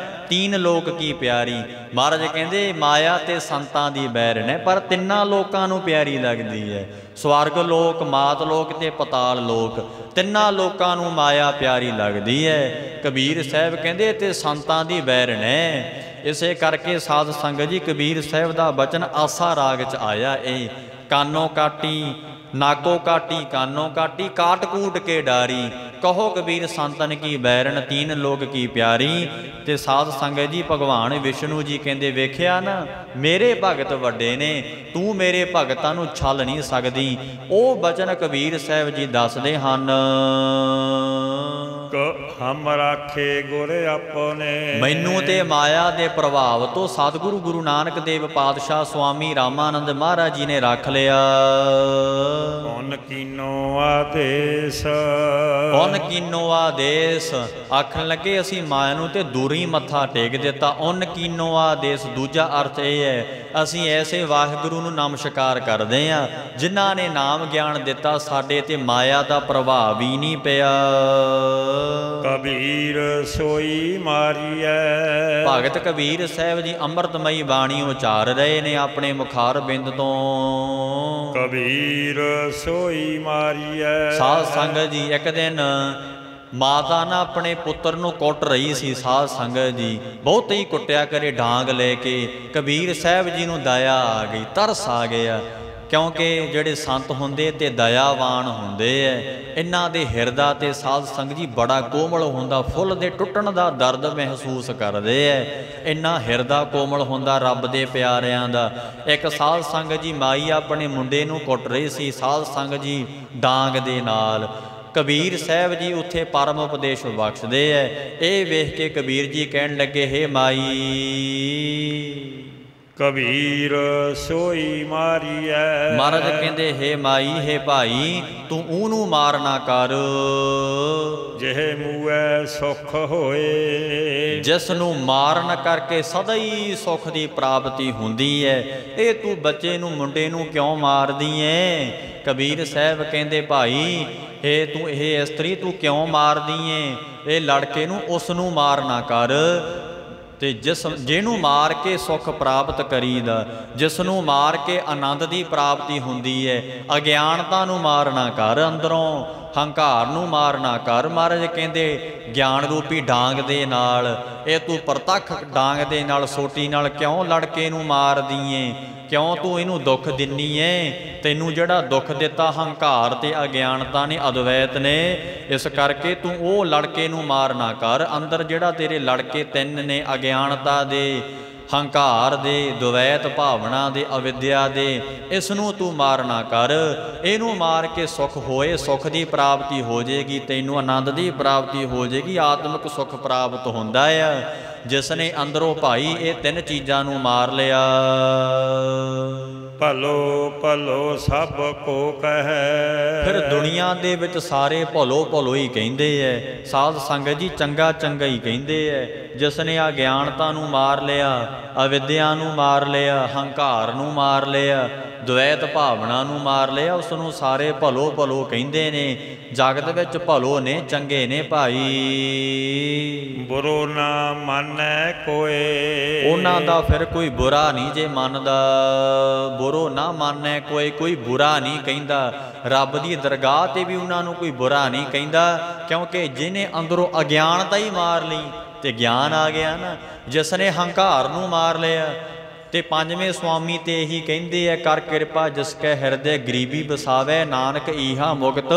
Speaker 2: ਤੀਨ ਲੋਕ ਕੀ ਪਿਆਰੀ। ਮਹਾਰਾਜ ਕਹਿੰਦੇ ਮਾਇਆ ਤੇ ਸੰਤਾਂ ਦੀ ਬੈਰਨ ਹੈ, ਪਰ ਤਿੰਨਾਂ ਲੋਕਾਂ ਨੂੰ ਪਿਆਰੀ ਲੱਗਦੀ ਹੈ। ਸਵਰਗ ਲੋਕ, ਮਾਤ ਲੋਕ ਤੇ ਪਤਾਲ ਲੋਕ, ਤਿੰਨਾਂ ਲੋਕਾਂ ਨੂੰ ਮਾਇਆ ਪਿਆਰੀ ਲੱਗਦੀ ਹੈ। ਕਬੀਰ ਸਾਹਿਬ ਕਹਿੰਦੇ ਤੇ ਸੰਤਾਂ ਦੀ ਬੈਰਨ ਹੈ। ਇਸੇ ਕਰਕੇ ਸਾਧ ਸੰਗਤ ਜੀ ਕਬੀਰ ਸਾਹਿਬ ਦਾ ਬਚਨ ਆਸਾ ਰਾਗ 'ਚ ਆਇਆ। ਇਹ ਕਾਨੋ ਕਾਟੀ ਨਾਕੋ ਕਾਟੀ ਕਾਨੋ ਕਾਟੀ ਕਾਟ ਕੂਟ ਕੇ ਡਾਰੀ, ਕਹੋ ਕਬੀਰ ਸੰਤਨ ਕੀ ਬੈਰਨ, ਤੀਨ ਲੋਕ ਕੀ ਪਿਆਰੀ। ਤੇ ਸਾਧ ਸੰਗਤ ਜੀ ਭਗਵਾਨ ਵਿਸ਼ਨੂੰ ਜੀ ਕਹਿੰਦੇ, ਵੇਖਿਆ ਨਾ ਮੇਰੇ ਭਗਤ ਵੱਡੇ ਨੇ, ਤੂੰ ਮੇਰੇ ਭਗਤਾਂ ਨੂੰ ਛੱਲ ਨਹੀਂ ਸਕਦੀ। ਉਹ ਬਚਨ ਕਬੀਰ ਸਾਹਿਬ ਜੀ ਦੱਸਦੇ ਹਨ,
Speaker 1: ਹਮ ਰਾਖੇ ਗੁਰ ਆਪਨੇ।
Speaker 2: ਮੈਨੂੰ ਤੇ ਮਾਇਆ ਦੇ ਪ੍ਰਭਾਵ ਤੋਂ ਸਤਿਗੁਰੂ ਗੁਰੂ ਨਾਨਕ ਦੇਵ ਪਾਤਸ਼ਾਹ ਸੁਆਮੀ ਰਾਮਾਨੰਦ ਮਹਾਰਾਜ ਜੀ ਨੇ ਰੱਖ ਲਿਆ।
Speaker 1: ਕੌਣ ਕੀਨੋ ਆਦੇਸ,
Speaker 2: ਕੌਣ ਕੀਨੋ ਆਦੇਸ। ਆਖਣ ਲੱਗੇ ਅਸੀਂ ਮਾਇਆ ਨੂੰ ਤੇ ਦੂਰੀ ਮੱਥਾ ਟੇਕ ਦਿੱਤਾ। ਉਨ ਕੀਨੋ ਆਦੇਸ ਦੂਜਾ ਅਰਥ ਇਹ ਹੈ, ਅਸੀਂ ਐਸੇ ਵਾਹਿਗੁਰੂ ਨੂੰ ਨਮਸਕਾਰ ਕਰਦੇ ਹਾਂ ਜਿਨ੍ਹਾਂ ਨੇ ਨਾਮ ਗਿਆਨ ਦਿੱਤਾ, ਸਾਡੇ ਤੇ ਮਾਇਆ ਦਾ ਪ੍ਰਭਾਵ ਹੀ ਨਹੀਂ ਪਿਆ।
Speaker 1: ਕਬੀਰ ਸੋਈ ਮਾਰੀਐ।
Speaker 2: ਭਗਤ ਕਬੀਰ ਸਾਹਿਬ ਜੀ ਅੰਮ੍ਰਿਤਮਈ ਬਾਣੀ ਉਚਾਰ ਰਹੇ ਨੇ ਆਪਣੇ ਮੁਖਾਰ ਬਿੰਦ ਤੋਂ।
Speaker 1: ਕਬੀਰ ਸੋਈ ਮਾਰੀਐ।
Speaker 2: ਸਾਧ ਸੰਗਤ ਜੀ ਇੱਕ ਦਿਨ ਮਾਤਾ ਨਾ ਆਪਣੇ ਪੁੱਤਰ ਨੂੰ ਕੁੱਟ ਰਹੀ ਸੀ। ਸਾਧ ਸੰਗਤ ਜੀ ਬਹੁਤ ਹੀ ਕੁੱਟਿਆ ਕਰੇ ਡਾਂਗ ਲੈ ਕੇ। ਕਬੀਰ ਸਾਹਿਬ ਜੀ ਨੂੰ ਦਇਆ ਆ ਗਈ, ਤਰਸ ਆ ਗਿਆ, ਕਿਉਂਕਿ ਜਿਹੜੇ ਸੰਤ ਹੁੰਦੇ ਤੇ ਦਇਆਵਾਨ ਹੁੰਦੇ ਐ, ਇਹਨਾਂ ਦੇ ਹਿਰਦਾ ਤੇ ਸਾਧ ਸੰਗਤ ਜੀ ਬੜਾ ਕੋਮਲ ਹੁੰਦਾ, ਫੁੱਲ ਦੇ ਟੁੱਟਣ ਦਾ ਦਰਦ ਮਹਿਸੂਸ ਕਰਦੇ ਐ। ਇੰਨਾ ਹਿਰਦਾ ਕੋਮਲ ਹੁੰਦਾ ਰੱਬ ਦੇ ਪਿਆਰਿਆਂ ਦਾ। ਇੱਕ ਸਾਧ ਸੰਗਤ ਜੀ ਮਾਈ ਆਪਣੇ ਮੁੰਡੇ ਨੂੰ ਕੁੱਟ ਰਹੀ ਸੀ, ਸਾਧ ਸੰਗਤ ਜੀ ਡਾਂਗ ਦੇ ਨਾਲ। ਕਬੀਰ ਸਾਹਿਬ ਜੀ ਉੱਥੇ ਪਰਮ ਉਪਦੇਸ਼ ਬਖਸ਼ਦੇ ਐ। ਇਹ ਵੇਖ ਕੇ ਕਬੀਰ ਜੀ ਕਹਿਣ ਲੱਗੇ, ਹੇ ਮਾਈ
Speaker 1: ਕਬੀਰ ਸੋਈ ਮਾਰੀਐ।
Speaker 2: ਮਹਾਰਾਜ ਕਹਿੰਦੇ, ਹੇ ਮਾਈ ਹੇ ਭਾਈ ਤੂੰ ਉਹਨੂੰ ਮਾਰ ਨਾ ਕਰ
Speaker 1: ਜਿਹੇ ਮੂਹੈ ਸੁਖ ਹੋਏ।
Speaker 2: ਜਿਸ ਨੂੰ ਮਾਰਨ ਕਰਕੇ ਸਦਾ ਹੀ ਸੁੱਖ ਦੀ ਪ੍ਰਾਪਤੀ ਹੁੰਦੀ ਹੈ। ਇਹ ਤੂੰ ਬੱਚੇ ਨੂੰ ਮੁੰਡੇ ਨੂੰ ਕਿਉਂ ਮਾਰਦੀ ਏ? ਕਬੀਰ ਸਾਹਿਬ ਕਹਿੰਦੇ, ਭਾਈ ਤੂੰ ਇਹ ਇਸਤਰੀ ਤੂੰ ਕਿਉਂ ਮਾਰਦੀ ਏ? ਇਹ ਲੜਕੇ ਨੂੰ ਉਸ ਨੂੰ ਮਾਰ ਨਾ ਕਰ ਤੇ ਜਿਹਨੂੰ ਮਾਰ ਕੇ ਸੁੱਖ ਪ੍ਰਾਪਤ ਕਰੀਦਾ, ਜਿਸ ਨੂੰ ਮਾਰ ਕੇ ਆਨੰਦ ਦੀ ਪ੍ਰਾਪਤੀ ਹੁੰਦੀ ਹੈ। ਅਗਿਆਨਤਾ ਨੂੰ ਮਾਰਨਾ ਕਰ, ਅੰਦਰੋਂ ਹੰਕਾਰ ਨੂੰ ਮਾਰਨਾ ਕਰ। ਮਹਾਰਾਜ ਕਹਿੰਦੇ ਗਿਆਨ ਰੂਪੀ ਡਾਂਗ ਦੇ ਨਾਲ, ਇਹ ਤੂੰ ਪ੍ਰਤੱਖ ਡਾਂਗ ਦੇ ਨਾਲ ਸੋਟੀ ਨਾਲ ਕਿਉਂ ਲੜਕੇ ਨੂੰ ਮਾਰਦੀ ਏ? ਕਿਉਂ ਤੂੰ ਇਹਨੂੰ ਦੁੱਖ ਦਿੰਨੀ ਏ? ਤੈਨੂੰ ਜਿਹੜਾ ਦੁੱਖ ਦਿੱਤਾ ਹੰਕਾਰ ਤੇ ਅਗਿਆਨਤਾ ਨੇ, ਅਦਵੈਤ ਨੇ, ਇਸ ਕਰਕੇ ਤੂੰ ਉਹ ਲੜਕੇ ਨੂੰ ਮਾਰ ਨਾ ਕਰ। ਅੰਦਰ ਜਿਹੜਾ ਤੇਰੇ ਲੜਕੇ ਤਿੰਨ ਨੇ, ਅਗਿਆਨਤਾ ਦੇ, ਹੰਕਾਰ ਦੇ, ਦੁਵੈਤ ਭਾਵਨਾ ਦੇ, ਅਵਿਦਿਆ ਦੇ, ਇਸ ਨੂੰ ਤੂੰ ਮਾਰ ਨਾ ਕਰ। ਇਹਨੂੰ ਮਾਰ ਕੇ ਸੁੱਖ ਹੋਏ, ਸੁੱਖ ਦੀ ਪ੍ਰਾਪਤੀ ਹੋ ਜਾਏਗੀ, ਤੈਨੂੰ ਆਨੰਦ ਦੀ ਪ੍ਰਾਪਤੀ ਹੋ ਜਾਏਗੀ, ਆਤਮਿਕ ਸੁੱਖ ਪ੍ਰਾਪਤ ਹੁੰਦਾ ਆ। ਜਿਸ ਨੇ ਅੰਦਰੋਂ ਭਾਈ ਇਹ ਤਿੰਨ ਚੀਜ਼ਾਂ ਨੂੰ ਮਾਰ ਲਿਆ,
Speaker 1: ਭਲੋ ਭਲੋ ਸਭ ਕੋ ਕਹੈ।
Speaker 2: ਫਿਰ ਦੁਨੀਆ ਦੇ ਵਿੱਚ ਸਾਰੇ ਭਲੋ ਭਲੋ ਹੀ ਕਹਿੰਦੇ ਐ। ਸਾਧ ਸੰਗਤ ਜੀ ਚੰਗਾ ਚੰਗਾ ਹੀ ਕਹਿੰਦੇ ਐ। ਜਿਸ ਨੇ ਅਗਿਆਨਤਾ ਨੂੰ ਮਾਰ ਲਿਆ, ਅਵਿਦਿਆ ਨੂੰ ਮਾਰ ਲਿਆ, ਹੰਕਾਰ ਨੂੰ ਮਾਰ ਲਿਆ, ਦੁਵੈਤ ਭਾਵਨਾ ਨੂੰ ਮਾਰ ਲਿਆ, ਉਸ ਨੂੰ ਸਾਰੇ ਭਲੋ ਭਲੋ ਕਹਿੰਦੇ ਨੇ। ਜਗਤ ਵਿੱਚ ਭਲੋ ਨੇ, ਚੰਗੇ ਨੇ ਭਾਈ।
Speaker 1: ਬੁਰੋ ਨਾ ਮੰਨੈ ਕੋਏ।
Speaker 2: ਉਹਨਾਂ ਦਾ ਫਿਰ ਕੋਈ ਬੁਰਾ ਨਹੀਂ ਜੇ ਮੰਨਦਾ। ਬੁਰੋ ਨਾ ਮੰਨੈ ਕੋਏ, ਕੋਈ ਬੁਰਾ ਨਹੀਂ ਕਹਿੰਦਾ। ਰੱਬ ਦੀ ਦਰਗਾਹ ਤੇ ਵੀ ਉਹਨਾਂ ਨੂੰ ਕੋਈ ਬੁਰਾ ਨਹੀਂ ਕਹਿੰਦਾ, ਕਿਉਂਕਿ ਜਿਹਨੇ ਅੰਦਰੋਂ ਅਗਿਆਨਤਾ ਹੀ ਮਾਰ ਲਈ ਤੇ ਗਿਆਨ ਆ ਗਿਆ ਨਾ। ਜਿਸ ਨੇ ਹੰਕਾਰ ਨੂੰ ਮਾਰ ਲਿਆ ਤੇ ਪੰਜਵੇਂ ਸਵਾਮੀ ਤੇ ਇਹੀ ਕਹਿੰਦੇ ਆ, ਕਰ ਕਿਰਪਾ ਜਿਸ ਕੈ ਹਿਰਦੇ ਗਰੀਬੀ ਵਸਾਵੇ, ਨਾਨਕ ਈਹਾ ਮੁਕਤ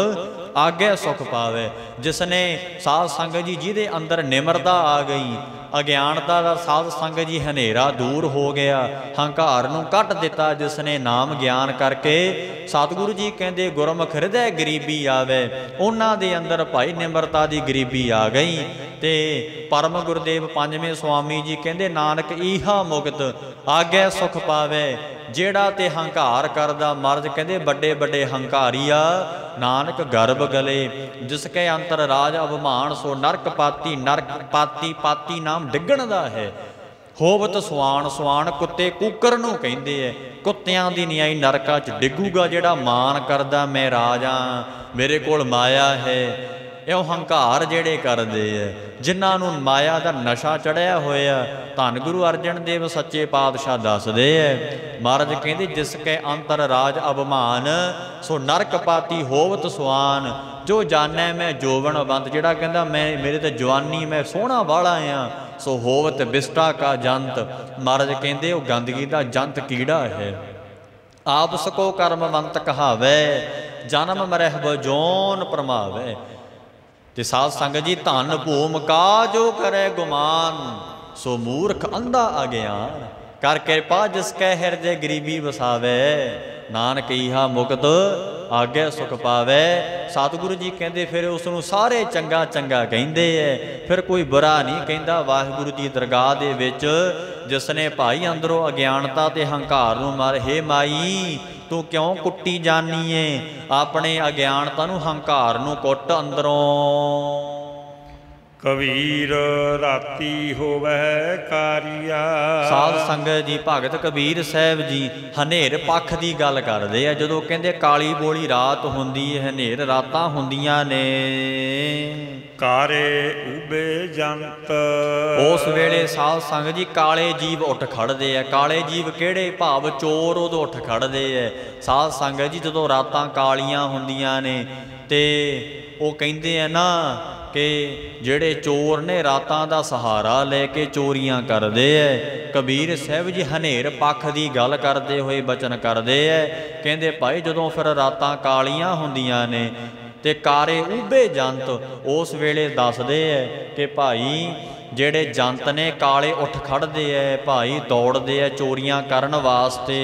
Speaker 2: ਆਗੇ ਸੁਖ ਪਾਵੇ। ਜਿਸ ਨੇ ਸਾਧ ਸੰਗਤ ਜੀ ਜਿਹਦੇ ਅੰਦਰ ਨਿਮਰਤਾ ਆ ਗਈ, ਅਗਿਆਨਤਾ ਦਾ ਸਾਧ ਸੰਗਤ ਜੀ ਹਨੇਰਾ ਦੂਰ ਹੋ ਗਿਆ, ਹੰਕਾਰ ਨੂੰ ਕੱਟ ਦਿੱਤਾ ਜਿਸ ਨੇ ਨਾਮ ਗਿਆਨ ਕਰਕੇ। ਸਤਿਗੁਰੂ ਜੀ ਕਹਿੰਦੇ ਗੁਰਮੁਖ ਹਿਰਦੈ ਗਰੀਬੀ ਆਵੇ। ਉਹਨਾਂ ਦੇ ਅੰਦਰ ਭਾਈ ਨਿਮਰਤਾ ਦੀ ਗਰੀਬੀ ਆ ਗਈ ਤੇ ਪਰਮ ਗੁਰਦੇਵ ਪੰਜਵੇਂ ਸਵਾਮੀ ਜੀ ਕਹਿੰਦੇ ਨਾਨਕ ਈਹਾ ਮੁਕਤ ਆਗੇ ਸੁਖ ਪਾਵੇ। ਜਿਹੜਾ ਤੇ ਹੰਕਾਰ ਕਰਦਾ, ਮਰਦ ਕਹਿੰਦੇ ਵੱਡੇ ਵੱਡੇ ਹੰਕਾਰੀ ਆ, ਨਾਨਕ ਗਰਭ ਗਲੇ। ਜਿਸ ਕੇ ਅੰਤਰ ਰਾਜ ਅਭਿਮਾਨ, ਸੋ ਨਰਕ ਪਾਤੀ। ਨਰਕ ਪਾਤੀ, ਪਾਤੀ ਨਾਮ ਡਿੱਗਣ ਦਾ ਹੈ। ਹੋਵਤ ਸੁਆਣ, ਸੁਆਣ ਕੁੱਤੇ ਕੂਕਰ ਨੂੰ ਕਹਿੰਦੇ ਐ। ਕੁੱਤਿਆਂ ਦੀ ਨਿਆਈ ਨਰਕਾਂ 'ਚ ਡਿੱਗੂਗਾ ਜਿਹੜਾ ਮਾਨ ਕਰਦਾ, ਮੈਂ ਰਾਜਾ, ਮੇਰੇ ਕੋਲ ਮਾਇਆ ਹੈ। ਇਉਂ ਹੰਕਾਰ ਜਿਹੜੇ ਕਰਦੇ ਐ, ਜਿਨ੍ਹਾਂ ਨੂੰ ਮਾਇਆ ਦਾ ਨਸ਼ਾ ਚੜਿਆ ਹੋਇਆ। ਧੰਨ ਗੁਰੂ ਅਰਜਨ ਦੇਵ ਸੱਚੇ ਪਾਤਸ਼ਾਹ ਦੱਸਦੇ ਐ, ਮਹਾਰਾਜ ਕਹਿੰਦੇ ਜਿਸ ਕੈ ਅੰਤਰ ਰਾਜ ਅਭਿਮਾਨ, ਸੋ ਨਰਕ ਪਾਤੀ ਹੋਵਤ ਸੁਆਨ। ਜੋ ਜਾਣੈ ਮੈਂ ਜੋਵਨਵੰਤ, ਜਿਹੜਾ ਕਹਿੰਦਾ ਮੈਂ ਮੇਰੇ ਤੇ ਜਵਾਨੀ, ਮੈਂ ਸੋਹਣਾ ਵਾਲਾ ਆ, ਸੋ ਹੋਵਤ ਬਿਸਟਾ ਕਾ ਜੰਤ। ਮਹਾਰਾਜ ਕਹਿੰਦੇ ਉਹ ਗੰਦਗੀ ਦਾ ਜੰਤ ਕੀੜਾ ਹੈ। ਆਪ ਸਕੋ ਕਰਮਵੰਤ ਕਹਾਵੇ, ਜਨਮ ਮਰਹਿ ਬਜੋਨ ਪ੍ਰਮਾਵੇ। ਤੇ ਸਾਧ ਸੰਗਤ ਜੀ ਧੰਨ ਭੂਮ ਕਾ ਜੋ ਕਰੇ ਗੁਮਾਨ, ਸੋ ਮੂਰਖ ਅੰਧਾ ਅਗਿਆਨ। ਕਰ ਕਿਰਪਾ ਜਿਸ ਕੈ ਹਿਰਦੇ ਗਰੀਬੀ ਵਸਾਵੇ, ਨਾਨਕ ਈਹਾ ਮੁਕਤ ਆਗੇ ਸੁਖ ਪਾਵੇ। ਸਤਿਗੁਰੂ ਜੀ ਕਹਿੰਦੇ ਫਿਰ ਉਸ ਨੂੰ ਸਾਰੇ ਚੰਗਾ ਚੰਗਾ ਕਹਿੰਦੇ ਐ, ਫਿਰ ਕੋਈ ਬੁਰਾ ਨਹੀਂ ਕਹਿੰਦਾ। ਵਾਹਿਗੁਰੂ ਦੀ ਦਰਗਾਹ ਦੇ ਵਿੱਚ ਜਿਸ ਨੇ ਭਾਈ ਅੰਦਰੋਂ ਅਗਿਆਨਤਾ ਤੇ ਹੰਕਾਰ ਨੂੰ ਮਾਰ, ਹੇ ਮਾਈ ਤੂੰ ਕਿਉਂ ਕੁੱਟੀ ਜਾਨੀ ਏ? ਆਪਣੇ ਅਗਿਆਨਤਾ ਨੂੰ, ਹੰਕਾਰ ਨੂੰ ਕੁੱਟ ਅੰਦਰੋਂ।
Speaker 1: ਕਬੀਰ ਰਾਤੀ ਹੋਵੈ ਕਾਰਿਆ।
Speaker 2: ਸਾਧ ਸੰਗਤ ਜੀ ਭਗਤ ਕਬੀਰ ਸਾਹਿਬ ਜੀ ਹਨੇਰ ਪੱਖ ਦੀ ਗੱਲ ਕਰਦੇ ਆ। ਜਦੋਂ ਕਹਿੰਦੇ ਕਾਲੀ ਬੋਲੀ ਰਾਤ ਹੁੰਦੀ ਹੈ, ਹਨੇਰ ਰਾਤਾਂ ਹੁੰਦੀਆਂ ਨੇ,
Speaker 1: ਕਾਰੇ ਉਬੇ ਜੰਤ,
Speaker 2: ਉਸ ਵੇਲੇ ਸਾਧ ਸੰਗਤ ਜੀ ਕਾਲੇ ਜੀਵ ਉੱਠ ਖੜਦੇ ਆ। ਕਾਲੇ ਜੀਵ ਕਿਹੜੇ? ਭਾਵ ਚੋਰ ਉਦੋਂ ਉੱਠ ਖੜਦੇ ਆ। ਸਾਧ ਸੰਗਤ ਜੀ ਜਦੋਂ ਰਾਤਾਂ ਕਾਲੀਆਂ ਹੁੰਦੀਆਂ ਨੇ ਤੇ ਉਹ ਕਹਿੰਦੇ ਆ ਨਾ ਕਿ ਜਿਹੜੇ ਚੋਰ ਨੇ ਰਾਤਾਂ ਦਾ ਸਹਾਰਾ ਲੈ ਕੇ ਚੋਰੀਆਂ ਕਰਦੇ ਐ। ਕਬੀਰ ਸਾਹਿਬ ਜੀ ਹਨੇਰ ਪੱਖ ਦੀ ਗੱਲ ਕਰਦੇ ਹੋਏ ਬਚਨ ਕਰਦੇ ਐ। ਕਹਿੰਦੇ ਭਾਈ ਜਦੋਂ ਫਿਰ ਰਾਤਾਂ ਕਾਲੀਆਂ ਹੁੰਦੀਆਂ ਨੇ ਤੇ ਕਾਰੇ ਉਭੇ ਜੰਤ, ਉਸ ਵੇਲੇ ਦੱਸਦੇ ਐ ਕਿ ਭਾਈ ਜਿਹੜੇ ਜੰਤ ਨੇ ਕਾਲੇ ਉੱਠ ਖੜਦੇ ਐ, ਭਾਈ ਦੌੜਦੇ ਐ ਚੋਰੀਆਂ ਕਰਨ ਵਾਸਤੇ।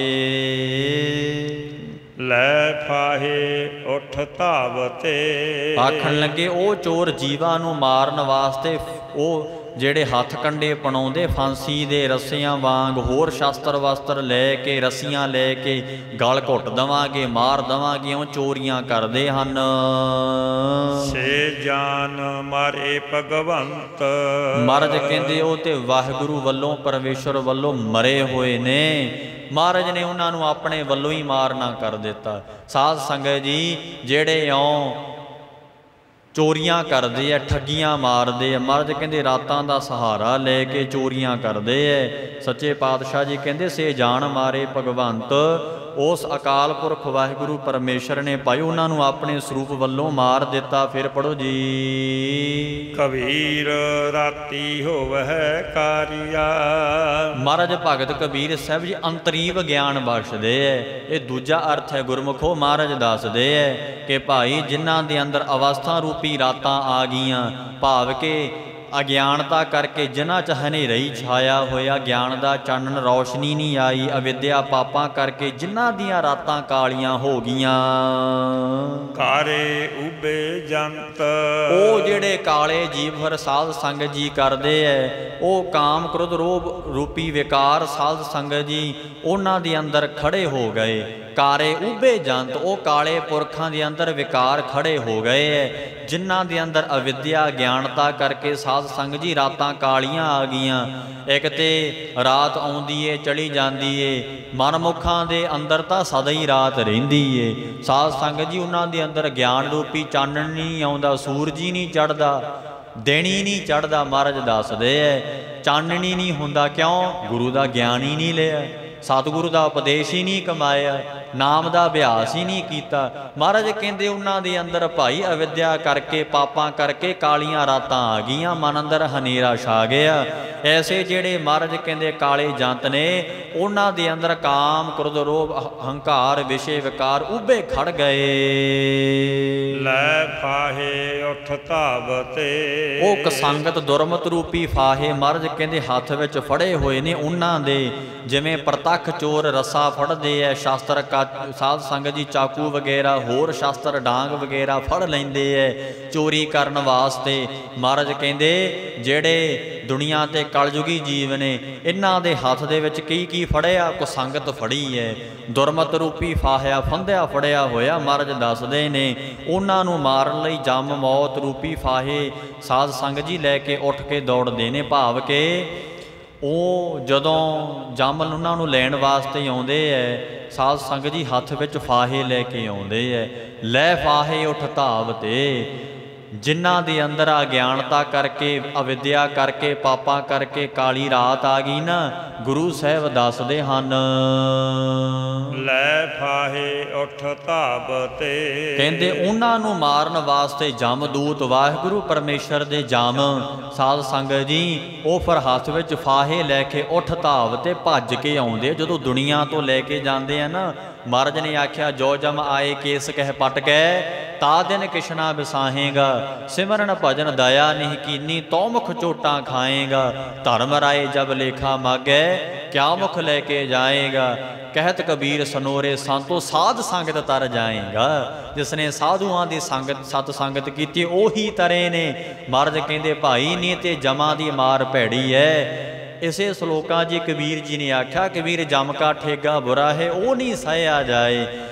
Speaker 1: ਲੈ ਫਾਹੇ ਉੱਠ ਧਾਵਤੇ,
Speaker 2: ਆਖਣ ਲੱਗੇ ਉਹ ਚੋਰ ਜੀਵਾਂ ਨੂੰ ਮਾਰਨ ਵਾਸਤੇ ਉਹ ਜਿਹੜੇ ਹੱਥ ਕੰਡੇ ਪਣਾਉਂਦੇ ਫਾਂਸੀ ਦੇ ਰੱਸਿਆਂ ਵਾਂਗ, ਹੋਰ ਸ਼ਸਤਰ ਵਸਤਰ ਲੈ ਕੇ, ਰੱਸੀਆਂ ਲੈ ਕੇ ਗਲ ਘੁੱਟ ਦੇਵਾਂਗੇ, ਮਾਰ ਦੇਵਾਂਗੇ, ਉਹ ਚੋਰੀਆਂ ਕਰਦੇ ਹਨ।
Speaker 1: ਸੇ ਜਾਨ ਮਾਰੇ ਭਗਵੰਤ,
Speaker 2: ਮਹਾਰਾਜ ਕਹਿੰਦੇ ਉਹ ਤੇ ਵਾਹਿਗੁਰੂ ਵੱਲੋਂ, ਪਰਮੇਸ਼ਰ ਵੱਲੋਂ ਮਰੇ ਹੋਏ ਨੇ। ਮਹਾਰਾਜ ਨੇ ਉਹਨਾਂ ਨੂੰ ਆਪਣੇ ਵੱਲੋਂ ਹੀ ਮਾਰਨਾ ਕਰ ਦਿੱਤਾ। ਸਾਧ ਸੰਗਤ ਜੀ ਜਿਹੜੇ ਇਉਂ ਚੋਰੀਆਂ ਕਰਦੇ ਆ, ਠੱਗੀਆਂ ਮਾਰਦੇ ਆ, ਮਹਾਰਾਜ ਕਹਿੰਦੇ ਰਾਤਾਂ ਦਾ ਸਹਾਰਾ ਲੈ ਕੇ ਚੋਰੀਆਂ ਕਰਦੇ ਐ। ਸੱਚੇ ਪਾਤਸ਼ਾਹ ਜੀ ਕਹਿੰਦੇ ਸੇ ਜਾਣ ਮਾਰੇ ਭਗਵੰਤ, ਉਸ ਅਕਾਲ ਪੁਰਖ ਵਾਹਿਗੁਰੂ ਪਰਮੇਸ਼ਰ ਨੇ ਭਾਈ ਉਹਨਾਂ ਨੂੰ ਆਪਣੇ ਸਰੂਪ ਵੱਲੋਂ ਮਾਰ ਦਿੱਤਾ। ਫਿਰ ਪੜੋ ਜੀ।
Speaker 1: ਕਬੀਰ ਰਾਤੀ ਹੋਵੈ ਕਾਰਿਆ।
Speaker 2: ਮਹਾਰਾਜ ਭਗਤ ਕਬੀਰ ਸਾਹਿਬ ਜੀ ਅੰਤਰੀਵ ਗਿਆਨ ਬਖਸ਼ਦੇ ਐ। ਇਹ ਦੂਜਾ ਅਰਥ ਹੈ ਗੁਰਮੁਖੋ। ਮਹਾਰਾਜ ਦੱਸਦੇ ਐ ਕਿ ਭਾਈ ਜਿਨ੍ਹਾਂ ਦੇ ਅੰਦਰ ਅਵਸਥਾ ਰੂਪੀ ਰਾਤਾਂ ਆ ਗਈਆਂ, ਭਾਵ ਕਿ ਅਗਿਆਨਤਾ ਕਰਕੇ ਜਿਨ੍ਹਾਂ 'ਚ ਹਨੇਰਾ ਹੀ ਛਾਇਆ ਹੋਇਆ, ਗਿਆਨ ਦਾ ਚਾਨਣ ਰੌਸ਼ਨੀ ਨਹੀਂ ਆਈ, ਅਵਿਦਿਆ ਪਾਪਾਂ ਕਰਕੇ ਜਿਨ੍ਹਾਂ ਦੀਆਂ ਰਾਤਾਂ ਕਾਲੀਆਂ ਹੋ ਗਈਆਂ,
Speaker 1: ਕਾਰੇ ਉਬੇ ਜੰਤ,
Speaker 2: ਉਹ ਜਿਹੜੇ ਕਾਲੇ ਜੀਵ ਫਿਰ ਸਾਧ ਸੰਗਤ ਜੀ ਕਰਦੇ ਐ, ਉਹ ਕਾਮ ਕ੍ਰੋਧ ਲੋਭ ਰੂਪੀ ਵਿਕਾਰ ਸਾਧ ਸੰਗਤ ਜੀ ਉਹਨਾਂ ਦੇ ਅੰਦਰ ਖੜੇ ਹੋ ਗਏ। ਕਾਰੇ ਉਭੇ ਜੰਤ, ਉਹ ਕਾਲੇ ਪੁਰਖਾਂ ਦੇ ਅੰਦਰ ਵਿਕਾਰ ਖੜੇ ਹੋ ਗਏ ਐ, ਜਿਨ੍ਹਾਂ ਦੇ ਅੰਦਰ ਅਵਿਦਿਆ ਗਿਆਨਤਾ ਕਰਕੇ ਸਾਧ ਸੰਗਤ ਜੀ ਰਾਤਾਂ ਕਾਲੀਆਂ ਆ ਗਈਆਂ। ਇੱਕ ਤੇ ਰਾਤ ਆਉਂਦੀ ਏ ਚਲੀ ਜਾਂਦੀ ਏ, ਮਨਮੁਖਾਂ ਦੇ ਅੰਦਰ ਤਾਂ ਸਦਾ ਹੀ ਰਾਤ ਰਹਿੰਦੀ ਏ। ਸਾਧ ਸੰਗਤ ਜੀ ਉਹਨਾਂ ਦੇ ਅੰਦਰ ਗਿਆਨ ਰੂਪੀ ਚਾਨਣ ਨਹੀਂ ਆਉਂਦਾ, ਸੂਰਜ ਹੀ ਨਹੀਂ ਚੜ੍ਹਦਾ, ਦਿਨ ਹੀ ਨਹੀਂ ਚੜ੍ਹਦਾ। ਮਹਾਰਾਜ ਦੱਸਦੇ ਐ ਚਾਨਣੀ ਨਹੀਂ ਹੁੰਦਾ, ਕਿਉਂ? ਗੁਰੂ ਦਾ ਗਿਆਨ ਹੀ ਨਹੀਂ ਲਿਆ, ਸਤਿਗੁਰੂ ਦਾ ਉਪਦੇਸ਼ ਹੀ ਨਹੀਂ ਕਮਾਇਆ, ਨਾਮ ਦਾ ਅਭਿਆਸ ਹੀ ਨਹੀਂ ਕੀਤਾ। ਮਹਾਰਾਜ ਕਹਿੰਦੇ ਉਹਨਾਂ ਦੇ ਅੰਦਰ ਭਾਈ ਅਵਿਦਿਆ ਕਰਕੇ, ਪਾਪਾਂ ਕਰਕੇ ਕਾਲੀਆਂ ਰਾਤਾਂ ਆ ਗਈਆਂ, ਮਨ ਅੰਦਰ ਹਨੇਰਾ ਛਾ ਗਿਆ। ਐਸੇ ਜਿਹੜੇ ਮਹਾਰਾਜ ਕਹਿੰਦੇ ਕਾਲੇ ਜੰਤ ਨੇ, ਉਹਨਾਂ ਦੇ ਅੰਦਰ ਕਾਮ ਕ੍ਰੋਧ ਲੋਭ ਹੰਕਾਰ ਵਿਸ਼ੇ ਵਿਕਾਰ ਉਭੇ ਖੜ ਗਏ।
Speaker 1: ਲੈ ਫਾਹੇ ਉੱਠ ਧਾਵਤੇ,
Speaker 2: ਉਹ ਕਸੰਗਤ ਦੁਰਮਤ ਰੂਪੀ ਫਾਹੇ ਮਹਾਰਾਜ ਕਹਿੰਦੇ ਹੱਥ ਵਿੱਚ ਫੜੇ ਹੋਏ ਨੇ ਉਹਨਾਂ ਦੇ। ਜਿਵੇਂ ਪ੍ਰਤੱਖ ਚੋਰ ਰੱਸਾ ਫੜਦੇ ਐ, ਸ਼ਾਸਤਰ ਸਾਧ ਸੰਗਤ ਜੀ ਚਾਕੂ ਵਗੈਰਾ, ਹੋਰ ਸ਼ਾਸਤਰ ਡਾਂਗ ਵਗੈਰਾ ਫੜ ਲੈਂਦੇ ਐ ਚੋਰੀ ਕਰਨ ਵਾਸਤੇ। ਮਹਾਰਾਜ ਕਹਿੰਦੇ ਜਿਹੜੇ ਦੁਨੀਆ ਤੇ ਕਲਯੁਗੀ ਜੀਵ ਨੇ, ਇਹਨਾਂ ਦੇ ਹੱਥ ਦੇ ਵਿੱਚ ਕੀ ਫੜਿਆ? ਕੁਸੰਗਤ ਫੜੀ ਐ, ਦੁਰਮਤ ਰੂਪੀ ਫਾਹਿਆ ਫੰਧਿਆ ਫੜਿਆ ਹੋਇਆ। ਮਹਾਰਾਜ ਦੱਸਦੇ ਨੇ ਉਹਨਾਂ ਨੂੰ ਮਾਰਨ ਲਈ ਜਮ ਮੌਤ ਰੂਪੀ ਫਾਹੇ ਸਾਧ ਸੰਗਤ ਜੀ ਲੈ ਕੇ ਉੱਠ ਕੇ ਦੌੜਦੇ ਨੇ। ਭਾਵ ਕਿ ਉਹ ਜਦੋਂ ਜਮ ਉਹਨਾਂ ਨੂੰ ਲੈਣ ਵਾਸਤੇ ਆਉਂਦੇ ਐ, ਸਾਧ ਸੰਗਤ ਜੀ ਹੱਥ ਵਿੱਚ ਫਾਹੇ ਲੈ ਕੇ ਆਉਂਦੇ ਐ। ਲੈ ਫਾਹੇ ਉੱਠ ਧਾਵ ਤੇ, ਜਿਨ੍ਹਾਂ ਦੇ ਅੰਦਰ ਅਗਿਆਨਤਾ ਕਰਕੇ, ਅਵਿਦਿਆ ਕਰਕੇ, ਪਾਪਾਂ ਕਰਕੇ ਕਾਲੀ ਰਾਤ ਆ ਗਈ ਨਾ, ਗੁਰੂ ਸਾਹਿਬ ਦੱਸਦੇ ਹਨ
Speaker 1: ਲੈ ਫਾਹੇ ਉੱਠ ਧਾਵ ਤੇ।
Speaker 2: ਕਹਿੰਦੇ ਉਹਨਾਂ ਨੂੰ ਮਾਰਨ ਵਾਸਤੇ ਜਮਦੂਤ ਵਾਹਿਗੁਰੂ ਪਰਮੇਸ਼ਰ ਦੇ ਜਮ ਸਾਧ ਸੰਗਤ ਜੀ ਉਹ ਫਿਰ ਹੱਥ ਵਿੱਚ ਫਾਹੇ ਲੈ ਕੇ ਉੱਠ ਧਾਵ ਤੇ ਭੱਜ ਕੇ ਆਉਂਦੇ। ਜਦੋਂ ਦੁਨੀਆ ਤੋਂ ਲੈ ਕੇ ਜਾਂਦੇ ਆ ਨਾ, ਮਹਾਰਾਜ ਨੇ ਆਖਿਆ ਜੋ ਜਮ ਆਏ ਕੇਸ ਕਹਿ ਪਟ ਗਏ, ਤਾ ਦਿਨ ਕਿਸ਼ਨਾ ਵਿਸਾਹੇਗਾ, ਸਿਮਰਨ ਭਜਨ ਦਇਆ ਨਹੀਂ ਕੀਨੀ, ਤੋ ਮੁਖ ਚੋਟਾਂ ਖਾਏਗਾ, ਧਰਮ ਰਾਏ ਜਬ ਲੇਖਾ ਮਾਗੈ, ਕਿਆ ਮੁਖ ਲੈ ਕੇ ਜਾਏਗਾ। ਕਹਿਤ ਕਬੀਰ ਸਨੋਰੇ ਸੰਤੋ ਸਾਧ ਸੰਗਤ ਤਰ ਜਾਏਗਾ। ਜਿਸਨੇ ਸਾਧੂਆਂ ਦੀ ਸੰਗਤ ਸਤ ਸੰਗਤ ਕੀਤੀ ਉਹੀ ਤਰੇ ਨੇ। ਮਹਾਰਾਜ ਕਹਿੰਦੇ ਭਾਈ ਨੇ ਤੇ ਜਮਾਂ ਦੀ ਮਾਰ ਭੈੜੀ ਹੈ। ਇਸੇ ਸ਼ਲੋਕਾਂ ਜੀ ਕਬੀਰ ਜੀ ਨੇ ਆਖਿਆ, ਕਬੀਰ ਜਮ ਕਾ ਠੇਗਾ ਬੁਰਾ ਹੈ ਉਹ ਨਹੀਂ ਸਹਿਆ ਜਾਏ।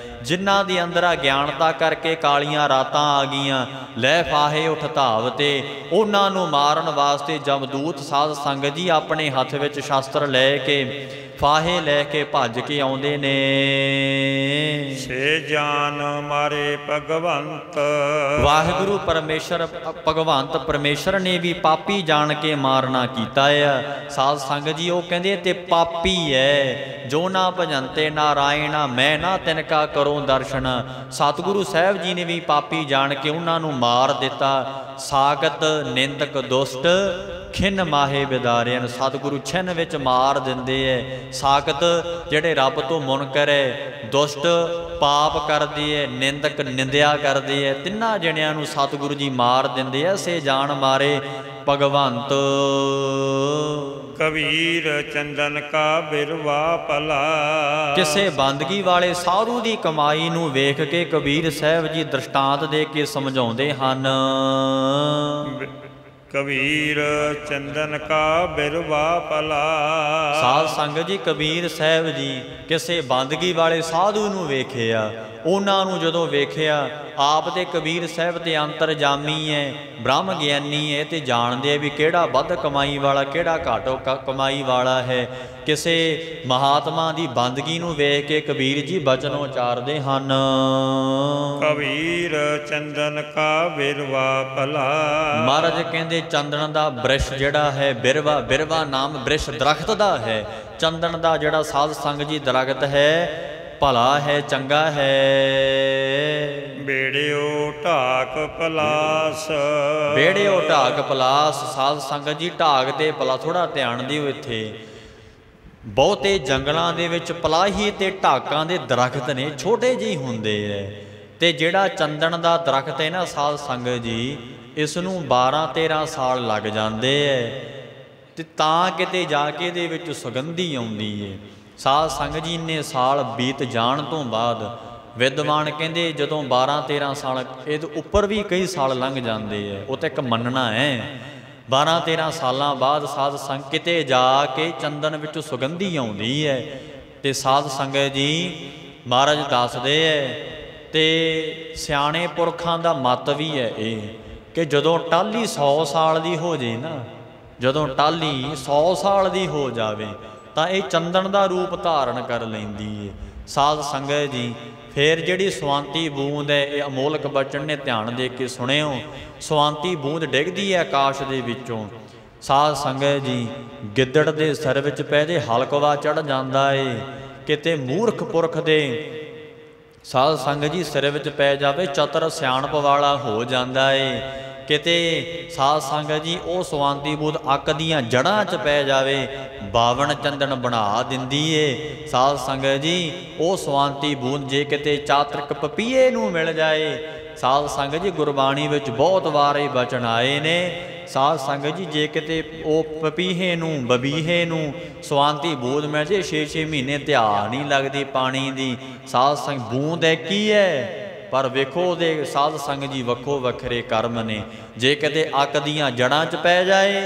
Speaker 2: ਜਿਨ੍ਹਾਂ ਦੇ ਅੰਦਰ ਅਗਿਆਨਤਾ ਕਰਕੇ ਕਾਲੀਆਂ ਰਾਤਾਂ ਆ ਗਈਆਂ, ਲੈ ਫਾਹੇ ਉਠ ਧਾਵ ਤੇ, ਉਹਨਾਂ ਨੂੰ ਮਾਰਨ ਵਾਸਤੇ ਜਮਦੂਤ ਸਾਧ ਸੰਗਤ ਜੀ ਆਪਣੇ ਹੱਥ ਵਿੱਚ ਸ਼ਸਤਰ ਲੈ ਕੇ, ਫਾਹੇ ਲੈ ਕੇ ਭੱਜ ਕੇ ਆਉਂਦੇ ਨੇ।
Speaker 1: ਸੇ ਜਾਨ ਮਾਰੇ ਭਗਵੰਤ,
Speaker 2: ਵਾਹਿਗੁਰੂ ਪਰਮੇਸ਼ਰ ਭਗਵੰਤ ਪਰਮੇਸ਼ਰ ਨੇ ਵੀ ਪਾਪੀ ਜਾਣ ਕੇ ਮਾਰਨਾ ਕੀਤਾ ਆ। ਸਾਧ ਸੰਗਤ ਜੀ ਉਹ ਕਹਿੰਦੇ ਤੇ ਪਾਪੀ ਹੈ ਜੋ ਨਾ ਭਜੰਤੇ ਨਾਰਾਇਣਾ, ਮੈਂ ਨਾ ਤਿਨਕਾ ਕਰੋ ਦਰਸ਼ਨ। ਸਤਿਗੁਰੂ ਸਾਹਿਬ ਜੀ ਨੇ ਵੀ ਪਾਪੀ ਜਾਣ ਕੇ ਉਹਨਾਂ ਨੂੰ ਮਾਰ ਦਿੱਤਾ। ਸਾਗਤ ਨਿੰਦਕ ਦੁਸ਼ਟ ਖਿੰਨ ਮਾਹੇ ਵਿਦਾਰਿਆਂ, ਸਤਿਗੁਰੂ ਛਿੰਨ ਵਿੱਚ ਮਾਰ ਦਿੰਦੇ ਐ। ਸਾਗਤ ਜਿਹੜੇ ਰੱਬ ਤੋਂ ਮੁਨਕਰ ਹੈ, ਦੁਸ਼ਟ ਪਾਪ ਕਰਦੇ ਐ, ਨਿੰਦਕ ਨਿੰਦਿਆ ਕਰਦੇ ਐ, ਤਿੰਨਾਂ ਜਣਿਆਂ ਨੂੰ ਸਤਿਗੁਰੂ ਜੀ ਮਾਰ ਦਿੰਦੇ ਐ। ਸੇ ਜਾਣ ਮਾਰੇ ਭਗਵੰਤ,
Speaker 1: ਕਬੀਰ ਚੰਦਨ ਕਾ ਬਿਰਵਾ ਭਲਾ।
Speaker 2: ਕਿਸੇ ਬੰਦਗੀ ਵਾਲੇ ਸਾਧੂ ਦੀ ਕਮਾਈ ਨੂੰ ਵੇਖ ਕੇ ਕਬੀਰ ਸਾਹਿਬ ਜੀ ਦ੍ਰਿਸ਼ਟਾਂਤ ਦੇ ਕੇ ਸਮਝਾਉਂਦੇ ਹਨ।
Speaker 1: ਕਬੀਰ ਚੰਦਨ ਕਾ ਬਿਰਵਾ ਭਲਾ।
Speaker 2: ਸਾਧ ਸੰਗਤ ਜੀ ਕਬੀਰ ਸਾਹਿਬ ਜੀ ਕਿਸੇ ਬੰਦਗੀ ਵਾਲੇ ਸਾਧੂ ਨੂੰ ਵੇਖਿਆ, ਉਹਨਾਂ ਨੂੰ ਜਦੋਂ ਵੇਖਿਆ, ਆਪ ਤੇ ਕਬੀਰ ਸਾਹਿਬ ਤੇ ਅੰਤਰਜਾਮੀ ਹੈ, ਬ੍ਰਹਮ ਗਿਆਨੀ ਹੈ, ਤੇ ਜਾਣਦੇ ਆ ਵੀ ਕਿਹੜਾ ਵੱਧ ਕਮਾਈ ਵਾਲਾ ਕਿਹੜਾ ਘੱਟ ਕਮਾਈ ਵਾਲਾ ਹੈ। ਕਿਸੇ ਮਹਾਤਮਾ ਦੀ ਬੰਦਗੀ ਨੂੰ ਵੇਖ ਕੇ ਕਬੀਰ ਜੀ ਬਚਨ ਉਚਾਰਦੇ ਹਨ।
Speaker 1: ਕਬੀਰ ਚੰਦਨ ਕਾ ਬਿਰਵਾ ਭਲਾ।
Speaker 2: ਮਹਾਰਾਜ ਕਹਿੰਦੇ ਚੰਦਨ ਦਾ ਬ੍ਰਿਸ਼ ਜਿਹੜਾ ਹੈ, ਬਿਰਵਾ, ਬਿਰਵਾ ਨਾਮ ਬ੍ਰਿਸ਼ ਦਰਖਤ ਦਾ ਹੈ। ਚੰਦਨ ਦਾ ਜਿਹੜਾ ਸਾਧ ਸੰਗਤ ਜੀ ਦਰਖਤ ਹੈ, ਭਲਾ ਹੈ, ਚੰਗਾ ਹੈ।
Speaker 1: ਬੇੜਿਓ ਢਾਕ ਪਲਾਸ,
Speaker 2: ਬੇੜਿਓ ਢਾਕ ਪਲਾਸ। ਸਾਧ ਸੰਗਤ ਜੀ ਢਾਕ ਤੇ ਪਲਾ ਥੋੜਾ ਧਿਆਨ ਦਿਓ ਇੱਥੇ। ਬਹੁਤੇ ਜੰਗਲਾਂ ਦੇ ਵਿੱਚ ਪਲਾਹੀ ਤੇ ਢਾਕਾਂ ਦੇ ਦਰਖਤ ਨੇ, ਛੋਟੇ ਜਿਹੇ ਹੁੰਦੇ ਐ। ਤੇ ਜਿਹੜਾ ਚੰਦਨ ਦਾ ਦਰਖਤ ਹੈ ਨਾ ਸਾਧ ਸੰਗਤ ਜੀ, ਇਸ ਨੂੰ 12-13 ਸਾਲ ਲੱਗ ਜਾਂਦੇ ਐ, ਤੇ ਤਾਂ ਕਿਤੇ ਜਾ ਕੇ ਇਹਦੇ ਵਿੱਚ ਸੁਗੰਧੀ ਆਉਂਦੀ ਏ। ਸਾਧ ਸੰਗਤ ਜੀ ਇੰਨੇ ਸਾਲ ਬੀਤ ਜਾਣ ਤੋਂ ਬਾਅਦ ਵਿਦਵਾਨ ਕਹਿੰਦੇ ਜਦੋਂ 12-13 ਸਾਲ, ਇਹ ਤੋਂ ਉੱਪਰ ਵੀ ਕਈ ਸਾਲ ਲੰਘ ਜਾਂਦੇ ਐ, ਉਹ ਤਾਂ ਇੱਕ ਮੰਨਣਾ ਹੈ। 12-13 ਸਾਲਾਂ ਬਾਅਦ ਸਾਧ ਸੰਗਤ ਕਿਤੇ ਜਾ ਕੇ ਚੰਦਨ ਵਿੱਚ ਸੁਗੰਧੀ ਆਉਂਦੀ ਹੈ। ਤੇ ਸਾਧ ਸੰਗਤ ਜੀ ਮਹਾਰਾਜ ਦੱਸਦੇ ਐ, ਤੇ ਸਿਆਣੇ ਪੁਰਖਾਂ ਦਾ ਮਤ ਵੀ ਹੈ ਇਹ, ਕਿ ਜਦੋਂ ਟਾਹਲੀ 100 ਸਾਲ ਦੀ ਹੋ ਜੇ ਨਾ, ਜਦੋਂ ਟਾਹਲੀ 100 ਸਾਲ ਦੀ ਹੋ ਜਾਵੇ ਤਾਂ ਇਹ ਚੰਦਨ ਦਾ ਰੂਪ ਧਾਰਨ ਕਰ ਲੈਂਦੀ ਏ। ਸਾਧ ਸੰਗਤ ਜੀ ਫਿਰ ਜਿਹੜੀ ਸਵਾਂਤੀ ਬੂੰਦ ਹੈ, ਇਹ ਅਮੋਲਕ ਬਚਨ ਨੇ ਧਿਆਨ ਦੇ ਕੇ ਸੁਣਿਓ। ਸਵਾਂਤੀ ਬੂੰਦ ਡਿੱਗਦੀ ਹੈ ਆਕਾਸ਼ ਦੇ ਵਿੱਚੋਂ। ਸਾਧ ਸੰਗਤ ਜੀ ਗਿੱਦੜ ਦੇ ਸਿਰ ਵਿੱਚ ਪੈਦੇ ਹਲਕਵਾ ਚੜ੍ਹ ਜਾਂਦਾ ਏ। ਕਿਤੇ ਮੂਰਖ ਪੁਰਖ ਦੇ ਸਾਧ ਸੰਗਤ ਜੀ ਸਿਰ ਵਿੱਚ ਪੈ ਜਾਵੇ, ਚਤਰ ਸਿਆਣਪ ਵਾਲਾ ਹੋ ਜਾਂਦਾ ਏ। ਕਿਤੇ ਸਾਧ ਸੰਗਤ ਜੀ ਉਹ ਸਵਾਂਤੀ ਬੂੰਦ ਅੱਕ ਦੀਆਂ ਜੜ੍ਹਾਂ 'ਚ ਪੈ ਜਾਵੇ, 52 ਚੰਦਨ ਬਣਾ ਦਿੰਦੀ ਏ। ਸਾਧ ਸੰਗਤ ਜੀ ਉਹ ਸਵਾਂਤੀ ਬੂੰਦ ਜੇ ਕਿਤੇ ਚਾਤਰਿਕ ਪਪੀਏ ਨੂੰ ਮਿਲ ਜਾਏ, ਸਾਧ ਸੰਗਤ ਜੀ ਗੁਰਬਾਣੀ ਵਿੱਚ ਬਹੁਤ ਵਾਰ ਇਹ ਬਚਨ ਆਏ ਨੇ। ਸਾਧ ਸੰਗਤ ਜੀ ਜੇ ਕਿਤੇ ਉਹ ਪਪੀਹੇ ਨੂੰ, ਬਬੀਹੇ ਨੂੰ ਸਵਾਂਤੀ ਬੂੰਦ ਮਿਲ ਜੇ, 6-6 ਮਹੀਨੇ ਧਿਆਨ ਨਹੀਂ ਲੱਗਦੀ ਪਾਣੀ ਦੀ। ਸਾਧ ਸੰਗਤ ਬੂੰਦ ਹੈ ਕੀ ਹੈ, ਪਰ ਵੇਖੋ ਉਹਦੇ ਸਾਧ ਸੰਗਤ ਜੀ ਵੱਖੋ ਵੱਖਰੇ ਕਰਮ ਨੇ। ਜੇ ਕਿਤੇ ਅੱਕ ਦੀਆਂ ਜੜ੍ਹਾਂ 'ਚ ਪੈ ਜਾਏ,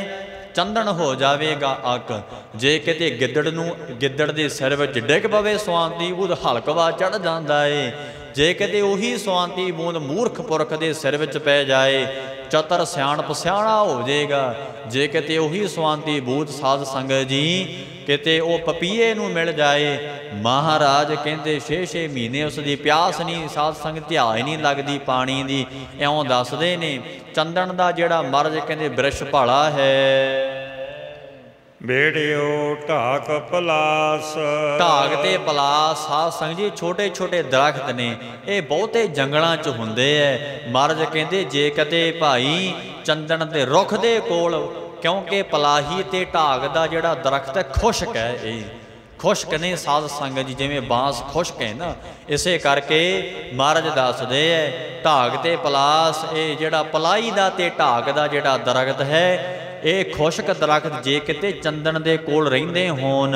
Speaker 2: ਚੰਦਨ ਹੋ ਜਾਵੇਗਾ ਅੱਕ। ਜੇ ਕਿਤੇ ਗਿੱਦੜ ਦੇ ਸਿਰ ਵਿੱਚ ਡਿੱਗ ਪਵੇ ਸਵਾਂਤੀ ਬੂੰਦ, ਹਲਕਵਾ ਚੜ੍ਹ ਜਾਂਦਾ ਏ। ਜੇ ਕਿਤੇ ਉਹੀ ਸਵਾਂਤੀ ਬੂੰਦ ਮੂਰਖ ਪੁਰਖ ਦੇ ਸਿਰ ਵਿੱਚ ਪੈ ਜਾਏ, ਚਤਰ ਸਿਆਣਪ ਸਿਆਣਾ ਹੋ ਜਾਏਗਾ। ਜੇ ਕਿਤੇ ਉਹੀ ਸਵਾਂਤੀ ਬੂੰਦ ਸਾਧ ਸੰਗਤ ਜੀ ਕਿਤੇ ਉਹ ਪਪੀਏ ਨੂੰ ਮਿਲ ਜਾਏ, ਮਹਾਰਾਜ ਕਹਿੰਦੇ 6-6 ਮਹੀਨੇ ਉਸ ਦੀ ਪਿਆਸ ਨਹੀਂ, ਸਾਧ ਸੰਗਤ ਧਿਆਨ ਹੀ ਨਹੀਂ ਲੱਗਦੀ ਪਾਣੀ ਦੀ। ਇਉਂ ਦੱਸਦੇ ਨੇ ਚੰਦਨ ਦਾ ਜਿਹੜਾ ਮਰਜ ਕਹਿੰਦੇ ਬ੍ਰਿਸ਼ ਭਾਲਾ ਹੈ।
Speaker 1: ਬੇੜਿਓ ਢਾਕ ਪਲਾਸ।
Speaker 2: ਢਾਕ ਤੇ ਪਲਾਸ ਸਾਧ ਸੰਗਤ ਜੀ ਛੋਟੇ ਛੋਟੇ ਦਰਖਤ ਨੇ, ਇਹ ਬਹੁਤੇ ਜੰਗਲਾਂ 'ਚ ਹੁੰਦੇ ਐ। ਮਹਾਰਾਜ ਕਹਿੰਦੇ ਜੇ ਕਦੇ ਭਾਈ ਚੰਦਨ ਦੇ ਰੁੱਖ ਦੇ ਕੋਲ, ਕਿਉਂਕਿ ਪਲਾਹੀ ਤੇ ਢਾਕ ਦਾ ਜਿਹੜਾ ਦਰਖਤ ਹੈ ਖੁਸ਼ਕ ਹੈ, ਇਹ ਖੁਸ਼ਕ ਨੇ ਸਾਧ ਸੰਗਤ ਜੀ, ਜਿਵੇਂ ਬਾਂਸ ਖੁਸ਼ਕ ਹੈ ਨਾ, ਇਸੇ ਕਰਕੇ ਮਹਾਰਾਜ ਦੱਸਦੇ ਐ ਢਾਕ ਤੇ ਪਲਾਸ, ਇਹ ਜਿਹੜਾ ਪਲਾਹੀ ਦਾ ਤੇ ਢਾਕ ਦਾ ਜਿਹੜਾ ਦਰਖਤ ਹੈ, ਇਹ ਖੁਸ਼ਕ ਦਰਖਤ ਜੇ ਕਿਤੇ ਚੰਦਨ ਦੇ ਕੋਲ ਰਹਿੰਦੇ ਹੋਣ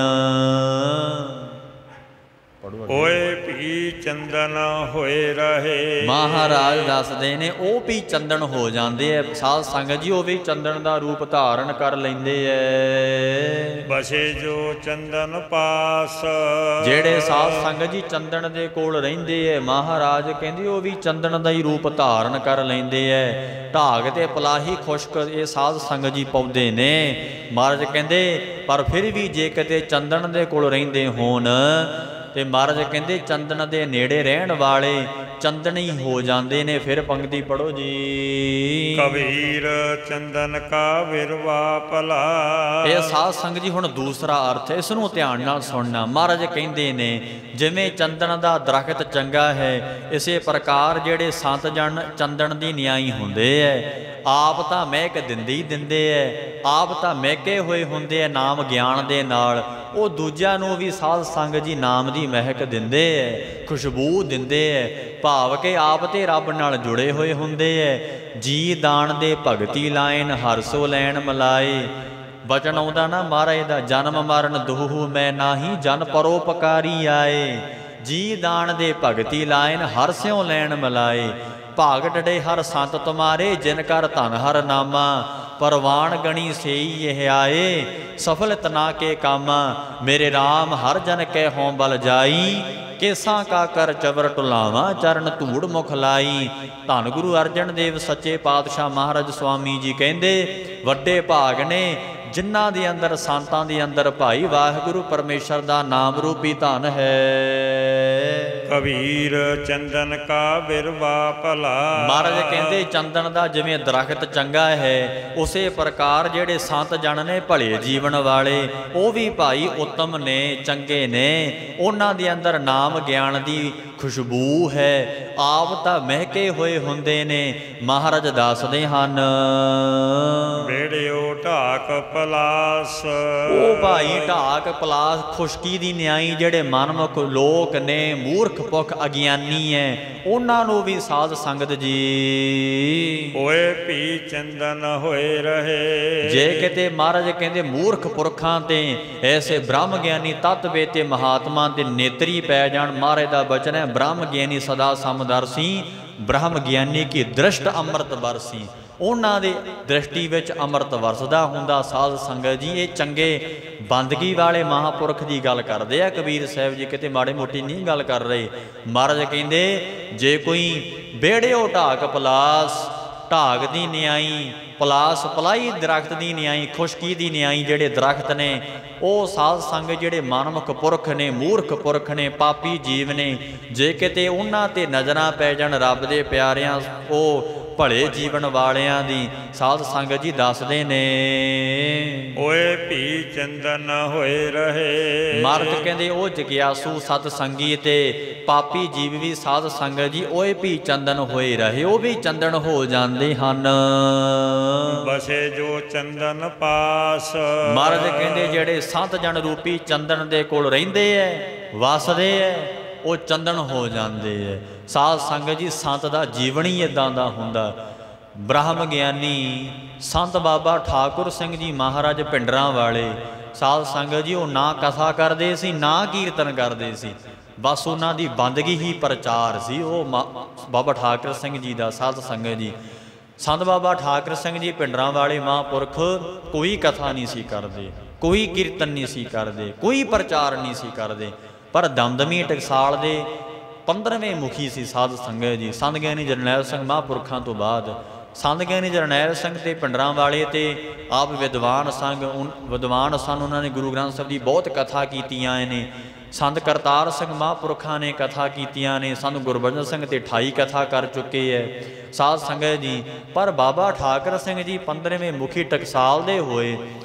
Speaker 1: ਓਏ ਭੀ ਚੰਦਨ ਹੋਏ ਰਹੇ।
Speaker 2: ਮਹਾਰਾਜ ਦੱਸਦੇ ਨੇ ਉਹ ਵੀ ਚੰਦਨ ਹੋ ਜਾਂਦੇ ਐ ਸਾਧ ਸੰਗਤ ਜੀ, ਉਹ ਵੀ ਚੰਦਨ ਦਾ ਰੂਪ ਧਾਰਨ ਕਰ ਲੈਂਦੇ ਐ।
Speaker 1: ਬਸੇ ਜੋ ਚੰਦਨ ਪਾਸ,
Speaker 2: ਜਿਹੜੇ ਸਾਧ ਸੰਗਤ ਜੀ ਚੰਦਨ ਦੇ ਕੋਲ ਰਹਿੰਦੇ ਐ, ਮਹਾਰਾਜ ਕਹਿੰਦੇ ਉਹ ਵੀ ਚੰਦਨ ਦਾ ਹੀ ਰੂਪ ਧਾਰਨ ਕਰ ਲੈਂਦੇ ਐ। ਢਾਗ ਤੇ ਪਲਾਹੀ ਖੁਸ਼ਕ ਇਹ ਸਾਧ ਸੰਗਤ ਜੀ ਪਾਉਂਦੇ ਨੇ। ਮਹਾਰਾਜ ਕਹਿੰਦੇ ਪਰ ਫਿਰ ਵੀ ਜੇ ਕਿਤੇ ਚੰਦਨ ਦੇ ਕੋਲ ਰਹਿੰਦੇ ਹੋਣ ਤੇ ਮਹਾਰਾਜ ਕਹਿੰਦੇ ਚੰਦਨ ਦੇ ਨੇੜੇ ਰਹਿਣ ਵਾਲੇ ਚੰਦਨ ਹੀ ਹੋ ਜਾਂਦੇ ਨੇ। ਫਿਰ ਪੰਕਤੀ ਪੜੋ ਜੀ।
Speaker 1: ਕਬੀਰ ਚੰਦਨ ਕਾ ਵਿਰਵਾ ਭਲਾ।
Speaker 2: ਇਹ ਸਾਧ ਸੰਗਤ ਜੀ ਹੁਣ ਦੂਸਰਾ ਅਰਥ ਇਸ ਨੂੰ ਧਿਆਨ ਨਾਲ ਸੁਣਨਾ। ਮਹਾਰਾਜ ਕਹਿੰਦੇ ਨੇ ਜਿਵੇਂ ਚੰਦਨ ਦਾ ਦਰਖਤ ਚੰਗਾ ਹੈ, ਇਸੇ ਪ੍ਰਕਾਰ ਜਿਹੜੇ ਸੰਤ ਜਨ ਚੰਦਨ ਦੀ ਨਿਆਈ ਹੁੰਦੇ ਐ। ਆਪ ਤਾਂ ਮਹਿਕ ਦਿੰਦੇ ਹੀ ਦਿੰਦੇ ਐ, ਆਪ ਤਾਂ ਮਹਿਕੇ ਹੋਏ ਹੁੰਦੇ ਐ ਨਾਮ ਗਿਆਨ ਦੇ ਨਾਲ। ਉਹ ਦੂਜਿਆਂ ਨੂੰ ਵੀ ਸਾਧ ਸੰਗਤ ਜੀ ਨਾਮ ਦੀ ਮਹਿਕ ਦਿੰਦੇ ਐ, ਖੁਸ਼ਬੂ ਦਿੰਦੇ ਐ। ਭਾਵ ਕਿ ਆਪ ਤੇ ਰੱਬ ਨਾਲ ਜੁੜੇ ਹੋਏ ਹੁੰਦੇ ਐ। ਜੀ ਦਾਨ ਦੇ ਭਗਤੀ ਲਾਇਨ ਹਰ ਸੋ ਲੈਣ ਮਲਾਏ। ਬਚਨ ਆਉਂਦਾ ਨਾ ਮਹਾਰਾਜ ਦਾ, ਜਨਮ ਮਰਨ ਦੋਹੂ ਮੈਂ ਨਾਹੀ ਜਨ ਪਰੋਪਕਾਰੀ ਆਏ। ਜੀ ਦਾਨ ਦੇ ਭਗਤੀ ਲਾਇਨ ਹਰ ਸਿਉ ਲੈਣ ਮਲਾਏ। ਭਾਗ ਡੜੇ ਹਰ ਸੰਤ ਤੁਮਾਰੇ ਜਿਨ ਕਰ ਧਨ ਹਰ ਨਾਮਾ। ਪਰਵਾਨ ਗਣੀ ਸੇਈ ਇਹ ਆਏ ਸਫਲ ਤਨਾ ਕੇ ਕਾਮਾ। ਮੇਰੇ ਰਾਮ ਹਰ ਜਨ ਕੈ ਹੋਂ ਬਲ ਜਾਈ। ਕੇਸਾਂ ਕਾ ਕਰ ਚਵਰ ਟੁਲਾਵਾਂ ਚਰਨ ਧੂੜ ਮੁਖ ਲਾਈ। ਧੰਨ ਗੁਰੂ ਅਰਜਨ ਦੇਵ ਸੱਚੇ ਪਾਤਸ਼ਾਹ ਮਹਾਰਾਜ ਸੁਆਮੀ ਜੀ ਕਹਿੰਦੇ ਵੱਡੇ ਭਾਗ ਨੇ ਜਿਨ੍ਹਾਂ ਦੇ ਅੰਦਰ ਸੰਤਾਂ ਦੇ ਅੰਦਰ ਭਾਈ ਵਾਹਿਗੁਰੂ ਪਰਮੇਸ਼ਰ ਦਾ ਨਾਮ ਰੂਪੀ ਧਨ ਹੈ।
Speaker 1: ਕਬੀਰ ਚੰਦਨ ਕਾ ਬਿਰਵਾ ਭਲਾ।
Speaker 2: ਮਹਾਰਾਜ ਕਹਿੰਦੇ ਚੰਦਨ ਦਾ ਜਿਵੇਂ ਦਰਖਤ ਚੰਗਾ ਹੈ, ਉਸੇ ਪ੍ਰਕਾਰ ਜਿਹੜੇ ਸੰਤ ਜਨ ਨੇ ਭਲੇ ਜੀਵਨ ਵਾਲੇ ਉਹ ਵੀ ਭਾਈ ਉੱਤਮ ਨੇ, ਚੰਗੇ ਨੇ। ਉਹਨਾਂ ਦੇ ਅੰਦਰ ਨਾਮ ਗਿਆਨ ਦੀ ਖੁਸ਼ਬੂ ਹੈ। ਆਪ ਤਾਂ ਮਹਿਕੇ ਹੋਏ ਹੁੰਦੇ ਨੇ। ਮਹਾਰਾਜ ਦੱਸਦੇ ਹਨ
Speaker 1: ਬੇੜਿਓ ਢਾਕ ਪਲਾਸ।
Speaker 2: ਉਹ ਭਾਈ ਢਾਕ ਪਲਾਸ ਖੁਸ਼ਕੀ ਦੀ ਨਿਆਈ ਜਿਹੜੇ ਮਨਮੁਖ ਲੋਕ ਨੇ, ਮੂਰਖ ਪੁਖ ਅਗਿਆਨੀ ਹੈ, ਉਹਨਾਂ ਨੂੰ ਵੀ ਸਾਧ ਸੰਗਤ ਜੀ
Speaker 1: ਓਏ ਭੀ ਚੰਦਨ ਹੋਏ ਰਹੇ।
Speaker 2: ਜੇ ਕਿਤੇ ਮਹਾਰਾਜ ਕਹਿੰਦੇ ਮੂਰਖ ਪੁਰਖਾਂ ਤੇ ਐਸੇ ਬ੍ਰਹਮ ਗਿਆਨੀ ਤਤਵੇ ਤੇ ਮਹਾਤਮਾ ਦੇ ਨੇਤਰੀ ਪੈ ਜਾਣ। ਮਹਾਰਾਜ ਦਾ ਬਚਨ ਹੈ ਬ੍ਰਹਮ ਗਿਆਨੀ ਸਦਾ ਸਮਦਰਸੀ, ਬ੍ਰਹਮ ਗਿਆਨੀ ਕੀ ਦ੍ਰਿਸ਼ਟ ਅੰਮ੍ਰਿਤ ਵਰਸੀ। ਉਹਨਾਂ ਦੇ ਦ੍ਰਿਸ਼ਟੀ ਵਿੱਚ ਅੰਮ੍ਰਿਤ ਵਰਸਦਾ ਹੁੰਦਾ। ਸਾਧ ਸੰਗਤ ਜੀ ਇਹ ਚੰਗੇ ਬੰਦਗੀ ਵਾਲੇ ਮਹਾਂਪੁਰਖ ਦੀ ਗੱਲ ਕਰਦੇ ਆ ਕਬੀਰ ਸਾਹਿਬ ਜੀ, ਕਿਤੇ ਮਾੜੇ ਮੋਟੀ ਨਹੀਂ ਗੱਲ ਕਰ ਰਹੇ। ਮਹਾਰਾਜ ਕਹਿੰਦੇ ਜੇ ਕੋਈ ਬੇੜਿਓ ਢਾਕ ਪਲਾਸ, ਢਾਕ ਦੀ ਨਿਆਈ, ਪਲਾਸ ਪਲਾਈ ਦਰਖਤ ਦੀ ਨਿਆਈ, ਖੁਸ਼ਕੀ ਦੀ ਨਿਆਈ ਜਿਹੜੇ ਦਰਖਤ ਨੇ ਉਹ ਸਾਧ ਸੰਗਤ ਜਿਹੜੇ ਮਨਮੁਖ ਪੁਰਖ ਨੇ, ਮੂਰਖ ਪੁਰਖ ਨੇ, ਪਾਪੀ ਜੀਵ ਨੇ। ਜੇ ਕਿਤੇ ਉਹਨਾਂ ਤੇ ਨਜ਼ਰਾਂ ਪੈ ਜਾਣ ਰੱਬ ਦੇ ਪਿਆਰਿਆਂ ਉਹ ਭਲੇ ਜੀਵਨ ਵਾਲਿਆਂ ਦੀ, ਸਾਧ ਸੰਗਤ ਜੀ ਦੱਸਦੇ ਨੇ
Speaker 1: ਓਏ ਭੀ ਚੰਦਨ ਹੋਏ ਰਹੇ।
Speaker 2: ਮਹਾਰਾਜ ਕਹਿੰਦੇ ਉਹ ਜਗਿਆਸੂ ਸਤ ਸੰਗੀ ਤੇ ਪਾਪੀ ਜੀਵ ਵੀ ਸਾਧ ਸੰਗਤ ਜੀ ਓਏ ਭੀ ਚੰਦਨ ਹੋਏ ਰਹੇ, ਉਹ ਵੀ ਚੰਦਨ ਹੋ ਜਾਂਦੇ ਹਨ।
Speaker 1: ਬਸੇ ਜੋ ਚੰਦਨ ਪਾਸ।
Speaker 2: ਮਹਾਰਾਜ ਕਹਿੰਦੇ ਜਿਹੜੇ ਸੰਤ ਜਨ ਰੂਪੀ ਚੰਦਨ ਦੇ ਕੋਲ ਰਹਿੰਦੇ ਐ, ਵਸਦੇ ਐ, ਉਹ ਚੰਦਨ ਹੋ ਜਾਂਦੇ ਐ। ਸਾਧ ਸੰਗਤ ਜੀ ਸੰਤ ਦਾ ਜੀਵਨ ਹੀ ਇਦਾਂ ਦਾ ਹੁੰਦਾ। ਬ੍ਰਹਮ ਗਿਆਨੀ ਸੰਤ ਬਾਬਾ ਠਾਕੁਰ ਸਿੰਘ ਜੀ ਮਹਾਰਾਜ ਪਿੰਡਰਾਂ ਵਾਲੇ, ਸਾਧ ਸੰਗਤ ਜੀ ਉਹ ਨਾ ਕਥਾ ਕਰਦੇ ਸੀ ਨਾ ਕੀਰਤਨ ਕਰਦੇ ਸੀ, ਬਸ ਉਹਨਾਂ ਦੀ ਬੰਦਗੀ ਹੀ ਪ੍ਰਚਾਰ ਸੀ। ਉਹ ਬਾਬਾ ਠਾਕੁਰ ਸਿੰਘ ਜੀ ਦਾ ਸਾਧ ਸੰਗਤ ਜੀ, ਸੰਤ ਬਾਬਾ ਠਾਕੁਰ ਸਿੰਘ ਜੀ ਪਿੰਡਰਾਂ ਵਾਲੇ ਮਹਾਂਪੁਰਖ ਕੋਈ ਕਥਾ ਨਹੀਂ ਸੀ ਕਰਦੇ, ਕੋਈ ਕੀਰਤਨ ਨਹੀਂ ਸੀ ਕਰਦੇ, ਕੋਈ ਪ੍ਰਚਾਰ ਨਹੀਂ ਸੀ ਕਰਦੇ। ਪਰ ਦਮਦਮੀ ਟਕਸਾਲ ਦੇ 15ਵੇਂ ਮੁਖੀ ਸੀ ਸਾਧ ਸੰਗਤ ਜੀ। ਸੰਤ ਗਿਆਨੀ ਜਰਨੈਲ ਸਿੰਘ ਮਹਾਂਪੁਰਖਾਂ ਤੋਂ ਬਾਅਦ ਸੰਤ ਗਿਆਨੀ ਜਰਨੈਲ ਸਿੰਘ ਤੇ ਪਿੰਡਰਾਂ ਵਾਲੇ ਤੇ ਆਪ ਵਿਦਵਾਨ ਸਨ। ਉਹਨਾਂ ਨੇ ਗੁਰੂ ਗ੍ਰੰਥ ਸਾਹਿਬ ਦੀ ਬਹੁਤ ਕਥਾ ਕੀਤੀਆਂ ਨੇ। ਸੰਤ ਕਰਤਾਰ ਸਿੰਘ ਮਹਾਂਪੁਰਖਾਂ ਨੇ ਕਥਾ ਕੀਤੀਆਂ ਨੇ। ਸੰਤ ਗੁਰਬਚਨ ਸਿੰਘ ਤੇ 28 ਕਥਾ ਕਰ ਚੁੱਕੇ ਹੈ ਸਾਧ ਸੰਗਤ ਜੀ। ਪਰ ਬਾਬਾ ਠਾਕੁਰ ਸਿੰਘ ਜੀ 15ਵੇਂ ਮੁਖੀ ਟਕਸਾਲ ਦੇ ਹੋਏ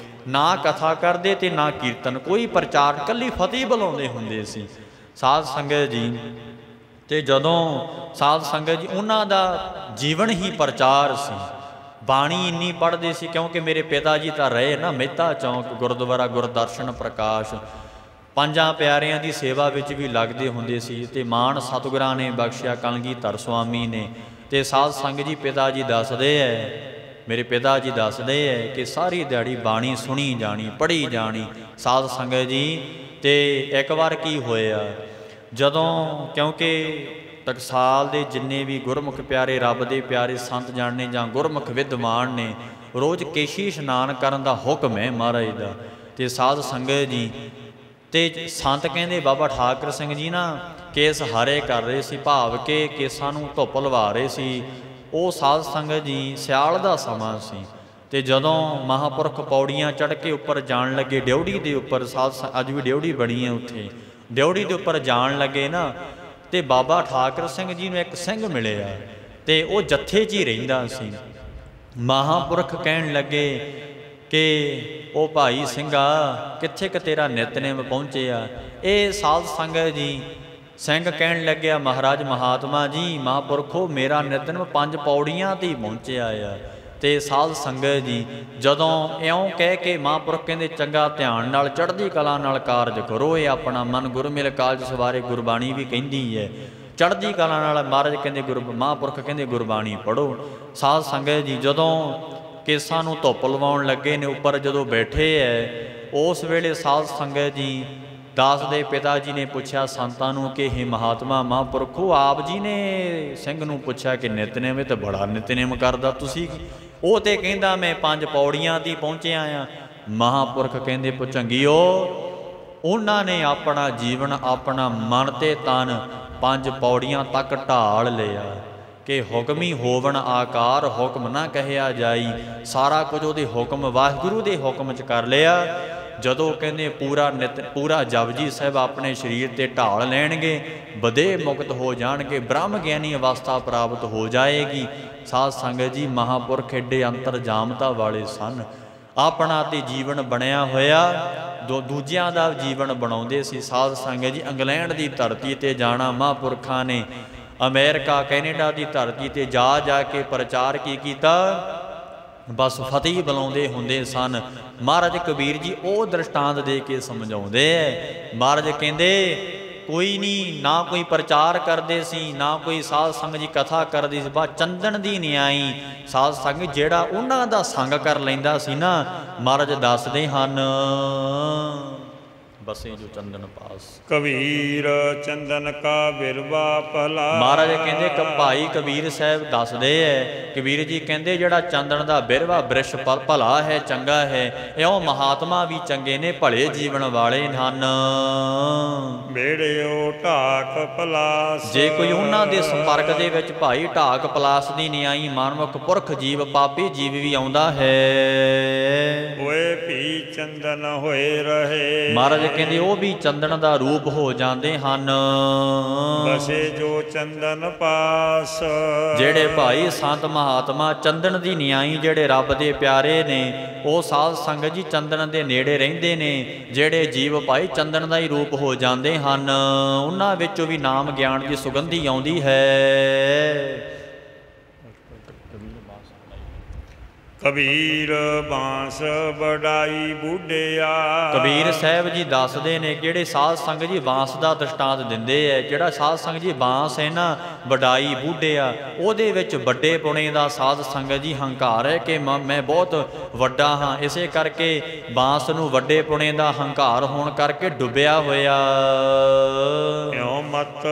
Speaker 2: ਨਾ ਕਥਾ ਕਰਦੇ ਤੇ ਨਾ ਕੀਰਤਨ, ਕੋਈ ਪ੍ਰਚਾਰ, ਕੱਲੀ ਫਤਿਹ ਬੁਲਾਉਂਦੇ ਹੁੰਦੇ ਸੀ ਸਾਧ ਸੰਗਤ ਜੀ। ਤੇ ਜਦੋਂ ਸਾਧ ਸੰਗਤ ਜੀ ਉਹਨਾਂ ਦਾ ਜੀਵਨ ਹੀ ਪ੍ਰਚਾਰ ਸੀ, ਬਾਣੀ ਇੰਨੀ ਪੜ੍ਹਦੇ ਸੀ, ਕਿਉਂਕਿ ਮੇਰੇ ਪਿਤਾ ਜੀ ਤਾਂ ਰਹੇ ਨਾ ਮਹਿਤਾ ਚੌਂਕ ਗੁਰਦੁਆਰਾ ਗੁਰਦਰਸ਼ਨ ਪ੍ਰਕਾਸ਼, ਪੰਜਾਂ ਪਿਆਰਿਆਂ ਦੀ ਸੇਵਾ ਵਿੱਚ ਵੀ ਲੱਗਦੇ ਹੁੰਦੇ ਸੀ। ਤੇ ਮਾਣ ਸਤਿਗੁਰਾਂ ਨੇ ਬਖਸ਼ਿਆ ਕਲਗੀਧਰ ਸੁਆਮੀ ਨੇ। ਤੇ ਸਾਧ ਸੰਗਤ ਜੀ ਪਿਤਾ ਜੀ ਦੱਸਦੇ ਐ, ਮੇਰੇ ਪਿਤਾ ਜੀ ਦੱਸਦੇ ਐ ਕਿ ਸਾਰੀ ਦਿਹਾੜੀ ਬਾਣੀ ਸੁਣੀ ਜਾਣੀ, ਪੜ੍ਹੀ ਜਾਣੀ ਸਾਧ ਸੰਗਤ ਜੀ। ਤੇ ਇੱਕ ਵਾਰ ਕੀ ਹੋਇਆ, ਜਦੋਂ ਕਿਉਂਕਿ ਟਕਸਾਲ ਦੇ ਜਿੰਨੇ ਵੀ ਗੁਰਮੁਖ ਪਿਆਰੇ, ਰੱਬ ਦੇ ਪਿਆਰੇ ਸੰਤ ਜਾਣਨੇ ਜਾਂ ਗੁਰਮੁਖ ਵਿਦਵਾਨ ਨੇ, ਰੋਜ਼ ਕੇਸ਼ੀ ਇਸ਼ਨਾਨ ਕਰਨ ਦਾ ਹੁਕਮ ਹੈ ਮਹਾਰਾਜ ਦਾ। ਅਤੇ ਸਾਧ ਸੰਗਤ ਜੀ ਅਤੇ ਸੰਤ ਕਹਿੰਦੇ ਬਾਬਾ ਠਾਕਰ ਸਿੰਘ ਜੀ ਨਾ ਕੇਸ ਹਰੇ ਕਰ ਰਹੇ ਸੀ, ਭਾਵ ਕਿ ਕੇਸਾਂ ਨੂੰ ਧੁੱਪ ਲਵਾ ਰਹੇ ਸੀ। ਉਹ ਸਾਧ ਸੰਗਤ ਜੀ ਸਿਆਲ ਦਾ ਸਮਾਂ ਸੀ, ਅਤੇ ਜਦੋਂ ਮਹਾਂਪੁਰਖ ਪੌੜੀਆਂ ਚੜ੍ਹ ਕੇ ਉੱਪਰ ਜਾਣ ਲੱਗੇ, ਡਿਉੜੀ ਦੇ ਉੱਪਰ, ਅੱਜ ਵੀ ਡਿਉੜੀ ਬਣੀ ਹੈ ਉੱਥੇ, ਡਿਉੜੀ ਦੇ ਉੱਪਰ ਜਾਣ ਲੱਗੇ ਨਾ, ਅਤੇ ਬਾਬਾ ਠਾਕਰ ਸਿੰਘ ਜੀ ਨੂੰ ਇੱਕ ਸਿੰਘ ਮਿਲਿਆ, ਅਤੇ ਉਹ ਜੱਥੇ 'ਚ ਹੀ ਰਹਿੰਦਾ ਸੀ। ਮਹਾਂਪੁਰਖ ਕਹਿਣ ਲੱਗੇ ਕਿ ਉਹ ਭਾਈ ਸਿੰਘਾ ਕਿੱਥੇ ਕੁ ਤੇਰਾ ਨਿਤਨੇਮ ਪਹੁੰਚਿਆ। ਇਹ ਸਾਧ ਸੰਗਤ ਜੀ ਸਿੰਘ ਕਹਿਣ ਲੱਗਿਆ, ਮਹਾਰਾਜ ਮਹਾਤਮਾ ਜੀ, ਮਹਾਂਪੁਰਖੋ ਮੇਰਾ ਨਿਤਨੇਮ 5 ਪੌੜੀਆਂ 'ਤੇ ਹੀ ਪਹੁੰਚਿਆ ਆ। ਅਤੇ ਸਾਧ ਸੰਗਤ ਜੀ ਜਦੋਂ ਇਉਂ ਕਹਿ ਕੇ ਮਹਾਂਪੁਰਖ ਕਹਿੰਦੇ ਚੰਗਾ ਧਿਆਨ ਨਾਲ ਚੜ੍ਹਦੀ ਕਲਾ ਨਾਲ ਕਾਰਜ ਕਰੋ, ਇਹ ਆਪਣਾ ਮਨ ਗੁਰਮਿਲ ਕਾਲਜ ਸਵਾਰੇ, ਗੁਰਬਾਣੀ ਵੀ ਕਹਿੰਦੀ ਹੈ ਚੜ੍ਹਦੀ ਕਲਾ ਨਾਲ। ਮਹਾਰਾਜ ਕਹਿੰਦੇ ਮਹਾਂਪੁਰਖ ਕਹਿੰਦੇ ਗੁਰਬਾਣੀ ਪੜ੍ਹੋ। ਸਾਧ ਸੰਗਤ ਜੀ ਜਦੋਂ ਕੇਸਾਂ ਨੂੰ ਧੁੱਪ ਲਵਾਉਣ ਲੱਗੇ ਨੇ, ਉੱਪਰ ਜਦੋਂ ਬੈਠੇ ਹੈ, ਉਸ ਵੇਲੇ ਸਾਧ ਸੰਗਤ ਜੀ ਦਾਸ ਦੇ ਪਿਤਾ ਜੀ ਨੇ ਪੁੱਛਿਆ ਸੰਤਾਂ ਨੂੰ ਕਿ ਹੇ ਮਹਾਤਮਾ ਮਹਾਂਪੁਰਖੋ, ਆਪ ਜੀ ਨੇ ਸਿੰਘ ਨੂੰ ਪੁੱਛਿਆ ਕਿ ਨਿਤਨੇਮ ਤੇ ਬੜਾ ਨਿਤਨੇਮ ਕਰਦਾ ਤੁਸੀਂ, ਉਹ ਤੇ ਕਹਿੰਦਾ ਮੈਂ 5 ਪੌੜੀਆਂ 'ਤੇ ਪਹੁੰਚਿਆ ਆ। ਮਹਾਂਪੁਰਖ ਕਹਿੰਦੇ ਪੁੱਛੰਗੀਓ, ਉਹਨਾਂ ਨੇ ਆਪਣਾ ਜੀਵਨ, ਆਪਣਾ ਮਨ ਤੇ ਤਨ 5 ਪੌੜੀਆਂ ਤੱਕ ਢਾਲ ਲਿਆ ਕਿ ਹੁਕਮੀ ਹੋਵਣ ਆਕਾਰ, ਹੁਕਮ ਨਾ ਕਹਿਆ ਜਾਈ। ਸਾਰਾ ਕੁਝ ਉਹਦੇ ਹੁਕਮ, ਵਾਹਿਗੁਰੂ ਦੇ ਹੁਕਮ 'ਚ ਕਰ ਲਿਆ। ਜਦੋਂ ਕਹਿੰਦੇ ਪੂਰਾ ਜਪਜੀ ਸਾਹਿਬ ਆਪਣੇ ਸਰੀਰ 'ਤੇ ਢਾਲ ਲੈਣਗੇ, ਬਦੇ ਮੁਕਤ ਹੋ ਜਾਣਗੇ, ਬ੍ਰਹਮ ਗਿਆਨੀ ਅਵਸਥਾ ਪ੍ਰਾਪਤ ਹੋ ਜਾਏਗੀ। ਸਾਧ ਸੰਗਤ ਜੀ ਮਹਾਂਪੁਰਖ ਏਡੇ ਅੰਤਰਜਾਮਤਾ ਵਾਲੇ ਸਨ, ਆਪਣਾ ਤੇ ਜੀਵਨ ਬਣਿਆ ਹੋਇਆ, ਦੂਜਿਆਂ ਦਾ ਜੀਵਨ ਬਣਾਉਂਦੇ ਸੀ। ਸਾਧ ਸੰਗਤ ਜੀ ਇੰਗਲੈਂਡ ਦੀ ਧਰਤੀ 'ਤੇ ਜਾਣਾ ਮਹਾਂਪੁਰਖਾਂ ਨੇ, ਅਮਰੀਕਾ ਕੈਨੇਡਾ ਦੀ ਧਰਤੀ 'ਤੇ ਜਾ ਕੇ ਪ੍ਰਚਾਰ ਕੀ ਕੀਤਾ, ਬਸ ਫਤਿਹ ਬੁਲਾਉਂਦੇ ਹੁੰਦੇ ਸਨ। ਮਹਾਰਾਜ ਕਬੀਰ ਜੀ ਉਹ ਦ੍ਰਿਸ਼ਟਾਂਤ ਦੇ ਕੇ ਸਮਝਾਉਂਦੇ ਹੈ। ਮਹਾਰਾਜ ਕਹਿੰਦੇ ਕੋਈ ਨਹੀਂ, ਨਾ ਕੋਈ ਪ੍ਰਚਾਰ ਕਰਦੇ ਸੀ, ਨਾ ਕੋਈ ਸਾਧ ਸੰਗਤ ਜੀ ਕਥਾ ਕਰਦੀ ਸੀ, ਬਸ ਚੰਦਨ ਦੀ ਨਿਆਈ ਸਾਧ ਸੰਗਤ ਜਿਹੜਾ ਉਹਨਾਂ ਦਾ ਸੰਗ ਕਰ ਲੈਂਦਾ ਸੀ ਨਾ, ਮਹਾਰਾਜ ਦੱਸਦੇ ਹਨ ਬਸੇ ਜੋ ਚੰਦਨ ਪਾਸ।
Speaker 1: ਕਬੀਰ ਚੰਦਨ ਕਾ ਬਿਰਵਾ ਭਲਾ।
Speaker 2: ਮਹਾਰਾਜ ਕਹਿੰਦੇ ਭਾਈ ਕਬੀਰ ਸਾਹਿਬ ਦੱਸਦੇ ਹੈ, ਕਬੀਰ ਜੀ ਕਹਿੰਦੇ ਜਿਹੜਾ ਚੰਦਨ ਦਾ ਬਿਰਵਾ ਬ੍ਰਿਸ਼ ਭਲਾ ਹੈ, ਚੰਗਾ ਹੈ, ਇਉਂ ਮਹਾਤਮਾ ਵੀ ਚੰਗੇ ਨੇ, ਭਲੇ ਜੀਵਨ ਵਾਲੇ ਹਨ।
Speaker 1: ਬੇੜਿਓ ਢਾਕ ਪਲਾਸ।
Speaker 2: ਜੇ ਕੋਈ ਉਹਨਾਂ ਦੇ ਸੰਪਰਕ ਦੇ ਵਿੱਚ ਭਾਈ ਢਾਕ ਪਲਾਸ ਦੀ ਨਿਆਈ ਮਨਮੁਖ ਪੁਰਖ ਜੀਵ, ਪਾਪੀ ਜੀਵ ਵੀ ਆਉਂਦਾ ਹੈ,
Speaker 1: ਹੋਏ ਭੀ ਚੰਦਨ ਹੋਏ ਰਹੇ।
Speaker 2: ਮਹਾਰਾਜ ਕਹਿੰਦੇ ਉਹ ਵੀ ਚੰਦਨ ਦਾ ਰੂਪ ਹੋ ਜਾਂਦੇ ਹਨ।
Speaker 1: ਬਸੇ ਜੋ ਚੰਦਨ ਪਾਸ।
Speaker 2: ਜਿਹੜੇ ਭਾਈ ਸੰਤ ਮਹਾਤਮਾ ਚੰਦਨ ਦੀ ਨਿਆਈ, ਜਿਹੜੇ ਰੱਬ ਦੇ ਪਿਆਰੇ ਨੇ, ਉਹ ਸਾਧ ਸੰਗਤ ਜੀ ਚੰਦਨ ਦੇ ਨੇੜੇ ਰਹਿੰਦੇ ਨੇ। ਜਿਹੜੇ ਜੀਵ ਭਾਈ ਚੰਦਨ ਦਾ ਹੀ ਰੂਪ ਹੋ ਜਾਂਦੇ ਹਨ, ਉਹਨਾਂ ਵਿੱਚੋਂ ਵੀ ਨਾਮ ਗਿਆਨ ਦੀ ਸੁਗੰਧੀ ਆਉਂਦੀ ਹੈ।
Speaker 1: ਕਬੀਰ ਬਾਂਸ ਵਡਾਈ ਬੁੱਢਿਆ।
Speaker 2: ਕਬੀਰ ਸਾਹਿਬ ਜੀ ਦੱਸਦੇ ਨੇ, ਜਿਹੜੇ ਸਾਧ ਸੰਗਤ ਜੀ ਬਾਂਸ ਦਾ ਦ੍ਰਿਸ਼ਟਾਂਤ ਦਿੰਦੇ ਹੈ, ਜਿਹੜਾ ਸਾਧ ਸੰਗਤ ਜੀ ਬਾਂਸ ਹੈ ਨਾ, ਵਡਾਈ ਬੁੱਢਿਆ, ਉਹਦੇ ਵਿੱਚ ਵੱਡੇ ਪੁਣੇ ਦਾ ਸਾਧ ਸੰਗਤ ਜੀ ਹੰਕਾਰ ਹੈ ਕਿ ਮੈਂ ਬਹੁਤ ਵੱਡਾ ਹਾਂ। ਇਸੇ ਕਰਕੇ ਬਾਂਸ ਨੂੰ ਵੱਡੇ ਪੁਣੇ ਦਾ ਹੰਕਾਰ ਹੋਣ ਕਰਕੇ ਡੁੱਬਿਆ ਹੋਇਆ।
Speaker 1: ਇਉਂ ਮਤ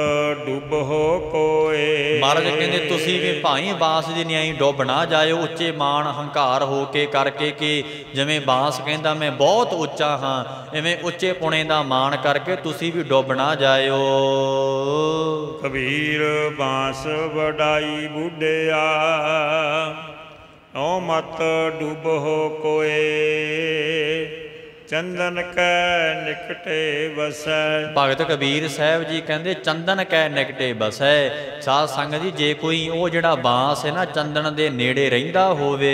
Speaker 1: ਡੁੱਬੋ ਕੋਏ।
Speaker 2: ਮਹਾਰਾਜ ਕਹਿੰਦੇ ਤੁਸੀਂ ਵੀ ਭਾਈ ਬਾਂਸ ਦੀ ਨਿਆਈ ਡੁੱਬ ਨਾ ਜਾਇਓ, ਉੱਚੇ ਮਾਣ ਹੰਕਾਰ ਹੋ ਕੇ ਕਰਕੇ ਕਿ ਜਿਵੇਂ ਬਾਂਸ ਕਹਿੰਦਾ ਮੈਂ ਬਹੁਤ ਉੱਚਾ ਹਾਂ, ਇਵੇਂ ਉੱਚੇ ਪੁਣੇ ਦਾ ਮਾਣ ਕਰਕੇ ਤੁਸੀਂ ਵੀ ਡੁੱਬ ਨਾ ਜਾਇਓ।
Speaker 1: ਕਬੀਰ ਬਾਂਸ ਵਡਾਈ ਬੁੱਢਿਆ, ਓ ਮਤ ਡੁੱਬੋ ਕੋਏ, ਚੰਦਨ ਕੈ ਨਿਕਟੇ ਵਸੈ।
Speaker 2: ਭਗਤ ਕਬੀਰ ਸਾਹਿਬ ਜੀ ਕਹਿੰਦੇ ਚੰਦਨ ਕੈ ਨਿਕਟੇ ਵਸੈ। ਸਾਧ ਸੰਗਤ ਜੀ ਜੇ ਕੋਈ ਉਹ ਜਿਹੜਾ ਬਾਂਸ ਹੈ ਨਾ ਚੰਦਨ ਦੇ ਨੇੜੇ ਰਹਿੰਦਾ ਹੋਵੇ,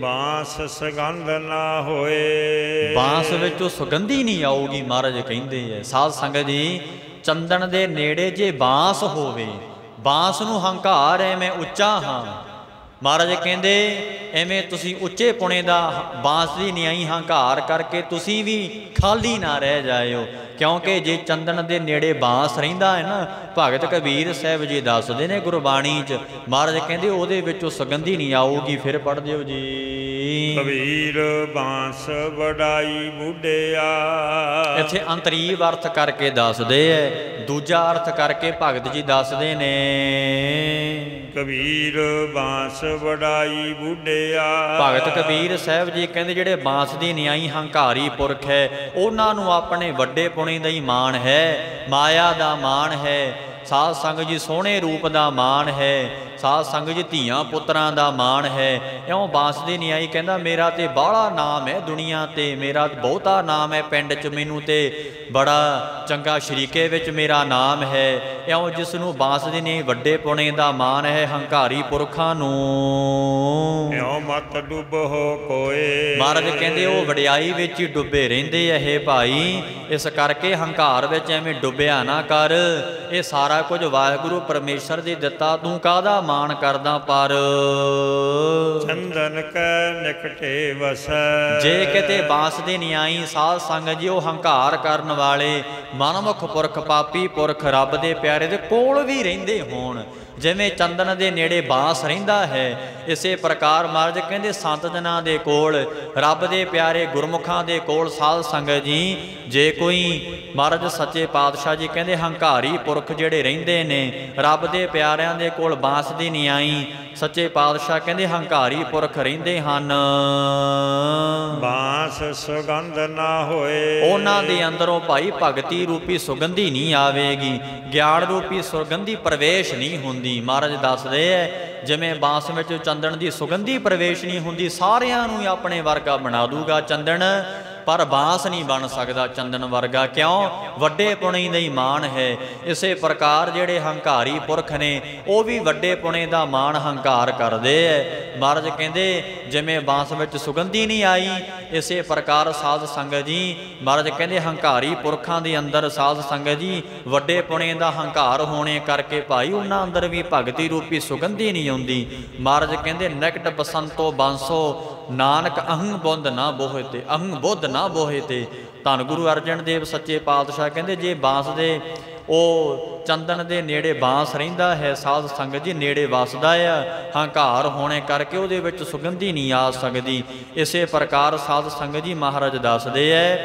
Speaker 1: ਬਾਂਸ ਸੁਗੰਧ ਨਾ ਹੋਏ,
Speaker 2: ਬਾਂਸ ਵਿੱਚੋਂ ਸੁਗੰਧੀ ਨਹੀਂ ਆਊਗੀ। ਮਹਾਰਾਜ ਕਹਿੰਦੇ ਹੈ ਸਾਧ ਸੰਗਤ ਜੀ ਚੰਦਨ ਦੇ ਨੇੜੇ ਜੇ ਬਾਂਸ ਹੋਵੇ, ਬਾਂਸ ਨੂੰ ਹੰਕਾਰ ਹੈ ਮੈਂ ਉੱਚਾ ਹਾਂ, ਮਹਾਰਾਜ ਕਹਿੰਦੇ ਐਵੇਂ ਤੁਸੀਂ ਉੱਚੇ ਪੁਣੇ ਦਾ ਬਾਂਸ ਦੀ ਨਿਆਈ ਹੰਕਾਰ ਕਰਕੇ ਤੁਸੀਂ ਵੀ ਖਾਲੀ ਨਾ ਰਹਿ ਜਾਇਓ। ਕਿਉਂਕਿ ਜੇ ਚੰਦਨ ਦੇ ਨੇੜੇ ਬਾਂਸ ਰਹਿੰਦਾ ਹੈ ਨਾ, ਭਗਤ ਕਬੀਰ ਸਾਹਿਬ ਜੀ ਦੱਸਦੇ ਨੇ ਗੁਰਬਾਣੀ 'ਚ, ਮਹਾਰਾਜ ਕਹਿੰਦੇ ਉਹਦੇ ਵਿੱਚੋਂ ਸੁਗੰਧੀ ਨਹੀਂ ਆਊਗੀ। ਫਿਰ ਪੜ੍ਹ ਦਿਓ ਜੀ।
Speaker 1: ਕਬੀਰ ਬਾਂਸ ਵਡਾਈ ਬੁੱਢਿਆ।
Speaker 2: ਇੱਥੇ ਅੰਤਰੀਵ ਅਰਥ ਕਰਕੇ ਦੱਸਦੇ ਐ, ਦੂਜਾ ਅਰਥ ਕਰਕੇ ਭਗਤ ਜੀ ਦੱਸਦੇ ਨੇ
Speaker 1: ਕਬੀਰ ਬਾਂਸ ਵਡਾਈ ਬੁੱਢਿਆ।
Speaker 2: ਭਗਤ ਕਬੀਰ ਸਾਹਿਬ ਜੀ ਕਹਿੰਦੇ ਜਿਹੜੇ ਬਾਂਸ ਦੀ ਨਿਆਈ ਹੰਕਾਰੀ ਪੁਰਖ ਹੈ, ਉਹਨਾਂ ਨੂੰ ਆਪਣੇ ਵੱਡੇ ਪੁਣੇ ਦਾ ਹੀ ਮਾਣ ਹੈ, ਮਾਇਆ ਦਾ ਮਾਣ ਹੈ, ਸਾਧ ਸੰਗਤ ਜੀ ਸੋਹਣੇ ਰੂਪ ਦਾ ਮਾਣ ਹੈ, ਸਾਧ ਸੰਗਤ ਜੀ ਧੀਆਂ ਪੁੱਤਰਾਂ ਦਾ ਮਾਣ ਹੈ। ਇਉਂ ਬਾਂਸ ਦੀ ਨਿਆਈ ਕਹਿੰਦਾ ਮੇਰਾ ਤੇ ਬਾਹਲਾ ਨਾਮ ਹੈ ਦੁਨੀਆ ਤੇ, ਮੇਰਾ ਬਹੁਤਾ ਨਾਮ ਹੈ ਪਿੰਡ 'ਚ, ਮੈਨੂੰ ਤੇ ਬੜਾ ਚੰਗਾ ਸ਼ਰੀਕੇ ਵਿੱਚ ਮੇਰਾ ਨਾਮ ਹੈ। ਇਉਂ ਜਿਸ ਨੂੰ ਬਾਂਸ ਦੀ ਨਿਆਈ ਵੱਡੇ ਪੁਣੇ ਦਾ ਮਾਣ ਹੈ, ਹੰਕਾਰੀ ਪੁਰਖਾਂ ਨੂੰ
Speaker 1: ਇਉਂ ਮਤ ਡੁੱਬੋ ਕੋਏ।
Speaker 2: ਮਹਾਰਾਜ ਕਹਿੰਦੇ ਉਹ ਵਡਿਆਈ ਵਿੱਚ ਹੀ ਡੁੱਬੇ ਰਹਿੰਦੇ ਇਹ ਭਾਈ, ਇਸ ਕਰਕੇ ਹੰਕਾਰ ਵਿੱਚ ਐਵੇਂ ਡੁੱਬਿਆ ਨਾ ਕਰ। ਇਹ ਸਾਰਾ ਕੁਝ ਵਾਹਿਗੁਰੂ ਪਰਮੇਸ਼ਰ ਦੀ ਦਿੱਤਾ, ਤੂੰ ਕਾਹਦਾ ਮਾਣ ਕਰਦਾ ਪਰ
Speaker 1: ਚੰਦਨ ਕੈ ਨਿਕਟੇ ਵਸੈ।
Speaker 2: ਜੇ ਕਿਤੇ ਬਾਂਸ ਦੀ ਨਿਆਈ ਸਾਧ ਸੰਗਤ ਜੀ ਉਹ ਹੰਕਾਰ ਕਰਨ ਵਾਲੇ ਮਨਮੁਖ ਪੁਰਖ, ਪਾਪੀ ਪੁਰਖ ਰੱਬ ਦੇ ਪਿਆਰੇ ਦੇ ਕੋਲ ਵੀ ਰਹਿੰਦੇ ਹੋਣ, ਜਿਵੇਂ ਚੰਦਨ ਦੇ ਨੇੜੇ ਬਾਂਸ ਰਹਿੰਦਾ ਹੈ, ਇਸੇ ਪ੍ਰਕਾਰ ਮਹਾਰਾਜ ਕਹਿੰਦੇ ਸੰਤ ਜਨਾਂ ਦੇ ਕੋਲ, ਰੱਬ ਦੇ ਪਿਆਰੇ ਗੁਰਮੁਖਾਂ ਦੇ ਕੋਲ ਸਾਧ ਸੰਗਤ ਜੀ ਜੇ ਕੋਈ ਮਹਾਰਾਜ ਸੱਚੇ ਪਾਤਸ਼ਾਹ ਜੀ ਕਹਿੰਦੇ ਹੰਕਾਰੀ ਪੁਰਖ ਜਿਹੜੇ ਰਹਿੰਦੇ ਨੇ ਰੱਬ ਦੇ ਪਿਆਰਿਆਂ ਦੇ ਕੋਲ, ਬਾਂਸ ਦੀ ਨਿਆਈ ਸੱਚੇ ਪਾਤਸ਼ਾਹ ਕਹਿੰਦੇ ਹੰਕਾਰੀ ਪੁਰਖ ਰਹਿੰਦੇ ਹਨ,
Speaker 1: ਬਾਂਸ ਸੁਗੰਧ ਨਾ ਹੋਏ।
Speaker 2: ਉਹਨਾਂ ਦੇ ਅੰਦਰੋਂ ਭਾਈ ਭਗਤੀ ਰੂਪੀ ਸੁਗੰਧੀ ਨਹੀਂ ਆਵੇਗੀ, ਗਿਆਨ ਰੂਪੀ ਸੁਗੰਧੀ ਪ੍ਰਵੇਸ਼ ਨਹੀਂ ਹੁੰਦੀ। ਮਹਾਰਾਜ ਦੱਸਦੇ ਐ ਜਿਵੇਂ ਬਾਂਸ ਵਿੱਚ ਚੰਦਨ ਦੀ ਸੁਗੰਧੀ ਪ੍ਰਵੇਸ਼ ਨਹੀਂ ਹੁੰਦੀ, ਸਾਰਿਆਂ ਨੂੰ ਆਪਣੇ ਵਰਗਾ ਬਣਾ ਦੂਗਾ ਚੰਦਨ, ਪਰ ਬਾਂਸ ਨਹੀਂ ਬਣ ਸਕਦਾ ਚੰਦਨ ਵਰਗਾ। ਕਿਉਂ? ਵੱਡੇ ਪੁਣੇ ਦਾ ਹੀ ਮਾਣ ਹੈ। ਇਸੇ ਪ੍ਰਕਾਰ ਜਿਹੜੇ ਹੰਕਾਰੀ ਪੁਰਖ ਨੇ ਉਹ ਵੀ ਵੱਡੇ ਪੁਣੇ ਦਾ ਮਾਣ ਹੰਕਾਰ ਕਰਦੇ ਐ। ਮਹਾਰਾਜ ਕਹਿੰਦੇ ਜਿਵੇਂ ਬਾਂਸ ਵਿੱਚ ਸੁਗੰਧੀ ਨਹੀਂ ਆਈ, ਇਸੇ ਪ੍ਰਕਾਰ ਸਾਧ ਸੰਗਤ ਜੀ ਮਹਾਰਾਜ ਕਹਿੰਦੇ ਹੰਕਾਰੀ ਪੁਰਖਾਂ ਦੇ ਅੰਦਰ ਸਾਧ ਸੰਗਤ ਜੀ ਵੱਡੇ ਪੁਣੇ ਦਾ ਹੰਕਾਰ ਹੋਣੇ ਕਰਕੇ ਭਾਈ ਉਹਨਾਂ ਅੰਦਰ ਵੀ ਭਗਤੀ ਰੂਪੀ ਸੁਗੰਧੀ ਨਹੀਂ ਆਉਂਦੀ। ਮਹਾਰਾਜ ਕਹਿੰਦੇ ਨਿਕਟ ਬਸੰਤੋ ਬਾਂਸੋ ਨਾਨਕ ਅਹੰ ਬੁੱਧ ਨਾ ਬੋਹੇ ਤੇ, ਅਹੰ ਬੁੱਧ ਨਾ ਬੋਹੇ ਤੇ। ਧੰਨ ਗੁਰੂ ਅਰਜਨ ਦੇਵ ਸੱਚੇ ਪਾਤਸ਼ਾਹ ਕਹਿੰਦੇ ਜੇ ਬਾਂਸ ਦੇ ਉਹ ਚੰਦਨ ਦੇ ਨੇੜੇ ਬਾਂਸ ਰਹਿੰਦਾ ਹੈ, ਸਾਧ ਸੰਗਤ ਜੀ ਨੇੜੇ ਵਸਦਾ ਆ, ਹੰਕਾਰ ਹੋਣੇ ਕਰਕੇ ਉਹਦੇ ਵਿੱਚ ਸੁਗੰਧੀ ਨਹੀਂ ਆ ਸਕਦੀ। ਇਸੇ ਪ੍ਰਕਾਰ ਸਾਧ ਸੰਗਤ ਜੀ ਮਹਾਰਾਜ ਦੱਸਦੇ ਐ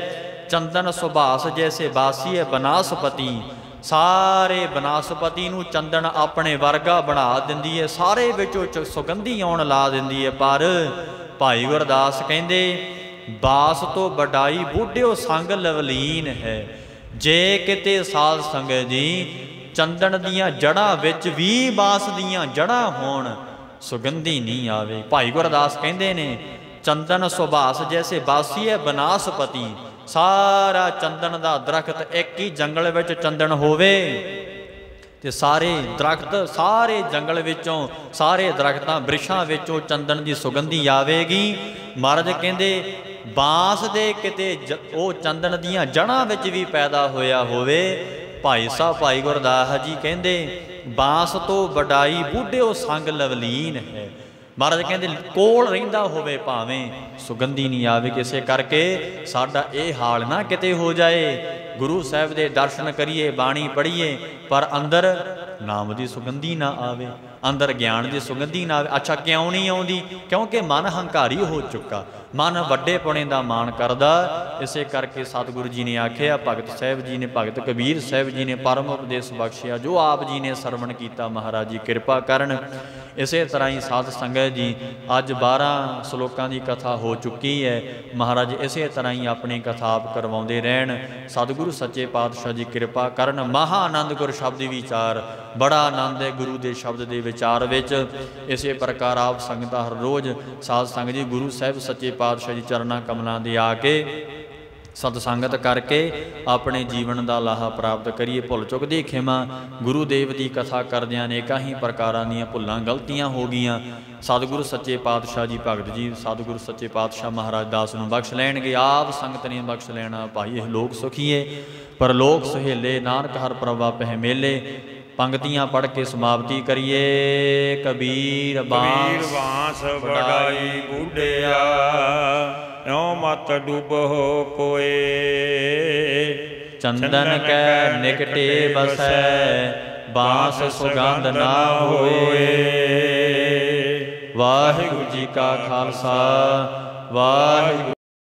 Speaker 2: ਚੰਦਨ ਸੁਭਾਸ ਜੈਸੇ ਬਾਸੀ ਹੈ ਬਨਾਸਪਤੀ। ਸਾਰੇ ਬਨਾਸਪਤੀ ਨੂੰ ਚੰਦਨ ਆਪਣੇ ਵਰਗਾ ਬਣਾ ਦਿੰਦੀ ਹੈ, ਸਾਰੇ ਵਿੱਚੋਂ ਸੁਗੰਧੀ ਆਉਣ ਲਾ ਦਿੰਦੀ ਹੈ। ਪਰ ਭਾਈ ਗੁਰਦਾਸ ਕਹਿੰਦੇ ਬਾਸ ਤੋਂ ਵਡਾਈ ਬੁੱਢਿਓ ਸੰਗ ਲਵਲੀਨ ਹੈ। ਜੇ ਕਿਤੇ ਸਾਧ ਸੰਗਤ ਜੀ ਚੰਦਨ ਦੀਆਂ ਜੜ੍ਹਾਂ ਵਿੱਚ ਵੀ ਬਾਸ ਦੀਆਂ ਜੜ੍ਹਾਂ ਹੋਣ, ਸੁਗੰਧੀ ਨਹੀਂ ਆਵੇ। ਭਾਈ ਗੁਰਦਾਸ ਕਹਿੰਦੇ ਨੇ ਚੰਦਨ ਸੁਭਾਸ ਜੈਸੇ ਬਾਸੀ ਹੈ ਬਨਾਸਪਤੀ। ਸਾਰਾ ਚੰਦਨ ਦਾ ਦਰਖਤ ਇੱਕ ਹੀ ਜੰਗਲ ਵਿੱਚ ਚੰਦਨ ਹੋਵੇ ਤੇ ਸਾਰੇ ਦਰਖਤ ਸਾਰੇ ਜੰਗਲ ਵਿੱਚੋਂ, ਸਾਰੇ ਦਰਖਤਾਂ ਬ੍ਰਿਸ਼ਾਂ ਵਿੱਚੋਂ ਚੰਦਨ ਦੀ ਸੁਗੰਧੀ ਆਵੇਗੀ। ਮਹਾਰਾਜ ਕਹਿੰਦੇ ਬਾਂਸ ਦੇ ਕਿਤੇ ਉਹ ਚੰਦਨ ਦੀਆਂ ਜੜ੍ਹਾਂ ਵਿੱਚ ਵੀ ਪੈਦਾ ਹੋਇਆ ਹੋਵੇ। ਭਾਈ ਸਾਹਿਬ ਭਾਈ ਗੁਰਦਾਸ ਜੀ ਕਹਿੰਦੇ ਬਾਂਸ ਤੋਂ ਵਡਾਈ ਬੁੱਢਿਓ ਸੰਗ ਲਵਲੀਨ ਹੈ। ਮਹਾਰਾਜ ਕਹਿੰਦੇ ਕੋਲ ਰਹਿੰਦਾ ਹੋਵੇ ਭਾਵੇਂ ਸੁਗੰਧੀ ਨਹੀਂ ਆਵੇ। ਕਿਸੇ ਕਰਕੇ ਸਾਡਾ ਇਹ ਹਾਲ ਨਾ ਕਿਤੇ ਹੋ ਜਾਏ, ਗੁਰੂ ਸਾਹਿਬ ਦੇ ਦਰਸ਼ਨ ਕਰੀਏ, ਬਾਣੀ ਪੜ੍ਹੀਏ, ਪਰ ਅੰਦਰ ਨਾਮ ਦੀ ਸੁਗੰਧੀ ਨਾ ਆਵੇ, ਅੰਦਰ ਗਿਆਨ ਦੀ ਸੁਗੰਧੀ ਨਾ ਆਵੇ। ਅੱਛਾ ਕਿਉਂ ਨਹੀਂ ਆਉਂਦੀ? ਕਿਉਂਕਿ ਮਨ ਹੰਕਾਰੀ ਹੋ ਚੁੱਕਾ, ਮਨ ਵੱਡੇ ਪੁਣੇ ਦਾ ਮਾਣ ਕਰਦਾ। ਇਸੇ ਕਰਕੇ ਸਤਿਗੁਰੂ ਜੀ ਨੇ ਆਖਿਆ, ਭਗਤ ਸਾਹਿਬ ਜੀ ਨੇ, ਭਗਤ ਕਬੀਰ ਸਾਹਿਬ ਜੀ ਨੇ ਪਰਮ ਉਪਦੇਸ਼ ਬਖਸ਼ਿਆ, ਜੋ ਆਪ ਜੀ ਨੇ ਸਰਵਣ ਕੀਤਾ ਮਹਾਰਾਜ ਜੀ ਕਿਰਪਾ ਕਰਨ। ਇਸੇ ਤਰ੍ਹਾਂ ਹੀ ਸਾਧ ਸੰਗਤ ਜੀ ਅੱਜ 12 ਸ਼ਲੋਕਾਂ ਦੀ ਕਥਾ ਹੋ ਚੁੱਕੀ ਹੈ। ਮਹਾਰਾਜ ਇਸੇ ਤਰ੍ਹਾਂ ਹੀ ਆਪਣੀ ਕਥਾ ਆਪ ਕਰਵਾਉਂਦੇ ਰਹਿਣ। ਸਤਿਗੁਰੂ ਸੱਚੇ ਪਾਤਸ਼ਾਹ ਜੀ ਕਿਰਪਾ ਕਰਨ। ਮਹਾ ਆਨੰਦ ਗੁਰ ਸ਼ਬਦ ਵਿਚਾਰ, ਬੜਾ ਆਨੰਦ ਹੈ ਗੁਰੂ ਦੇ ਸ਼ਬਦ ਦੇ ਵਿਚਾਰ ਵਿੱਚ। ਇਸੇ ਪ੍ਰਕਾਰ ਆਪ ਸੰਗਤਾਂ ਹਰ ਰੋਜ਼ ਸਾਧ ਸੰਗਤ ਜੀ ਗੁਰੂ ਸਾਹਿਬ ਸੱਚੇ ਪਾਤਸ਼ਾਹ ਜੀ ਚਰਨਾਂ ਕਮਲਾਂ ਦੇ ਆ ਕੇ ਸਤ ਸੰਗਤ ਕਰਕੇ ਆਪਣੇ ਜੀਵਨ ਦਾ ਲਾਹਾ ਪ੍ਰਾਪਤ ਕਰੀਏ। ਭੁੱਲ ਚੁੱਕ ਦੀ ਖਿਮਾ। ਗੁਰੂ ਦੇਵ ਦੀ ਕਥਾ ਕਰਦਿਆਂ ਅਨੇਕਾਂ ਹੀ ਪ੍ਰਕਾਰਾਂ ਦੀਆਂ ਭੁੱਲਾਂ ਗਲਤੀਆਂ ਹੋ ਗਈਆਂ। ਸਤਿਗੁਰੂ ਸੱਚੇ ਪਾਤਸ਼ਾਹ ਜੀ ਭਗਤ ਜੀ ਸਤਿਗੁਰੂ ਸੱਚੇ ਪਾਤਸ਼ਾਹ ਮਹਾਰਾਜ ਦਾਸ ਨੂੰ ਬਖਸ਼ ਲੈਣਗੇ, ਆਪ ਸੰਗਤ ਨੇ ਬਖਸ਼ ਲੈਣਾ। ਭਾਈ ਇਹ ਲੋਕ ਸੁਖੀਏ ਪਰਲੋਕ ਸੁਹੇਲੇ, ਨਾਨਕ ਹਰ ਪ੍ਰਭਾ ਪਹਿ ਮੇਲੇ। ਪੰਕਤੀਆਂ ਪੜ੍ਹ ਕੇ ਸਮਾਪਤੀ ਕਰੀਏ। ਕਬੀਰ
Speaker 1: ਬਾਂਸ ਵਡਾਈ ਬੁੱਢਿਆ, ਇਉਂ ਮਤ ਡੁੱਬੋ ਕੋਏ।
Speaker 2: ਚੰਦਨ ਕੈ ਨਿਕਟੇ ਬਸੈ, ਬਾਂਸ ਸੁਗੰਧ ਨਾ ਹੋਏ। ਵਾਹਿਗੁਰੂ ਜੀ ਕਾ ਖਾਲਸਾ, ਵਾਹਿਗੁਰੂ।